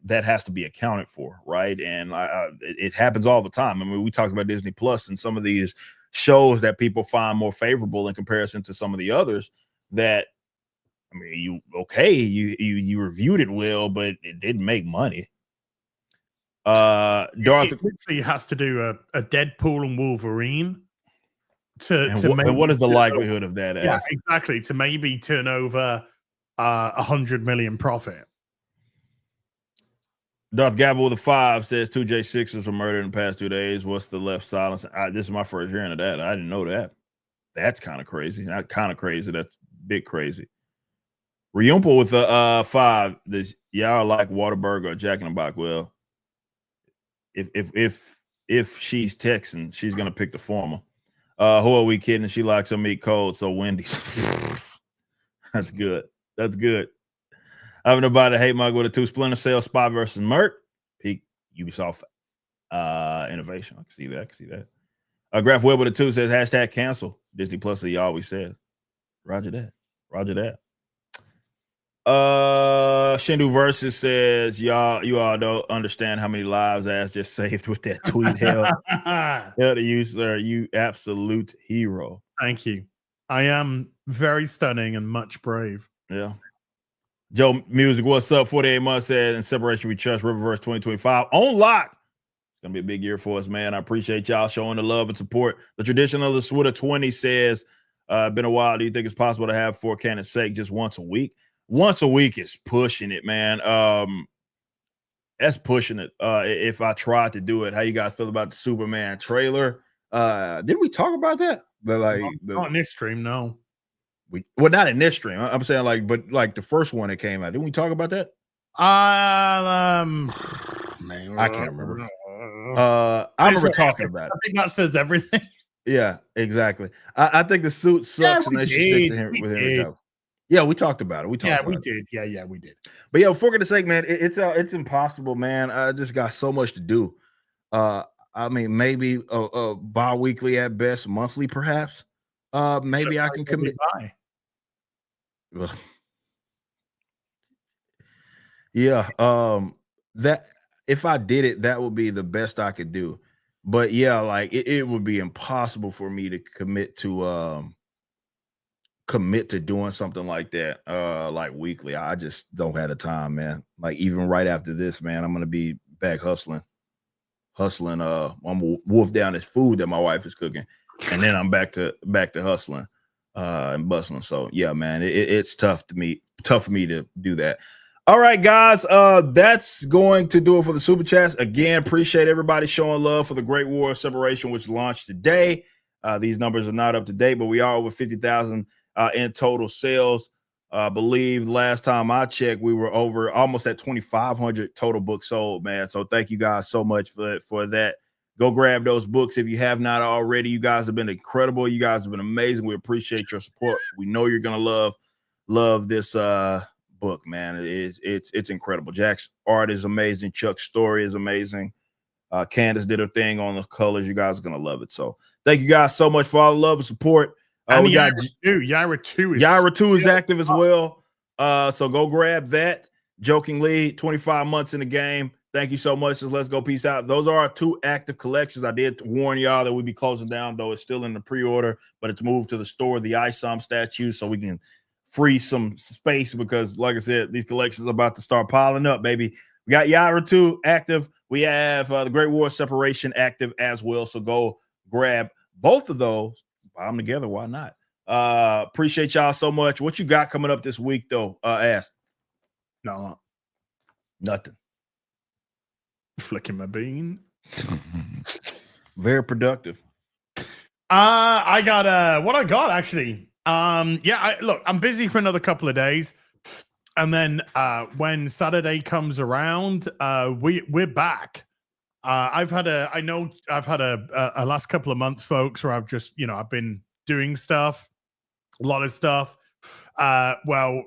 that has to be accounted for, right? And it happens all the time. I mean, we talk about Disney Plus and some of these shows that people find more favorable in comparison to some of the others that, I mean, you reviewed it well, but it didn't make money. Darth it literally has to do a Deadpool and Wolverine and what is the likelihood of that? Yeah, exactly. To maybe turn over 100 million profit. Darth Gavel with a 5 says 2 J6s were murdered in the past 2 days. What's the left silence? This is my first hearing of that. I didn't know that. That's kind of crazy. Not kind of crazy. That's big crazy. Ryumpa with a 5. Y'all like Waterberg or Jack in the Box? Well, if she's Texan, she's gonna pick the former. Who are we kidding? She likes her meat cold, so Wendy's. That's good. That's good. I have nobody hate mug with a 2. Splinter Cell, Spy versus Merc. Peak Ubisoft innovation. I can see that. Graph Web with a 2 says hashtag cancel Disney Plus. He always says. Roger that. Shindu Versus says you all don't understand how many lives Ass just saved with that tweet. Hell to you, sir. You absolute hero. Thank you. I am very stunning and much brave. Yeah. Joe Music, what's up? 48 months said in separation we trust Riververse 2025 on lock. It's gonna be a big year for us, man. I appreciate y'all showing the love and support. The tradition of the Switter 20 says, been a while. Do you think it's possible to have For Cannon's Sake just once a week? Once a week is pushing it, man. That's pushing it. If I tried to do it, how you guys feel about the Superman trailer? Did we talk about that? But like, not in this stream, no. Well, not in this stream. I'm saying but the first one that came out. Didn't we talk about that? Man, I can't remember. I remember talking about it. I think that says everything. Yeah, exactly. I think the suit sucks and they should stick to him with Henry Cavill. Yeah, we talked about it. We did. Yeah, we did. But yeah, for goodness sake, man, it's impossible, man. I just got so much to do. I mean, maybe bi-weekly at best, monthly perhaps. Maybe I can commit. Yeah. That if I did it, that would be the best I could do. But yeah, like it would be impossible for me to commit to doing something like that like weekly. I just don't have the time, man. Like even right after this, man, I'm gonna be back hustling. I'm gonna wolf down this food that my wife is cooking, and then I'm back to hustling and bustling. So yeah, man, it's tough for me to do that. All right, guys, that's going to do it for the super chats. Again, appreciate everybody showing love for the Great War of Separation, which launched today. These numbers are not up to date, but we are over 50,000 in total sales. I believe last time I checked, we were over almost at 2,500 total books sold, man. So thank you guys so much for that. Go grab those books if you have not already. You guys have been incredible. You guys have been amazing. We appreciate your support. We know you're gonna love this book, man. It's incredible. Jack's art is amazing. Chuck's story is amazing. Candace did her thing on the colors. You guys are gonna love it. So thank you guys so much for all the love and support. We got Yaira 2 is active as well. So go grab that. Jokingly, 25 months in the game. Thank you so much. Let's go. Peace out. Those are our 2 active collections. I did warn y'all that we'd be closing down, though it's still in the pre-order, but it's moved to the store, the ISOM statue, so we can free some space because, like I said, these collections are about to start piling up, baby. We got Yaira 2 active. We have the Great War Separation active as well. So go grab both of those. Buy them together. Why not? Appreciate y'all so much. What you got coming up this week, though? Ask. No. Nothing. Flicking my bean. Very productive. I got what I got actually. Look, I'm busy for another couple of days. And then when Saturday comes around, we're back. I've had a last couple of months, folks, where I've just, I've been doing stuff, a lot of stuff. Well,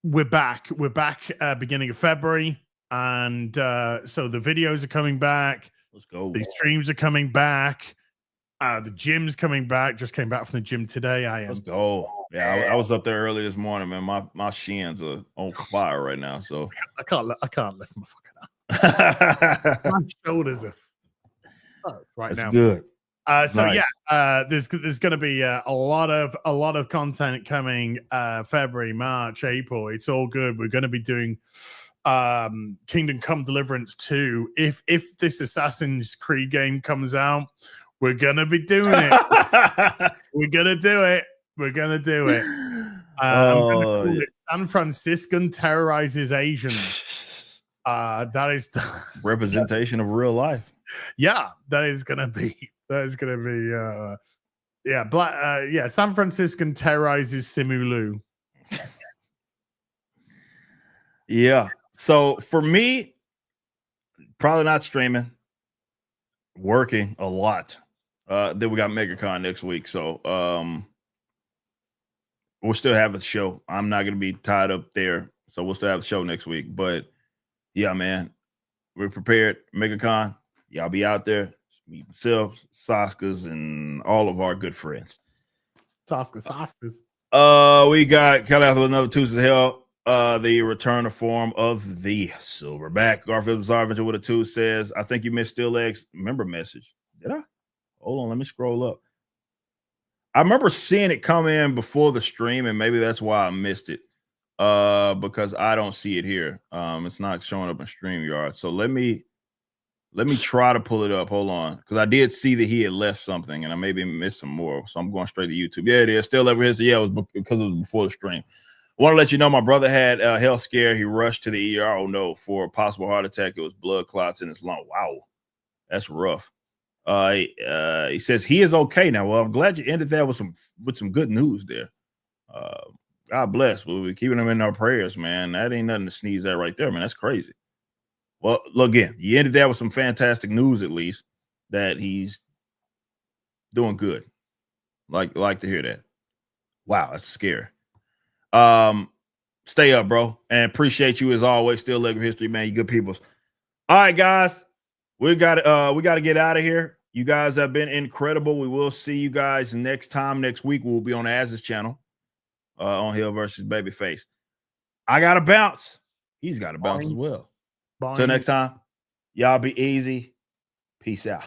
we're back. We're back beginning of February. And so the videos are coming back. Let's go. The streams are coming back. The gym's coming back. Just came back from the gym today. Let's go. Yeah, I was up there early this morning, man. My shins are on fire right now. So I can't lift my fucking arm. My shoulders are right That's now. Good. Nice. There's going to be a lot of content coming February, March, April. It's all good. We're going to be doing Kingdom Come Deliverance 2. If this Assassin's Creed game comes out, we're going to be doing it. We're going to do it. I'm going to call it San Franciscan Terrorizes Asians. That is the representation of real life. Yeah, that is gonna be San Franciscan Terrorizes Simulu. Yeah. So for me, probably not streaming, working a lot. Then we got MegaCon next week. So we'll still have a show. I'm not going to be tied up there. So we'll still have the show next week. But yeah, man, we're prepared. MegaCon, y'all be out there. Meet myself, Saskas, and all of our good friends. Saskas. We got Kelly out with another Tuesday Hell. The return of form of the Silverback. Garfield Bizarre Adventure with a 2 says, I think you missed Still Eggs member message. Did I? Hold on, let me scroll up. I remember seeing it come in before the stream, and maybe that's why I missed it. Because I don't see it here. It's not showing up in StreamYard. So let me try to pull it up. Hold on, because I did see that he had left something, and I maybe missed some more. So I'm going straight to YouTube. Yeah, it is. Still Ever History. Yeah, it was because it was before the stream. I want to let you know my brother had a health scare. He rushed to the ER. Oh no, for a possible heart attack. It was blood clots in his lung. Wow, that's rough. He says he is okay now. Well, I'm glad you ended that with some good news there. God bless. We're keeping him in our prayers, man. That ain't nothing to sneeze at right there, man. That's crazy. Well, look, again, you ended that with some fantastic news, at least that he's doing good. Like to hear that. Wow, that's scary. Stay up, bro, and appreciate you as always. Still Lego History, man. You good peoples. All right, guys. We got to get out of here. You guys have been incredible. We will see you guys next time. Next week, we'll be on Az's channel on Hill versus Babyface. I got to bounce. He's got to bounce as well. Till next time, y'all be easy. Peace out.